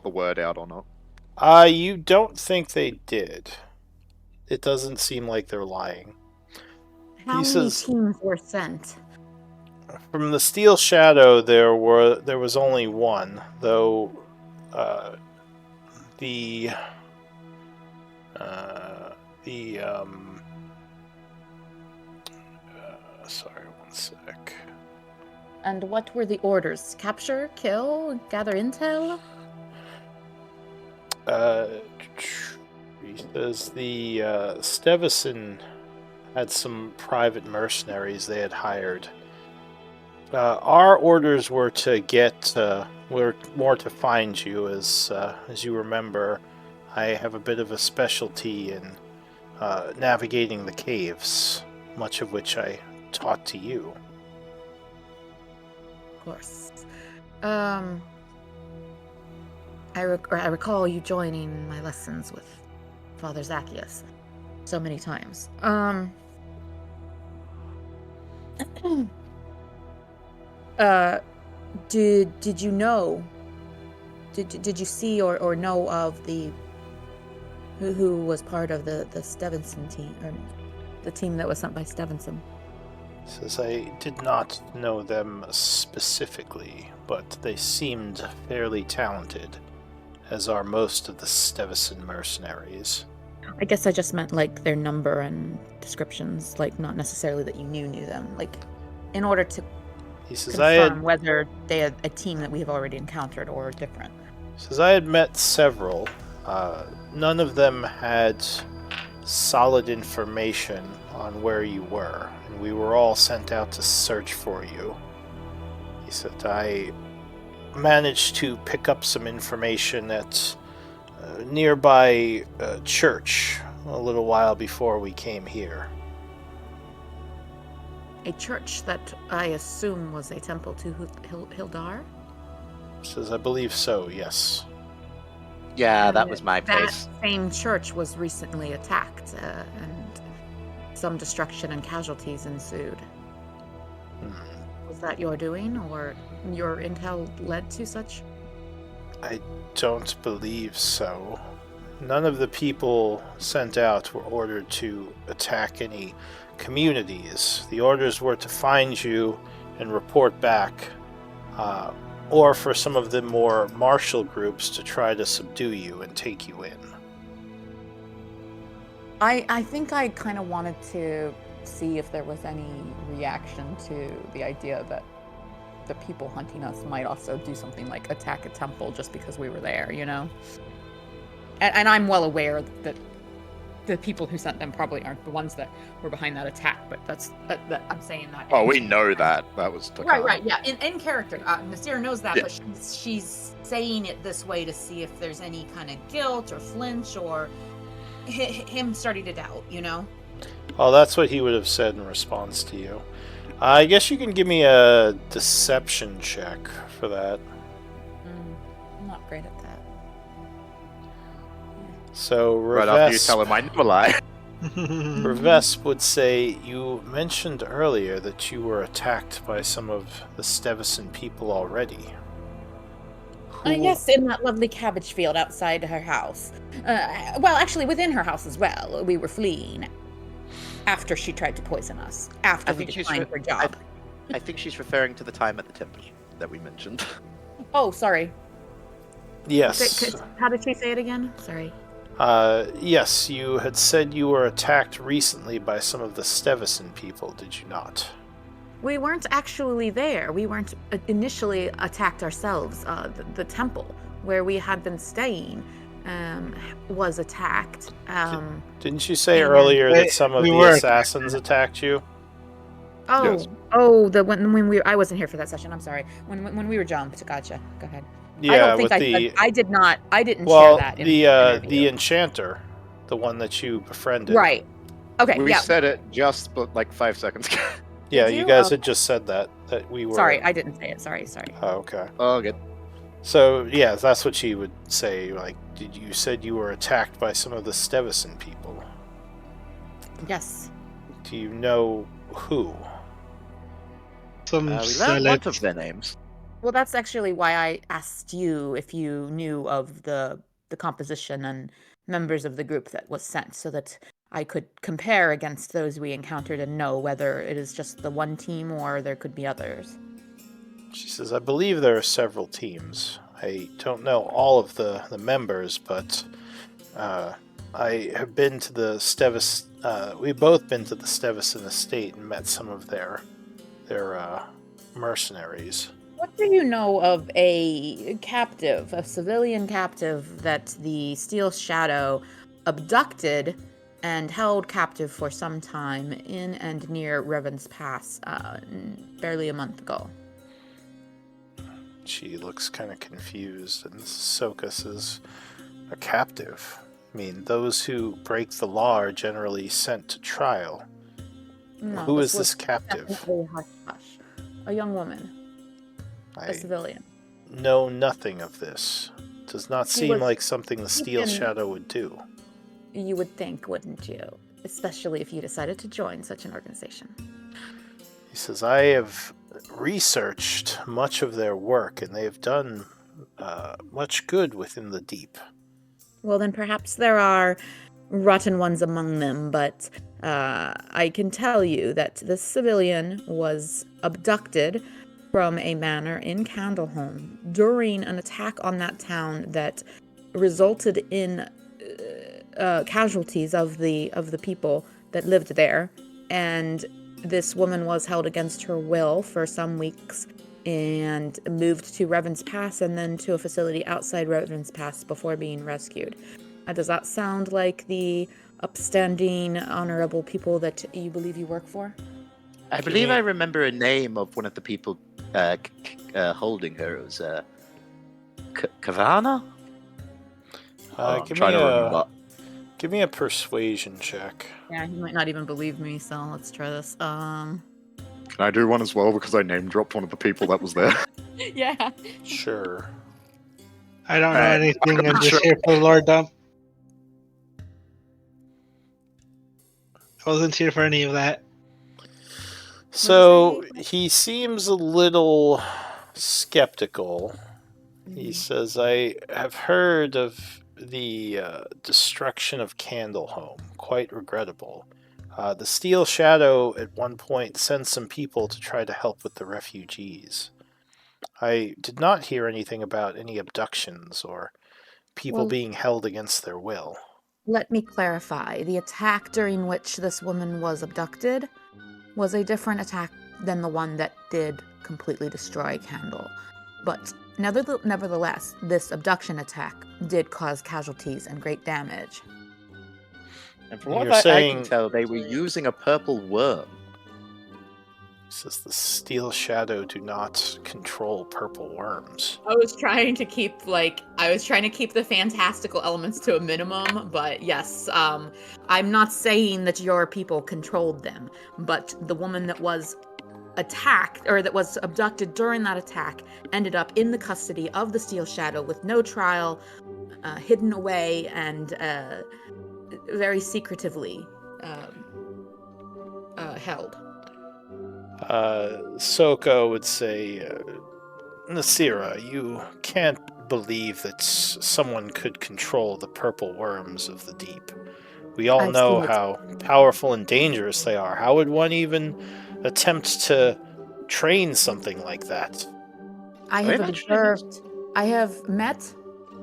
the word out or not. You don't think they did. It doesn't seem like they're lying. How many says- teams were sent? From the Steel Shadow, there was only one, though. Sorry, one sec. And what were the orders? Capture, kill, gather intel? He says the Stevison had some private mercenaries they had hired. Our orders were to were more to find you, as you remember. I have a bit of a specialty in navigating the caves, much of which I taught to you. Of course. I recall you joining my lessons with Father Zacchaeus so many times. Did you know? Did you see or know of the who was part of the Stevenson team, or the team that was sent by Stevenson? Says I did not know them specifically, but they seemed fairly talented, as are most of the Stevison mercenaries. I guess I just meant like their number and descriptions, like not necessarily that you knew them, like in order to He says confirm whether they had a team that we have already encountered or different. I had met several. None of them had solid information on where you were, and we were all sent out to search for you. He said, I managed to pick up some information at a nearby church a little while before we came here. A church that I assume was a temple to Hildar? He says, I believe so, yes. Yeah, that And was my that place. same church was recently attacked, and some destruction and casualties ensued. Was that your doing, or your intel led to such? I don't believe so. None of the people sent out were ordered to attack any communities. The orders were to find you and report back, or for some of the more martial groups to try to subdue you and take you in. I think I kind of wanted to see if there was any reaction to the idea that the people hunting us might also do something like attack a temple just because we were there, you know? And I'm well aware that the people who sent them probably aren't the ones that were behind that attack, but that's I'm saying that. Oh, we know that. That was Takana. Right, yeah. In character, Nasir knows that, Yeah. but she's saying it this way to see if there's any kind of guilt or flinch or him starting to doubt, you know? Well, that's what he would have said in response to you. I guess you can give me a deception check for that. I'm not great at that. So, Right after you Revesp, tell him I never lie. Revesp would say, you mentioned earlier that you were attacked by some of the Stevison people already. Yes, in that lovely cabbage field outside her house. Well, actually, within her house as well. We were fleeing after she tried to poison us. After I we think she's declined her job. I think she's referring to the time at the temple that we mentioned. Oh, sorry. Yes. How did she say it again? Sorry. Yes, you had said you were attacked recently by some of the Stevison people, did you not? We weren't actually there. We weren't initially attacked ourselves. The temple where we had been staying was attacked. Didn't you say and- earlier that some of We the were assassins attacked you? Oh, Yes. when I wasn't here for that session. I'm sorry. When we were jumped. Gotcha. Go ahead. I Yeah, don't think with I the said, I did not. I didn't well, share that. In the interview. enchanter, the one that you befriended. Right. Okay. We yeah. said it just like 5 seconds ago. Yeah, Did you you? guys Oh. had just said that we were. Sorry, I didn't say it. Sorry. Oh, okay. Oh, good. So yeah, that's what she would say. Like, did you said you were attacked by some of the Stevison people? Yes. Do you know who? some We learned select. lots of their names. Well, that's actually why I asked you if you knew of the composition and members of the group that was sent, so that I could compare against those we encountered and know whether it is just the one team or there could be others. She says, I believe there are several teams. I don't know all of the members, but I have been to the Stevis. We've both been to the Stevison estate and met some of their mercenaries. What do you know of a captive, a civilian captive that the Steel Shadow abducted and held captive for some time in and near Revan's Pass barely a month ago? She looks kind of confused, and Soka says, a captive? I mean, those who break the law are generally sent to trial. No, Who is was this captive? definitely hush hush. A young woman, a I civilian. know nothing of this. Does not seem was like something the Steel taken- Shadow would do. You would think, wouldn't you? Especially if you decided to join such an organization. He says, I have researched much of their work, and they have done much good within the deep. Well, then perhaps there are rotten ones among them, but I can tell you that this civilian was abducted from a manor in Candleholm during an attack on that town that resulted in casualties of the people that lived there, and this woman was held against her will for some weeks and moved to Revan's Pass and then to a facility outside Revan's Pass before being rescued. Does that sound like the upstanding, honorable people that you believe you work for? I believe I remember a name of one of the people holding her. It was Kavana. I'm Give trying me to a remember. give me a persuasion check. Yeah, he might not even believe me, so let's try this. Can I do one as well because I name dropped one of the people that was there? Yeah. Sure. I don't know Alright, anything. I'm just sure. here for the lore dump. I wasn't here for any of that. So he seems a little skeptical. He says, I have heard of the destruction of Candleholm. Quite regrettable. The Steel Shadow at one point sent some people to try to help with the refugees. I did not hear anything about any abductions or people Well- being held against their will. Let me clarify. The attack during which this woman was abducted was a different attack than the one that did completely destroy Candle. But nevertheless, this abduction attack did cause casualties and great damage. And from You're what I saying- can tell, they were using a purple worm. He says the Steel Shadow do not control purple worms. I was trying to keep the fantastical elements to a minimum, but yes, I'm not saying that your people controlled them, but the woman that was attacked or that was abducted during that attack ended up in the custody of the Steel Shadow with no trial, hidden away and very secretively held. Soko would say, Nasira, you can't believe that someone could control the purple worms of the deep. We all I've know seen it. how powerful and dangerous they are. How would one even attempt to train something like that? I They've have actually observed, I have met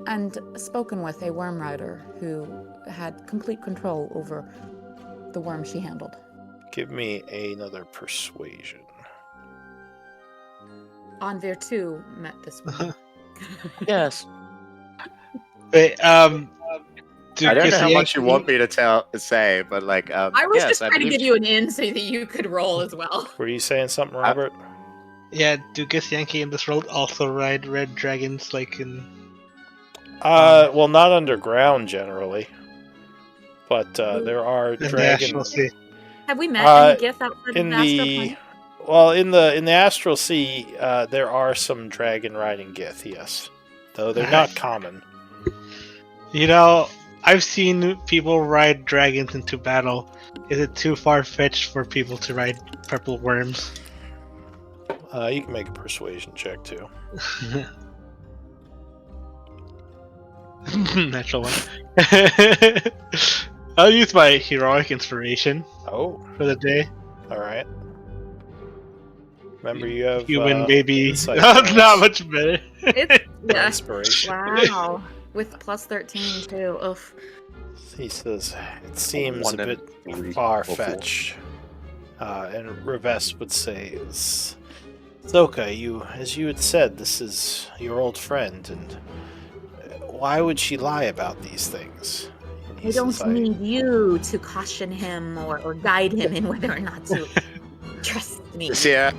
and spoken with a worm rider who had complete control over the worm she handled. Give me another persuasion. Anvir too met this woman. Yes. Wait, I don't know how much you want me to say, but like, I was yes, just I trying to believe give you an in so that you could roll as well. Were you saying something, Robert? Yeah, do Gith Yankee in this world also ride red dragons like in... Well, not underground generally, but there are in the dragon. Astral Sea? Have we met Uh, any Gith outside in of the Astral the Plane? well, in the Astral Sea, there are some dragon riding Gith, yes, though they're not common. You know, I've seen people ride dragons into battle. Is it too far-fetched for people to ride purple worms? You can make a persuasion check too. Natural one. I'll use my heroic inspiration Oh, for the day. all right. Remember, you have Human baby. insight Not bonus much better. It's for yeah. inspiration. Wow. With plus 13 too. Oof. He says it seems One a and bit three, far-fetched. And Reves would say, Zoka, as you had said, this is your old friend, and why would she lie about these things? And he I don't says, need you to caution him or guide him in whether or not to trust me. Nasira.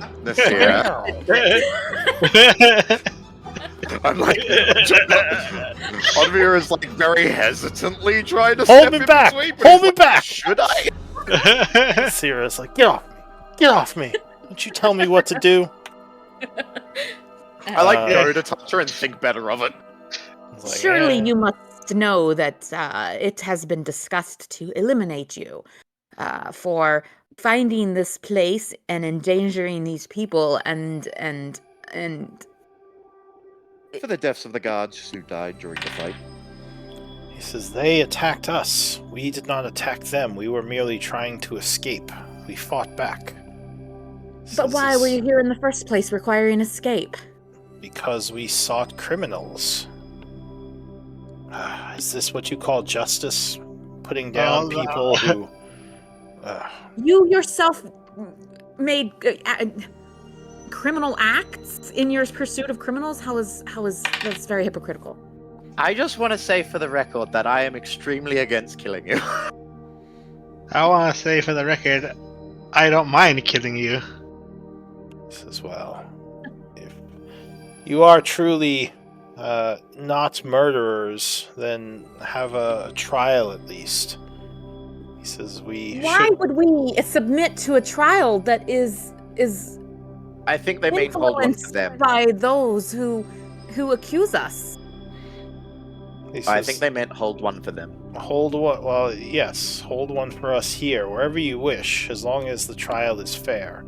I'm like, Onvir is like very hesitantly trying to Hold step me in back! between, but Hold he's me back! Should I? Sierra's like, get off me! Get off me! Don't you tell me what to do? I like Uh, go to touch her and think better of it. It's like, Surely eh. you must know that it has been discussed to eliminate you for finding this place and endangering these people and For the deaths of the guards who died during the fight. He says, they attacked us. We did not attack them. We were merely trying to escape. We fought back. but Says why it's were you here in the first place requiring escape? Because we sought criminals. Is this what you call justice? Putting down Oh, no. people who... You yourself made criminal acts in your pursuit of criminals? How is that's very hypocritical. I just want to say for the record that I am extremely against killing you. I want to say for the record, I don't mind killing you. He says, well, you are truly not murderers, then have a trial at least. He says we Why should... would we submit to a trial that is I think they may hold one for influenced them. by those who accuse us? He I says, think they meant hold one for them. hold one. Well, yes, hold one for us here, wherever you wish, as long as the trial is fair.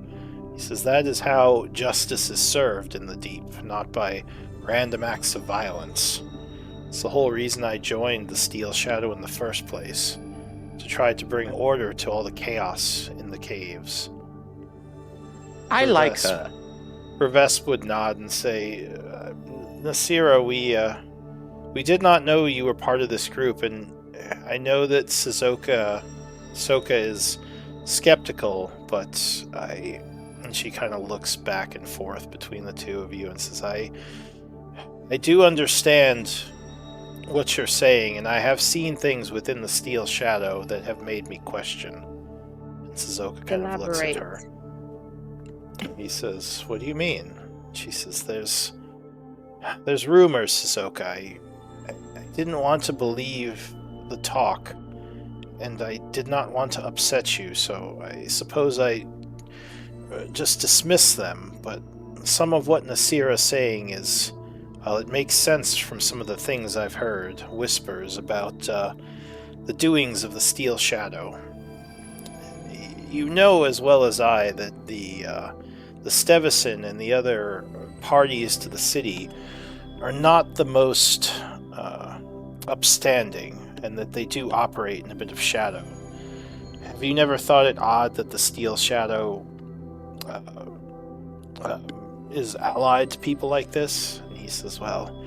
He says that is how justice is served in the deep, not by random acts of violence. It's the whole reason I joined the Steel Shadow in the first place, to try to bring order to all the chaos in the caves. I like Yes. her. Revesp would nod and say, Nasira, we did not know you were part of this group, and I know that Soka is skeptical, but and she kind of looks back and forth between the two of you and says, I do understand what you're saying, and I have seen things within the Steel Shadow that have made me question. And Suzoka kind of looks at her. He says, what do you mean? She says, there's rumors, Suzoka. I didn't want to believe the talk, and I did not want to upset you, so I suppose I just dismiss them, but some of what Nasira's saying is, well, it makes sense from some of the things I've heard, whispers about the doings of the Steel Shadow. You know as well as I that the Stevison and the other parties to the city are not the most upstanding, and that they do operate in a bit of shadow. Have you never thought it odd that the Steel Shadow is allied to people like this? And he says, well,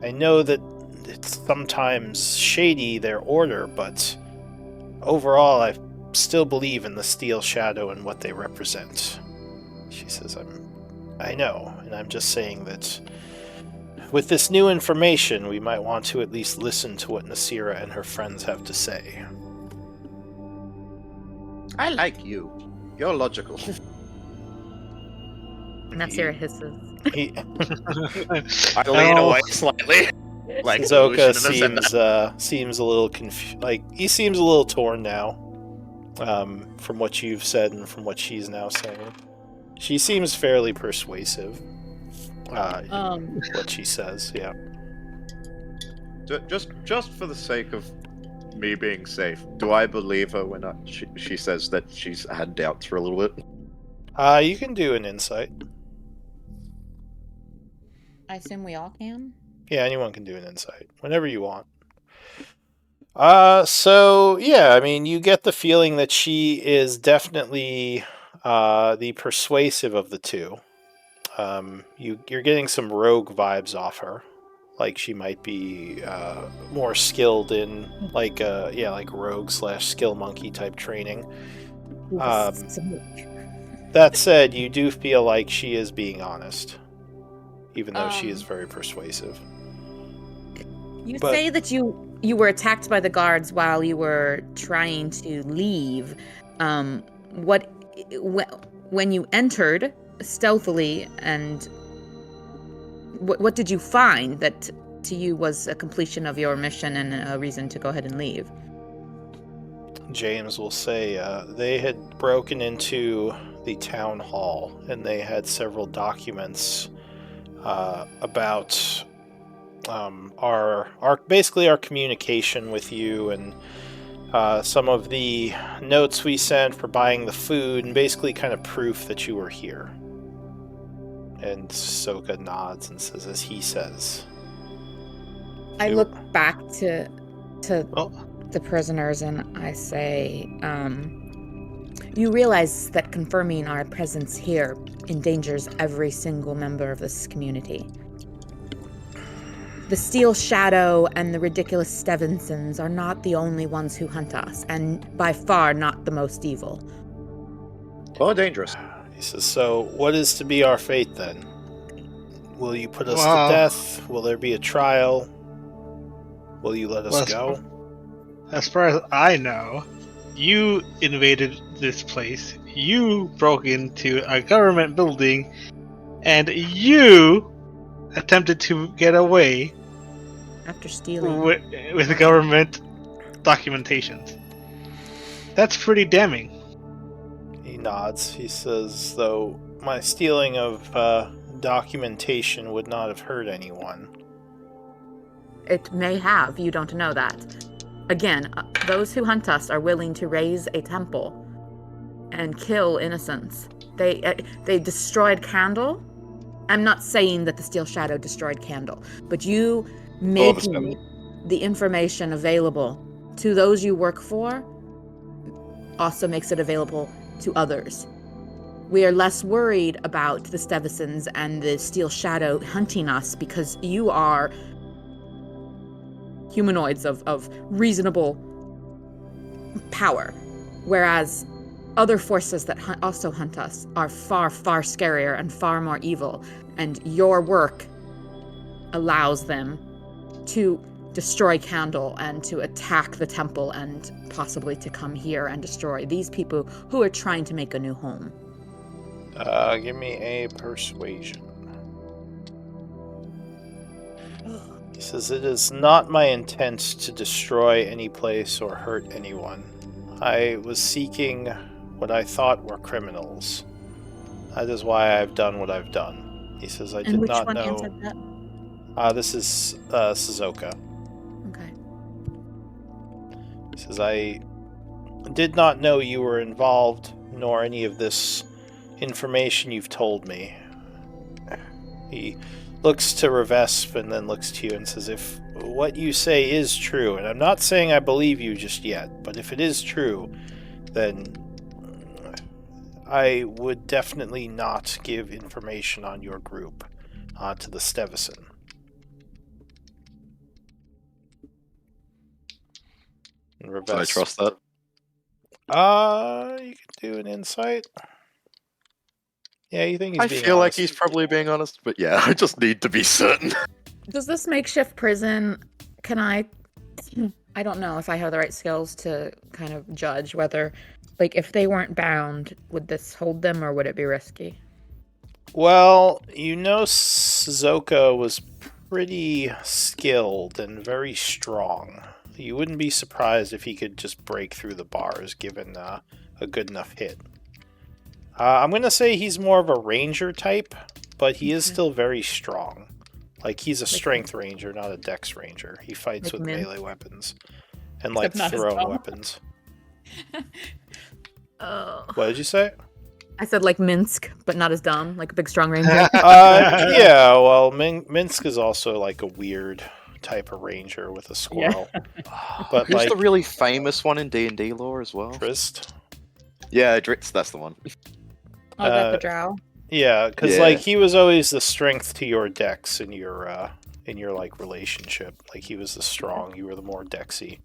I know that it's sometimes shady, their order, but overall I still believe in the Steel Shadow and what they represent. She says, I know, and I'm just saying that with this new information, we might want to at least listen to what Nasira and her friends have to say. I like you. You're logical. Nasira hisses. I lean away slightly. Like Zoka Lucian in the seems a little he seems a little torn now, from what you've said and from what she's now saying. She seems fairly persuasive. In what she says, yeah. Just for the sake of me being safe, do I believe her when she says that she's had doubts for a little bit? You can do an insight. I assume we all can. Yeah, anyone can do an insight whenever you want. So yeah, I mean, you get the feeling that she is definitely the persuasive of the two. You're getting some rogue vibes off her, like she might be more skilled in like rogue / skill monkey type training. That said, you do feel like she is being honest, even though she is very persuasive. You say that you were attacked by the guards while you were trying to leave. When you entered stealthily, and what did you find that to you was a completion of your mission and a reason to go ahead and leave? James will say they had broken into the town hall, and they had several documents about our communication with you, and some of the notes we sent for buying the food, and basically kind of proof that you were here. And Soka nods and says, as he says. I look back to the prisoners and I say, you realize that confirming our presence here endangers every single member of this community. The Steel Shadow and the ridiculous Stevensons are not the only ones who hunt us, and by far not the most evil. Or dangerous. He says, so what is to be our fate then? Will you put us Well, to death? Will there be a trial? Will you let us go? As far as I know, you invaded this place. You broke into a government building and you attempted to get away After stealing. with the government documentations. That's pretty damning. He nods. He says, though my stealing of documentation would not have hurt anyone. It may have. You don't know that. Again, those who hunt us are willing to raise a temple and kill innocents. They destroyed Candle. I'm not saying that the Steel Shadow destroyed Candle, but you making the information available to those you work for also makes it available to others. We are less worried about the Stevisons and the Steel Shadow hunting us because you are humanoids of reasonable power, whereas other forces that also hunt us are far, far scarier and far more evil, and your work allows them to destroy Candle and to attack the temple and possibly to come here and destroy these people who are trying to make a new home. Give me a persuasion. He says, it is not my intent to destroy any place or hurt anyone. I was seeking what I thought were criminals. That is why I've done what I've done. He says, I did not know. And which one answered that? This is Suzoka. Okay. He says, I did not know you were involved, nor any of this information you've told me. He looks to Revesp and then looks to you and says, if what you say is true, and I'm not saying I believe you just yet, but if it is true, then I would definitely not give information on your group to the Stevison. And Do I trust that? You can do an insight. Yeah, you think he's I being feel like honest. he's probably being honest, but yeah, I just need to be certain. Does this makeshift prison, I don't know if I have the right skills to kind of judge whether, like, if they weren't bound, would this hold them or would it be risky? Well, you know Suzoka was pretty skilled and very strong. You wouldn't be surprised if he could just break through the bars given a good enough hit. I'm going to say he's more of a ranger type, but he is still very strong. Like, he's a strength ranger, not a dex ranger. He fights with melee weapons and, like, thrown weapons. What did you say? I said like Minsk, but not as dumb, like a big strong ranger. Yeah, well, Minsk is also, like, a weird type of ranger with a squirrel. But Who's like the really famous one in D&D lore as well? Drizzt. Yeah, Drizzt, that's the one. Oh, that the drow. Yeah, because Yeah. like he was always the strength to your dex in your like relationship. Like he was the strong, you were the more dexy.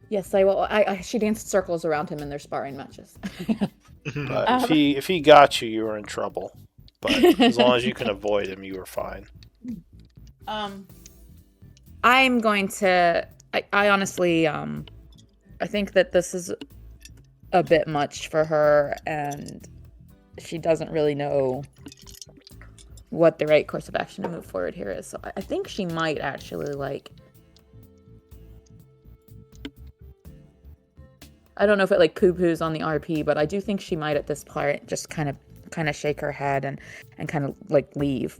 Yes, I will. She danced circles around him in their sparring matches. But if he got you, you were in trouble. But as long as you can avoid him, you were fine. I'm going to. I honestly, I think that this is a bit much for her, and she doesn't really know what the right course of action to move forward here is. So I think she might actually like. I don't know if it like poo-poos on the RP, but I do think she might at this part just kind of shake her head and kind of like leave,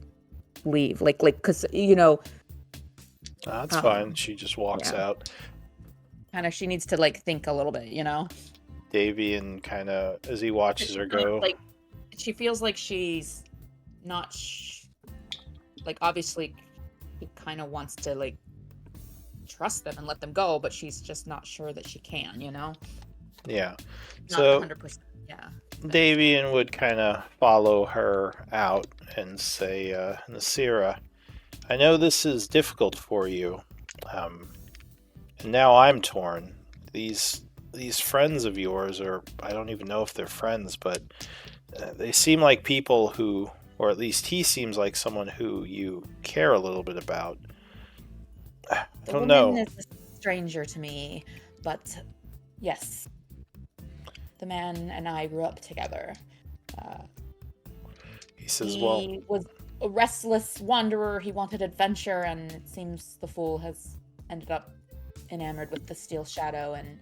like because you know. That's fine. She just walks out. Kind of, she needs to like think a little bit, you know. Davian kind of, as he watches her go, like she feels like she's not like obviously he kind of wants to like trust them and let them go, but she's just not sure that she can, you know. Yeah. Not So 100%. Yeah. Davian would kind of follow her out and say, Nasira, I know this is difficult for you, and now I'm torn. These friends of yours, or I don't even know if they're friends, but they seem like people who, or at least he seems like someone who you care a little bit about. I don't know. The woman is a stranger to me, but yes, the man and I grew up together. He says, He well, was a restless wanderer. He wanted adventure, and it seems the fool has ended up enamored with the Steel Shadow, and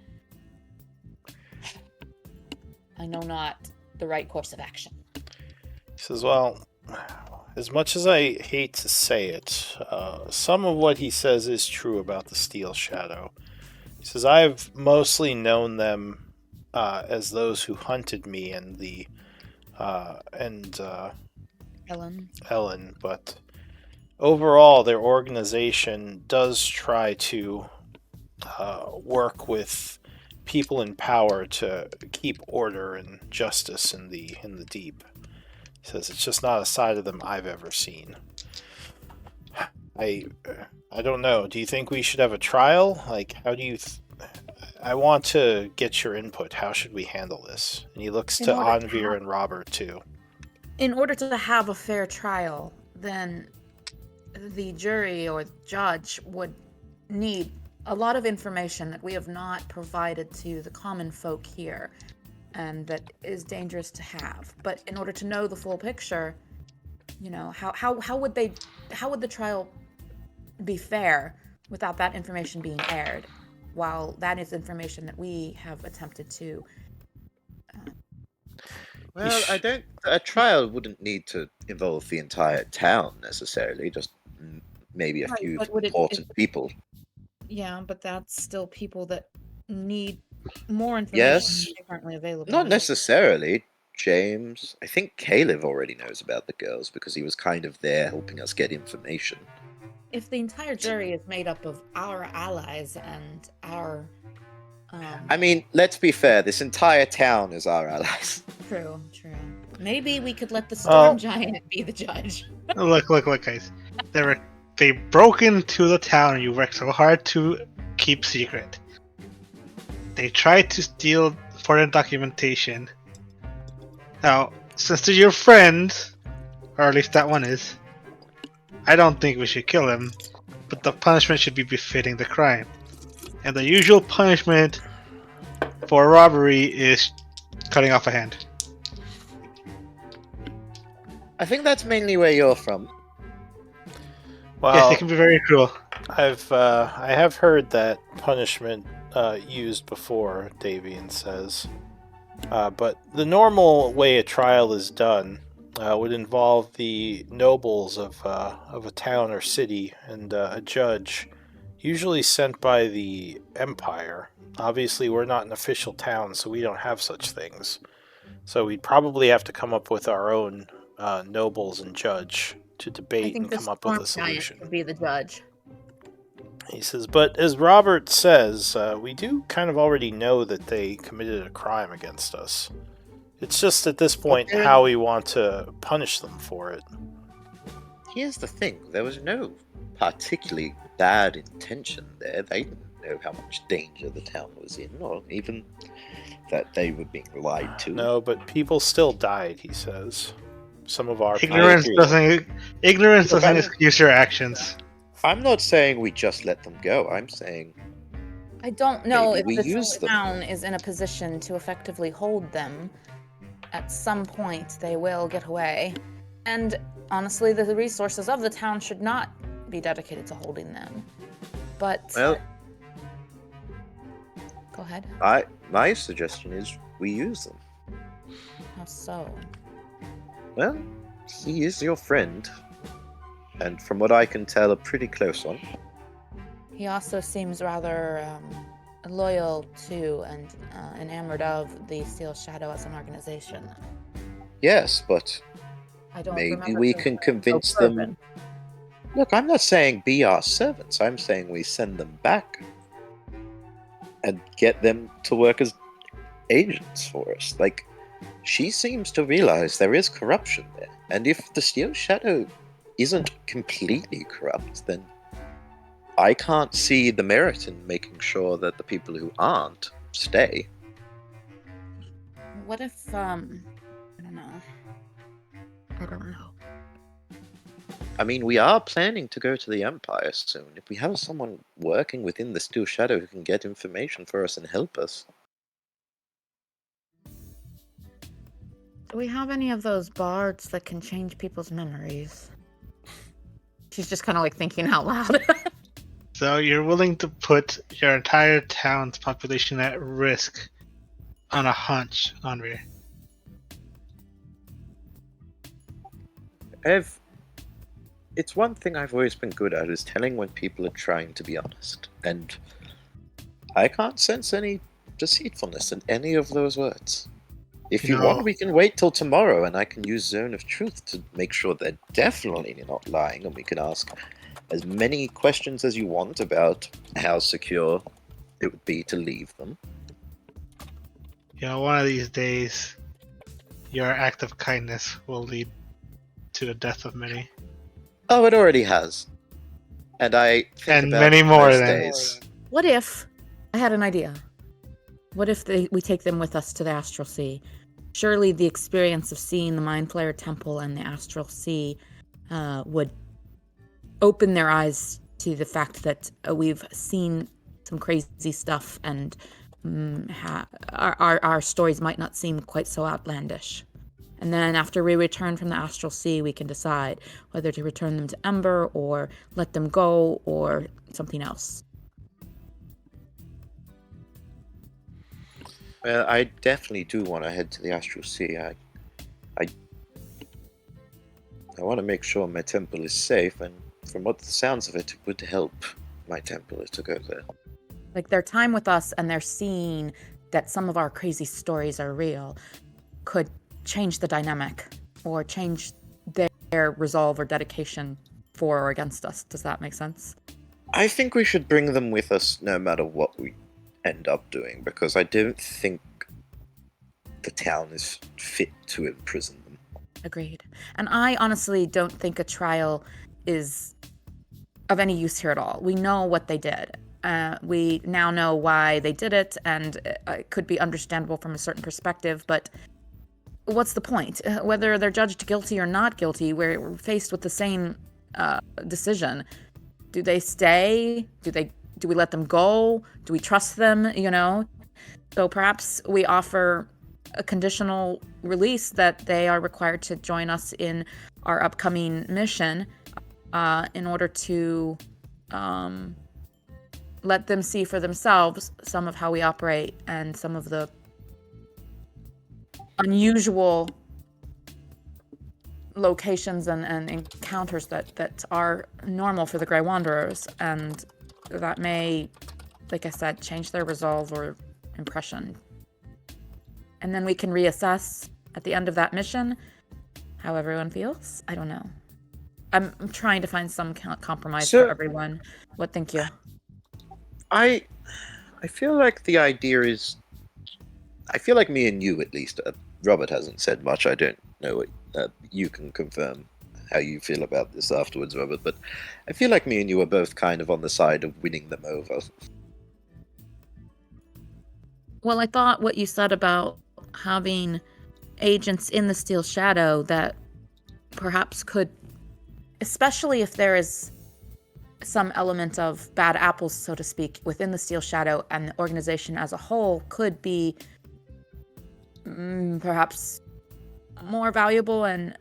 I know not the right course of action. he says, well, as much as I hate to say it, some of what he says is true about the Steel Shadow. He says, I've mostly known them as those who hunted me and Ellen, but overall, their organization does try to work with people in power to keep order and justice in the deep. He says it's just not a side of them I've ever seen. I don't know. Do you think we should have a trial? Like, how do you? I want to get your input. How should we handle this? And he looks to Anvir and Robert too. In order to have a fair trial, then the jury or judge would need a lot of information that we have not provided to the common folk here, and that is dangerous to have. But in order to know the full picture, you know, how would the trial be fair without that information being aired, while that is information that we have attempted to Well, a trial wouldn't need to involve the entire town necessarily, just maybe a Right, few but would it- important people. Yeah, but that's still people that need more information Yes. than currently available. Not necessarily. James, I think Caleb already knows about the girls because he was kind of there helping us get information. If the entire jury is made up of our allies and our I mean, let's be fair, this entire town is our allies. true. Maybe we could let the storm Oh. giant be the judge. Look, guys. They broke into the town you worked so hard to keep secret. They tried to steal important documentation. Now, since they're your friend, or at least that one is, I don't think we should kill him, but the punishment should be befitting the crime. And the usual punishment for robbery is cutting off a hand. I think that's mainly where you're from. Well, Yes, it can be very cruel. I have heard that punishment used before, Davian says. But the normal way a trial is done would involve the nobles of a town or city and a judge, usually sent by the Empire. Obviously, we're not an official town, so we don't have such things. So we'd probably have to come up with our own nobles and judge to I debate think and the come up with a storm giant solution. would be the judge. He says, but as Robert says, we do kind of already know that they committed a crime against us. It's just at this point Okay. how we want to punish them for it. Here's the thing, there was no particularly bad intention there. They didn't know how much danger the town was in, or even that they were being lied to. No, but people still died, he says. Some of our Ignorance agree. doesn't excuse your actions. I'm not saying we just let them go. I'm saying I don't know Maybe if we the use them. town is in a position to effectively hold them. At some point, they will get away. And honestly, the resources of the town should not be dedicated to holding them. But well, go ahead. my suggestion is we use them. How so? Well, he is your friend, and from what I can tell, a pretty close one. He also seems rather loyal to and enamored of the Steel Shadow as an organization. Yes, but I don't maybe remember we seeing can him so convince them. fervent. Look, I'm not saying be our servants. I'm saying we send them back and get them to work as agents for us. Like, she seems to realize there is corruption there. And if the Steel Shadow isn't completely corrupt, then I can't see the merit in making sure that the people who aren't stay. What if I don't know. I don't know. I mean, we are planning to go to the Empire soon. If we have someone working within the Steel Shadow who can get information for us and help us. Do we have any of those bards that can change people's memories? She's just kind of like thinking out loud. So you're willing to put your entire town's population at risk on a hunch, Andre? It's one thing I've always been good at is telling when people are trying to be honest, and I can't sense any deceitfulness in any of those words. If you want, we can wait till tomorrow, and I can use Zone of Truth to make sure they're definitely not lying, and we can ask as many questions as you want about how secure it would be to leave them. You know, one of these days, your act of kindness will lead to the death of many. Oh, it already has. And I think And about many more those then. days. What if I had an idea? What if we take them with us to the Astral Sea? Surely the experience of seeing the Mind Flayer Temple and the Astral Sea would open their eyes to the fact that we've seen some crazy stuff, and our stories might not seem quite so outlandish. And then after we return from the Astral Sea, we can decide whether to return them to Ember or let them go or something else. Well, I definitely do want to head to the Astral Sea. I want to make sure my temple is safe, and from what the sounds of it, it would help my temple to go there. Like, their time with us and they're seeing that some of our crazy stories are real could change the dynamic or change their resolve or dedication for or against us. Does that make sense? I think we should bring them with us no matter what we end up doing, because I don't think the town is fit to imprison them. Agreed. And I honestly don't think a trial is of any use here at all. We know what they did. We now know why they did it, and it could be understandable from a certain perspective, but what's the point? Whether they're judged guilty or not guilty, we're faced with the same decision. Do they stay? Do we let them go? Do we trust them? You know? So perhaps we offer a conditional release that they are required to join us in our upcoming mission in order to let them see for themselves some of how we operate and some of the unusual locations and encounters that are normal for the Grey Wanderers, and that may, like I said, change their resolve or impression. And then we can reassess at the end of that mission how everyone feels. I don't know. I'm trying to find some compromise for everyone. What think you? I feel like the idea is... I feel like me and you, at least, Robert hasn't said much. I don't know what you can confirm how you feel about this afterwards, Robert, but I feel like me and you are both kind of on the side of winning them over. Well, I thought what you said about having agents in the Steel Shadow that perhaps could, especially if there is some element of bad apples, so to speak, within the Steel Shadow, and the organization as a whole could be perhaps more valuable and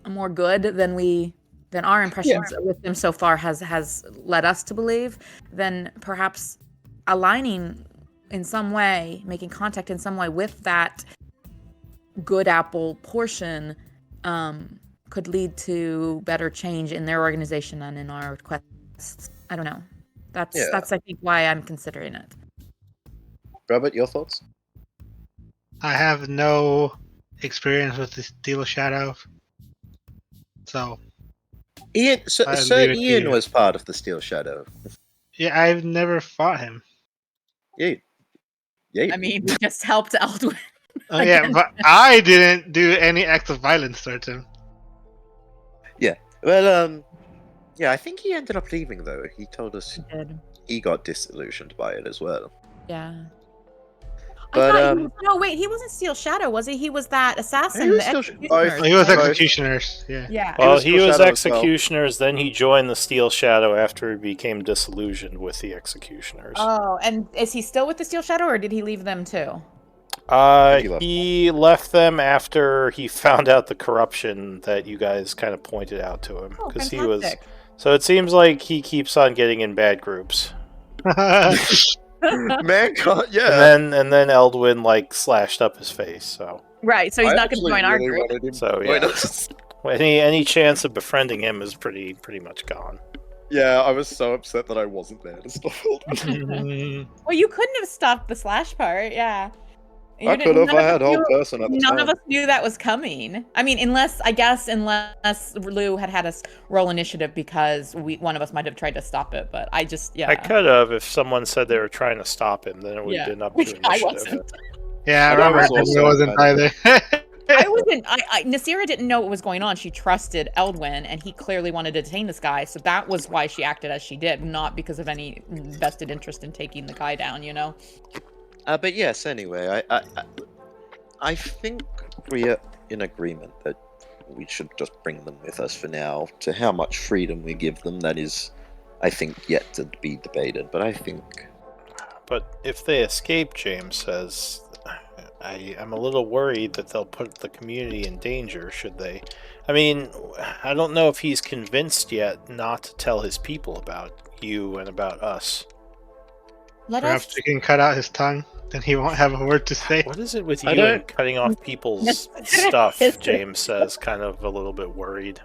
more good than our impressions with them so far has led us to believe. Then perhaps aligning in some way, making contact in some way with that good apple portion could lead to better change in their organization and in our quests. I don't know. That's I think why I'm considering it. Robert, your thoughts? I have no experience with the Steel Shadow, so Ian, I'll Sir leave it to Ian you. was part of the Steel Shadow. yeah, I've never fought him. Yeah. I mean, we just helped Eldwin. Oh yeah, but I didn't do any acts of violence towards him. Well, yeah, I think he ended up leaving, though. He told us Did. he got disillusioned by it as well. Yeah. But, I thought no, wait, he wasn't Steel Shadow, was he? He was that assassin. He was the Steel executioners. Oh, he was Both. executioners. Yeah. Yeah. Well, was he Steel was Shadow as well. Executioners, then he joined the Steel Shadow after he became disillusioned with the Executioners. Oh, and is he still with the Steel Shadow, or did he leave them too? He left. He left them after he found out the corruption that you guys kind of pointed out to him. Oh, Because fantastic. So it seems like he keeps on getting in bad groups. Mankind, yeah. And then Eldwin like slashed up his face. So Right, so he's I not going to actually join our really group. wanted him So, to yeah. join us. any chance of befriending him is pretty much gone. Yeah, I was so upset that I wasn't there to stop Eldwin. Well, you couldn't have stopped the slash part, yeah. I could have. I had whole person at the None time. of us knew that was coming. I mean, unless Lou had us roll initiative because one of us might have tried to stop it, but I just, yeah. I could have if someone said they were trying to stop him. Then it would have been up to Which I initiative. wasn't. Yeah, I And I remember was it also wasn't kind either. I wasn't. Nasira didn't know what was going on. She trusted Eldwin, and he clearly wanted to detain this guy. So that was why she acted as she did, not because of any vested interest in taking the guy down. You know. But yes, anyway, I think we are in agreement that we should just bring them with us for now. To how much freedom we give them, that is, I think, yet to be debated. But I think But if they escape, James says, I'm a little worried that they'll put the community in danger, should they? I mean, I don't know if he's convinced yet not to tell his people about you and about us. Let Perhaps us. we can cut out his tongue, then he won't have a word to say. What is it with I you don't- and cutting off people's stuff, James says, kind of a little bit worried.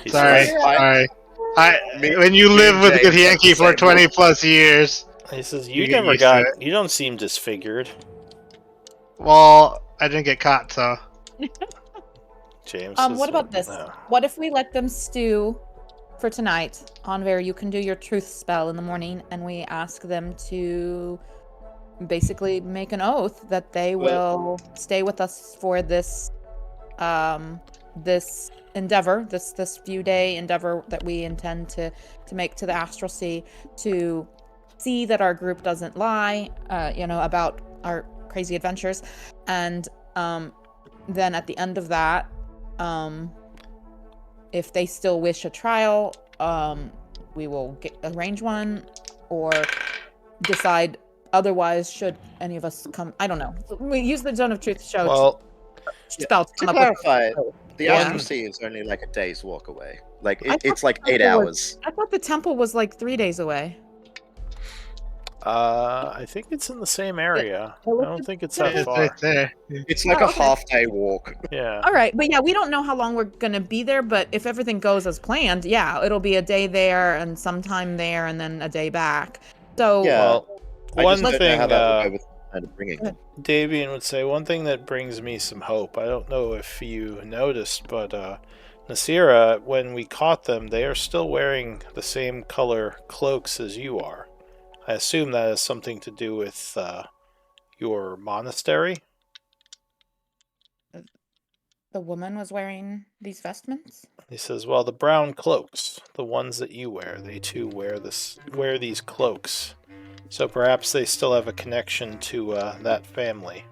He Sorry, says, sorry. Me- When you me live and with James Good have Yankee the for same 20 plus years, he says, You you get never used to got, it. you don't seem disfigured. well, I didn't get caught, so. James says, What about this? no. What if we let them stew for tonight? Anver, you can do your truth spell in the morning, and we ask them to basically make an oath that they will stay with us for this, this endeavor, this few day endeavor that we intend to make to the Astral Sea, to see that our group doesn't lie, about our crazy adventures, and then at the end of that, if they still wish a trial, we will arrange one, or decide otherwise should any of us come. I don't know. We use the Zone of Truth show Well, spell to to come up with. clarify, the Yeah. Astral Sea is only like a day's walk away. Like I it's thought like the 8 temple hours. I thought the temple was like 3 days away. I think it's in the same area. I don't think it's that It's far. right there. It's like Oh, a okay. half-day walk. Yeah. All right, but yeah, we don't know how long we're gonna be there. But if everything goes as planned, yeah, it'll be a day there and sometime there, and then a day back. So Yeah. Well, I one just don't know thing how that would go with kind of bringing them. Davian would say, one thing that brings me some hope. I don't know if you noticed, but Nasira, when we caught them, they are still wearing the same color cloaks as you are. I assume that has something to do with your monastery. the woman was wearing these vestments. He says, well, the brown cloaks, the ones that you wear, they too wear these cloaks. So perhaps they still have a connection to that family.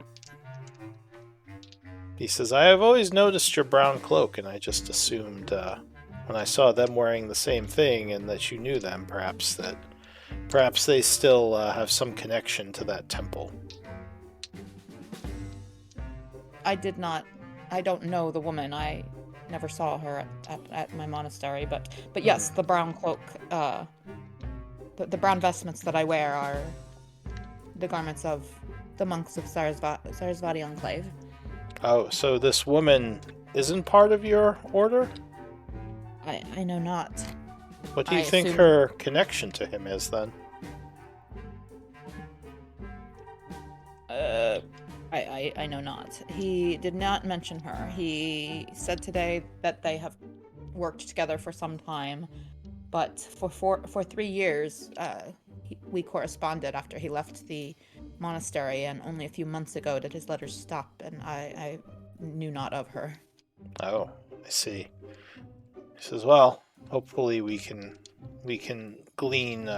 He says, I have always noticed your brown cloak, and I just assumed when I saw them wearing the same thing and that you knew them, perhaps they still have some connection to that temple. I don't know the woman. I never saw her at my monastery, but yes, the brown cloak, the brown vestments that I wear are the garments of the monks of Sarasvati Enclave. Oh, so this woman isn't part of your order? I know not. What do you I think assume- her connection to him is then? I know not. He did not mention her. He said today that they have worked together for some time, but for 3 years, we corresponded after he left the monastery, and only a few months ago did his letters stop, and I knew not of her. Oh, I see. He says, well, hopefully we can glean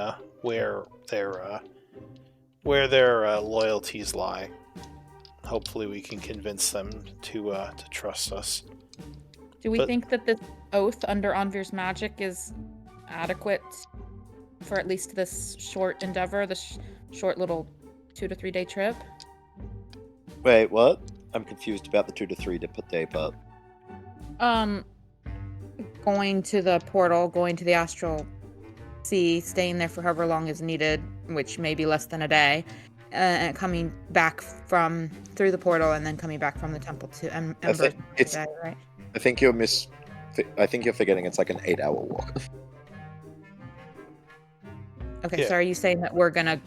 where their loyalties lie. Hopefully we can convince them to trust us. Do we But- think that this oath under Anvir's magic is adequate for at least this short endeavor, this short little 2 to 3 day trip? Wait, what? I'm confused about the 2 to 3 day part. Going to the portal, going to the astral sea, staying there for however long is needed, which may be less than a day, and coming back from through the portal, and then coming back from the temple to Ember. think it's- Today, right? I think you're forgetting it's like an 8-hour walk. Okay, Yeah. so are you saying that we're gonna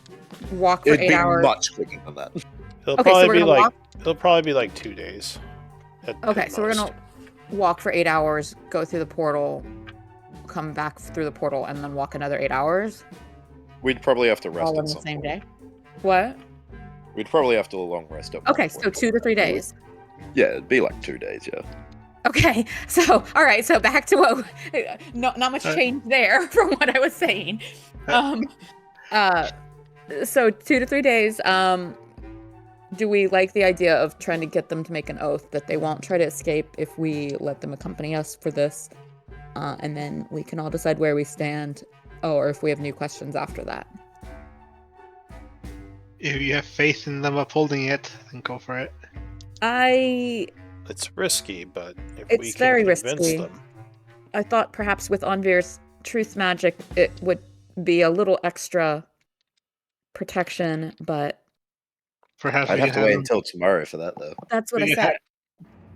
walk for It'd 8 be hours? much quicker than that. It'll Okay, so probably we're be gonna like walk- it'll probably be like 2 days. Okay, so we're most. gonna walk for 8 hours, go through the portal, come back through the portal, and then walk another 8 hours, We'd probably have to rest all at in the some same point. day. What? We'd probably have to long rest at one Okay, so point, 2 to 3 but- days. Yeah, it'd be like 2 days, yeah. Okay, so all right, so back to what not much change there from what I was saying. So 2 to 3 days. Do we like the idea of trying to get them to make an oath that they won't try to escape if we let them accompany us for this, and then we can all decide where we stand, or if we have new questions after that? If you have faith in them upholding it, then go for it. It's risky, but if we It's can very convince risky. them, I thought perhaps with Onvir's truth magic, it would be a little extra protection, but Perhaps I'd we have can to wait them- until tomorrow for that, though. that's what I We said.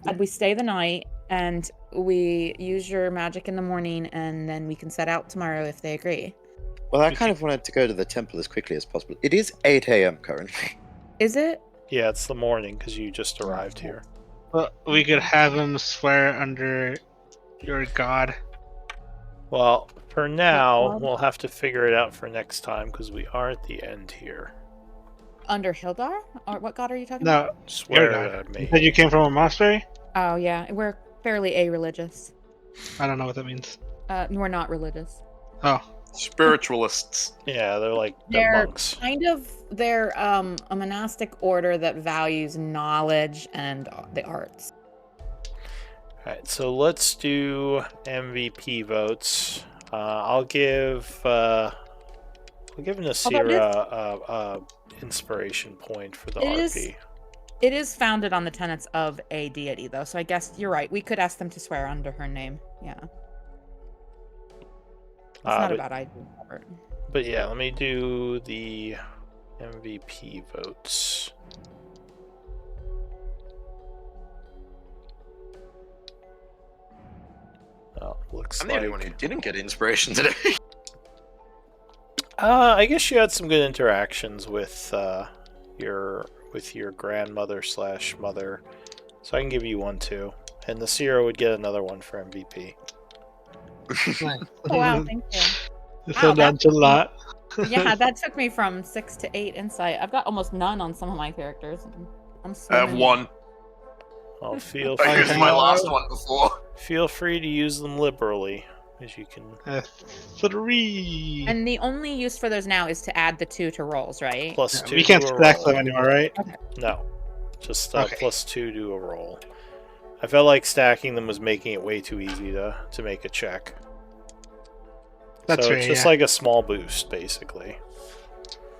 And we stay the night, and we use your magic in the morning, and then we can set out tomorrow if they agree. Well, I kind of wanted to go to the temple as quickly as possible. It is 8 a.m. currently. Is it? yeah, it's the morning because you just arrived here. Well, we could have them swear under your god. Well, for now, God. we'll have to figure it out for next time because we are at the end here. Under Hildar? Or what god are you talking about? No, Swear god. at you me. said you came from a monastery? Oh, yeah. We're fairly a-religious. I don't know what that means. We're not religious. Oh, Spiritualists. Yeah, they're like they're They're monks. they're a monastic order that values knowledge and the arts. Alright, so let's do MVP votes. I'll give Nasira a inspiration point for the It RP. is- It is founded on the tenets of a deity, though, so I guess you're right. We could ask them to swear under her name. Yeah. It's not a bad idea, Robert. But yeah, let me do the MVP votes. Oh, looks I'm the like only one who didn't get inspiration today. I guess you had some good interactions with your grandmother / mother, so I can give you one too. And Nasira would get another one for MVP. nice. Oh, wow, thank you. So Wow, that- nonchalant. Yeah, that took me from 6 to 8 insight. I've got almost none on some of my characters. I'm I have swimming. one. Oh, feel I used free, my last one before. feel free to use them liberally, as you can. 3. And the only use for those now is to add the 2 to rolls, right? Plus 2 we can't to a stack roll. them anymore, right? No, just Okay. plus 2 to a roll. I felt like stacking them was making it way too easy to make a check. That's so right. it's just Yeah. like a small boost, basically.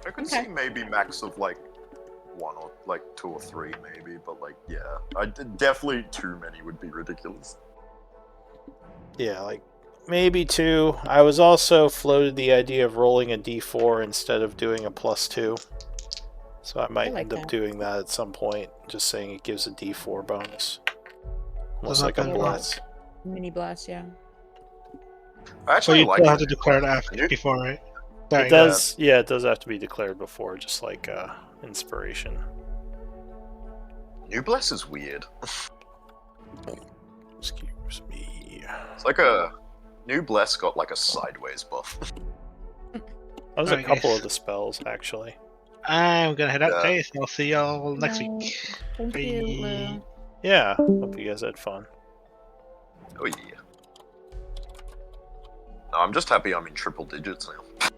I could Okay. see maybe max of like 1 or like 2 or 3 maybe, but like yeah, definitely too many would be ridiculous. Yeah, like maybe 2. I was also floated the idea of rolling a d4 instead of doing a plus 2. So I might like end up that. doing that at some point, just saying it gives a d4 bonus. Almost Doesn't like a that- bless. Mini blast, yeah. I So actually you like still have to it. declare it after before, right? Sorry, It does, yeah, it does have to be declared before, just like inspiration. New Bless is weird. Excuse me. It's like a New Bless got like a sideways buff. That was Alright, a couple guys. of the spells, actually. I'm gonna head out, Yeah. guys. I'll see y'all next No. week. Thank you, Lou. Bye. Yeah, hope you guys had fun. Oh yeah. No, I'm just happy I'm in triple digits now.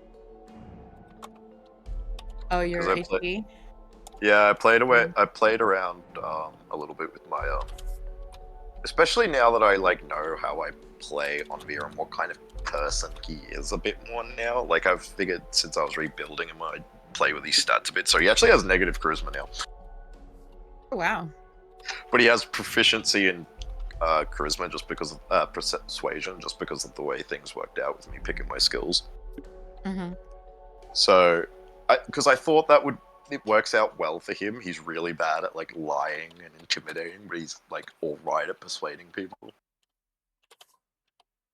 Oh, your 'Cause I play- HP? Yeah, I played around a little bit with my especially now that I like know how I play on Vera and what kind of person he is a bit more now. Like I've figured since I was rebuilding him, I play with these stats a bit. So he actually has negative charisma now. Oh, wow. But he has proficiency in charisma just because of persuasion, just because of the way things worked out with me picking my skills. Mm-hmm. So, because I thought it works out well for him. He's really bad at like lying and intimidating, but he's like all right at persuading people.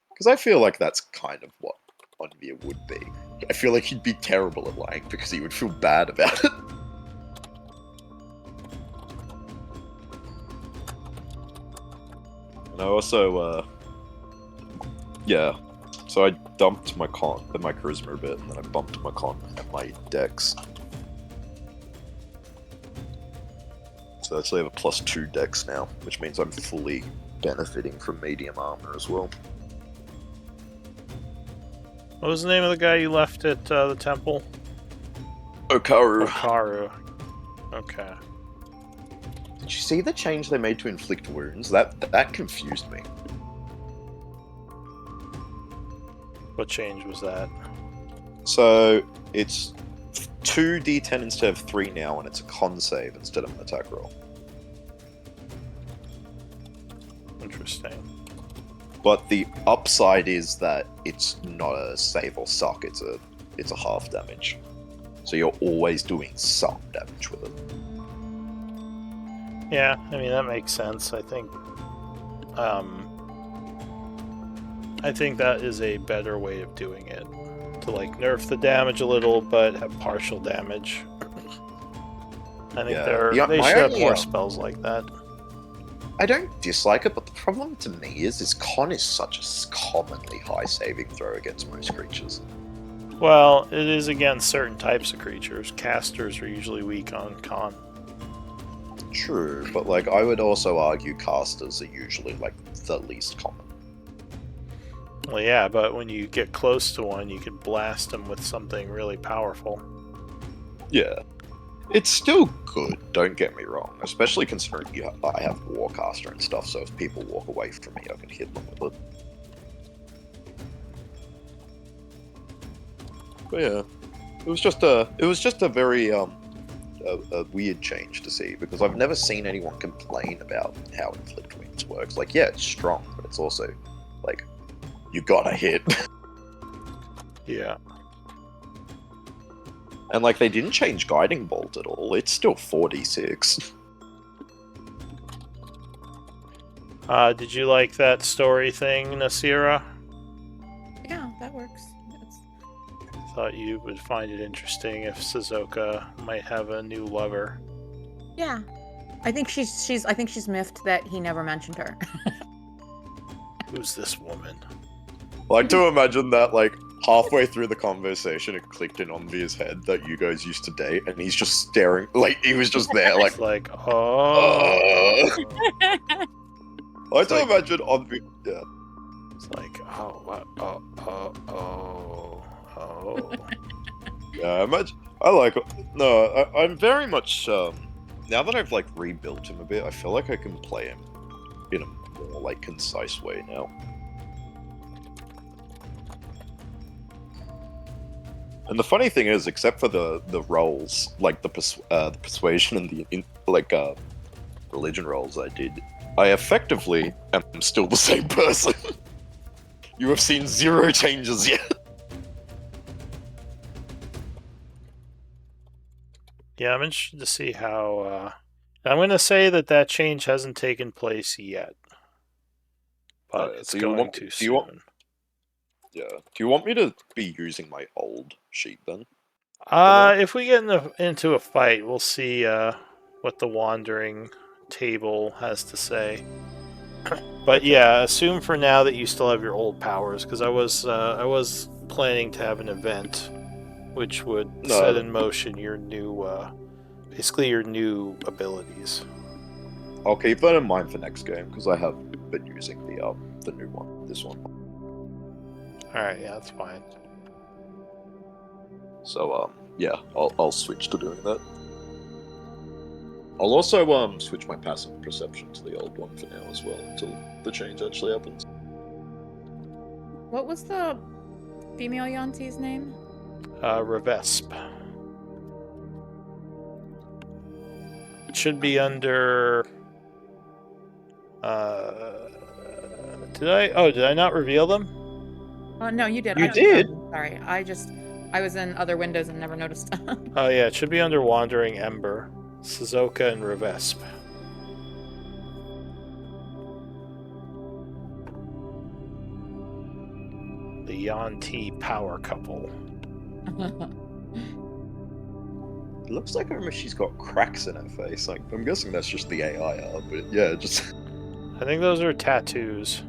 Because I feel like that's kind of what Onvir would be. I feel like he'd be terrible at lying because he would feel bad about it. And I also, yeah. So I dumped my charisma a bit, and then I bumped my con and my dex. So I actually have a +2 dex now, which means I'm fully benefiting from medium armor as well. What was the name of the guy you left at the temple? Okaru. Okaru. Okay. Did you see the change they made to inflict wounds? That confused me. What change was that? So it's 2d10 instead of 3 now, and it's a con save instead of an attack roll. Interesting. But the upside is that it's not a save or suck. It's a half damage. So you're always doing some damage with it. Yeah, I mean that makes sense. I think that is a better way of doing it. To like nerf the damage a little, but have partial damage. I think they should have more spells like that. I don't dislike it, but the problem to me is con is such a commonly high saving throw against most creatures. Well, it is against certain types of creatures. Casters are usually weak on con. True, but like I would also argue casters are usually like the least common. Well, yeah, but when you get close to one, you can blast them with something really powerful. Yeah. It's still good, don't get me wrong, especially considering I have Warcaster and stuff, so if people walk away from me, I can hit them with it. But yeah, it was just a very a weird change to see, because I've never seen anyone complain about how Inflict Wounds works. Like, yeah, it's strong, but it's also like you gotta hit. Yeah. And like they didn't change Guiding Bolt at all. It's still 4d6. Did you like that story thing, Nasira? Yeah, that works. Thought you would find it interesting if Suzoka might have a new lover. Yeah. I think she's miffed that he never mentioned her. Who's this woman? I like to imagine that like halfway through the conversation it clicked in Onvir's head that you guys used to date, and he's just staring, like he was just there like oh. I like to imagine Onvir, yeah. It's like, oh. Yeah, I'm very much now that I've like rebuilt him a bit, I feel like I can play him in a more like concise way now. And the funny thing is, except for the rolls, like the persuasion and the religion rolls I did, I effectively am still the same person. You have seen 0 changes yet. Yeah, I'm interested to see how. I'm going to say that change hasn't taken place yet, but it's going to soon. Yeah. Do you want me to be using my old sheet then? If we get into a fight, we'll see what the wandering table has to say. But yeah, assume for now that you still have your old powers, because I was planning to have an event which would set in motion your new, basically your new abilities. I'll keep that in mind for next game, because I have been using the new one, this one. Alright, yeah, that's fine. So, yeah, I'll switch to doing that. I'll also switch my passive perception to the old one for now as well, until the change actually happens. What was the female Yuan-Ti's name? Revesp. should be under. Did I not reveal them? Oh no, you did. You I just- did? Sorry, I was in other windows and never noticed. Oh yeah, it should be under Wandering Ember, Suzoka and Revesp. The Yanti power couple. It looks like almost she's got cracks in her face. Like, I'm guessing that's just the AI art, but yeah, just. I think those are tattoos.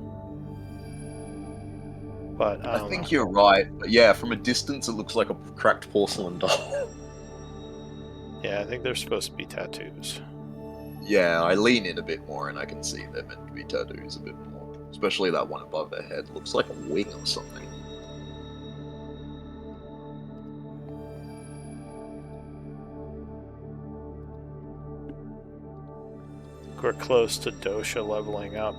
But I I don't think know. you're right. But yeah, from a distance, it looks like a cracked porcelain doll. Yeah, I think they're supposed to be tattoos. Yeah, I lean in a bit more and I can see they're meant to be tattoos a bit more. Especially that one above their head. Looks like a wing or something. We're close to Dosha leveling up.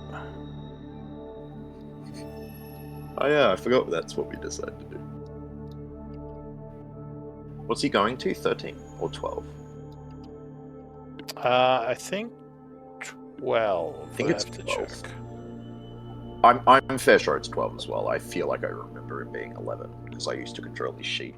Oh yeah, I forgot that's what we decided to do. What's he going to? 13 or 12? I think 12. I think but it's I have to 12. check. I'm fair sure it's 12 as well. I feel like I remember it being 11 because I used to control his sheet.